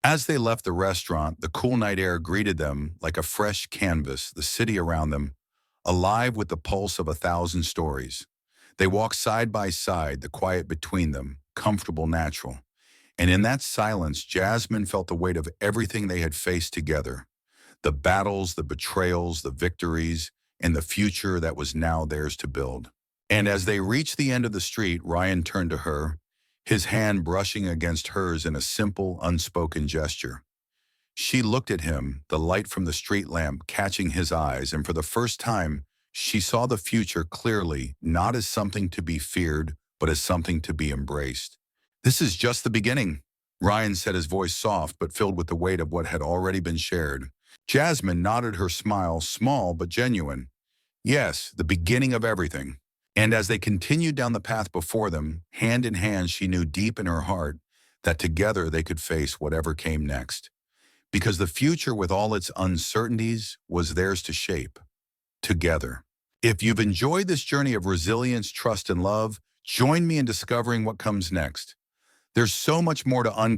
As they left the restaurant, the cool night air greeted them like a fresh canvas, the city around them, alive with the pulse of 1,000 stories. They walked side by side, the quiet between them, comfortable, natural. And in that silence, Jasmine felt the weight of everything they had faced together. The battles, the betrayals, the victories, and the future that was now theirs to build. And as they reached the end of the street, Ryan turned to her, his hand brushing against hers in a simple, unspoken gesture. She looked at him, the light from the street lamp catching his eyes, and for the first time, she saw the future clearly, not as something to be feared, but as something to be embraced. "This is just the beginning," Ryan said, his voice soft but filled with the weight of what had already been shared. Jasmine nodded, her smile small but genuine. "Yes, the beginning of everything." And as they continued down the path before them, hand in hand, she knew deep in her heart that together they could face whatever came next. Because the future, with all its uncertainties, was theirs to shape, together. If you've enjoyed this journey of resilience, trust, and love, join me in discovering what comes next. There's so much more to uncover.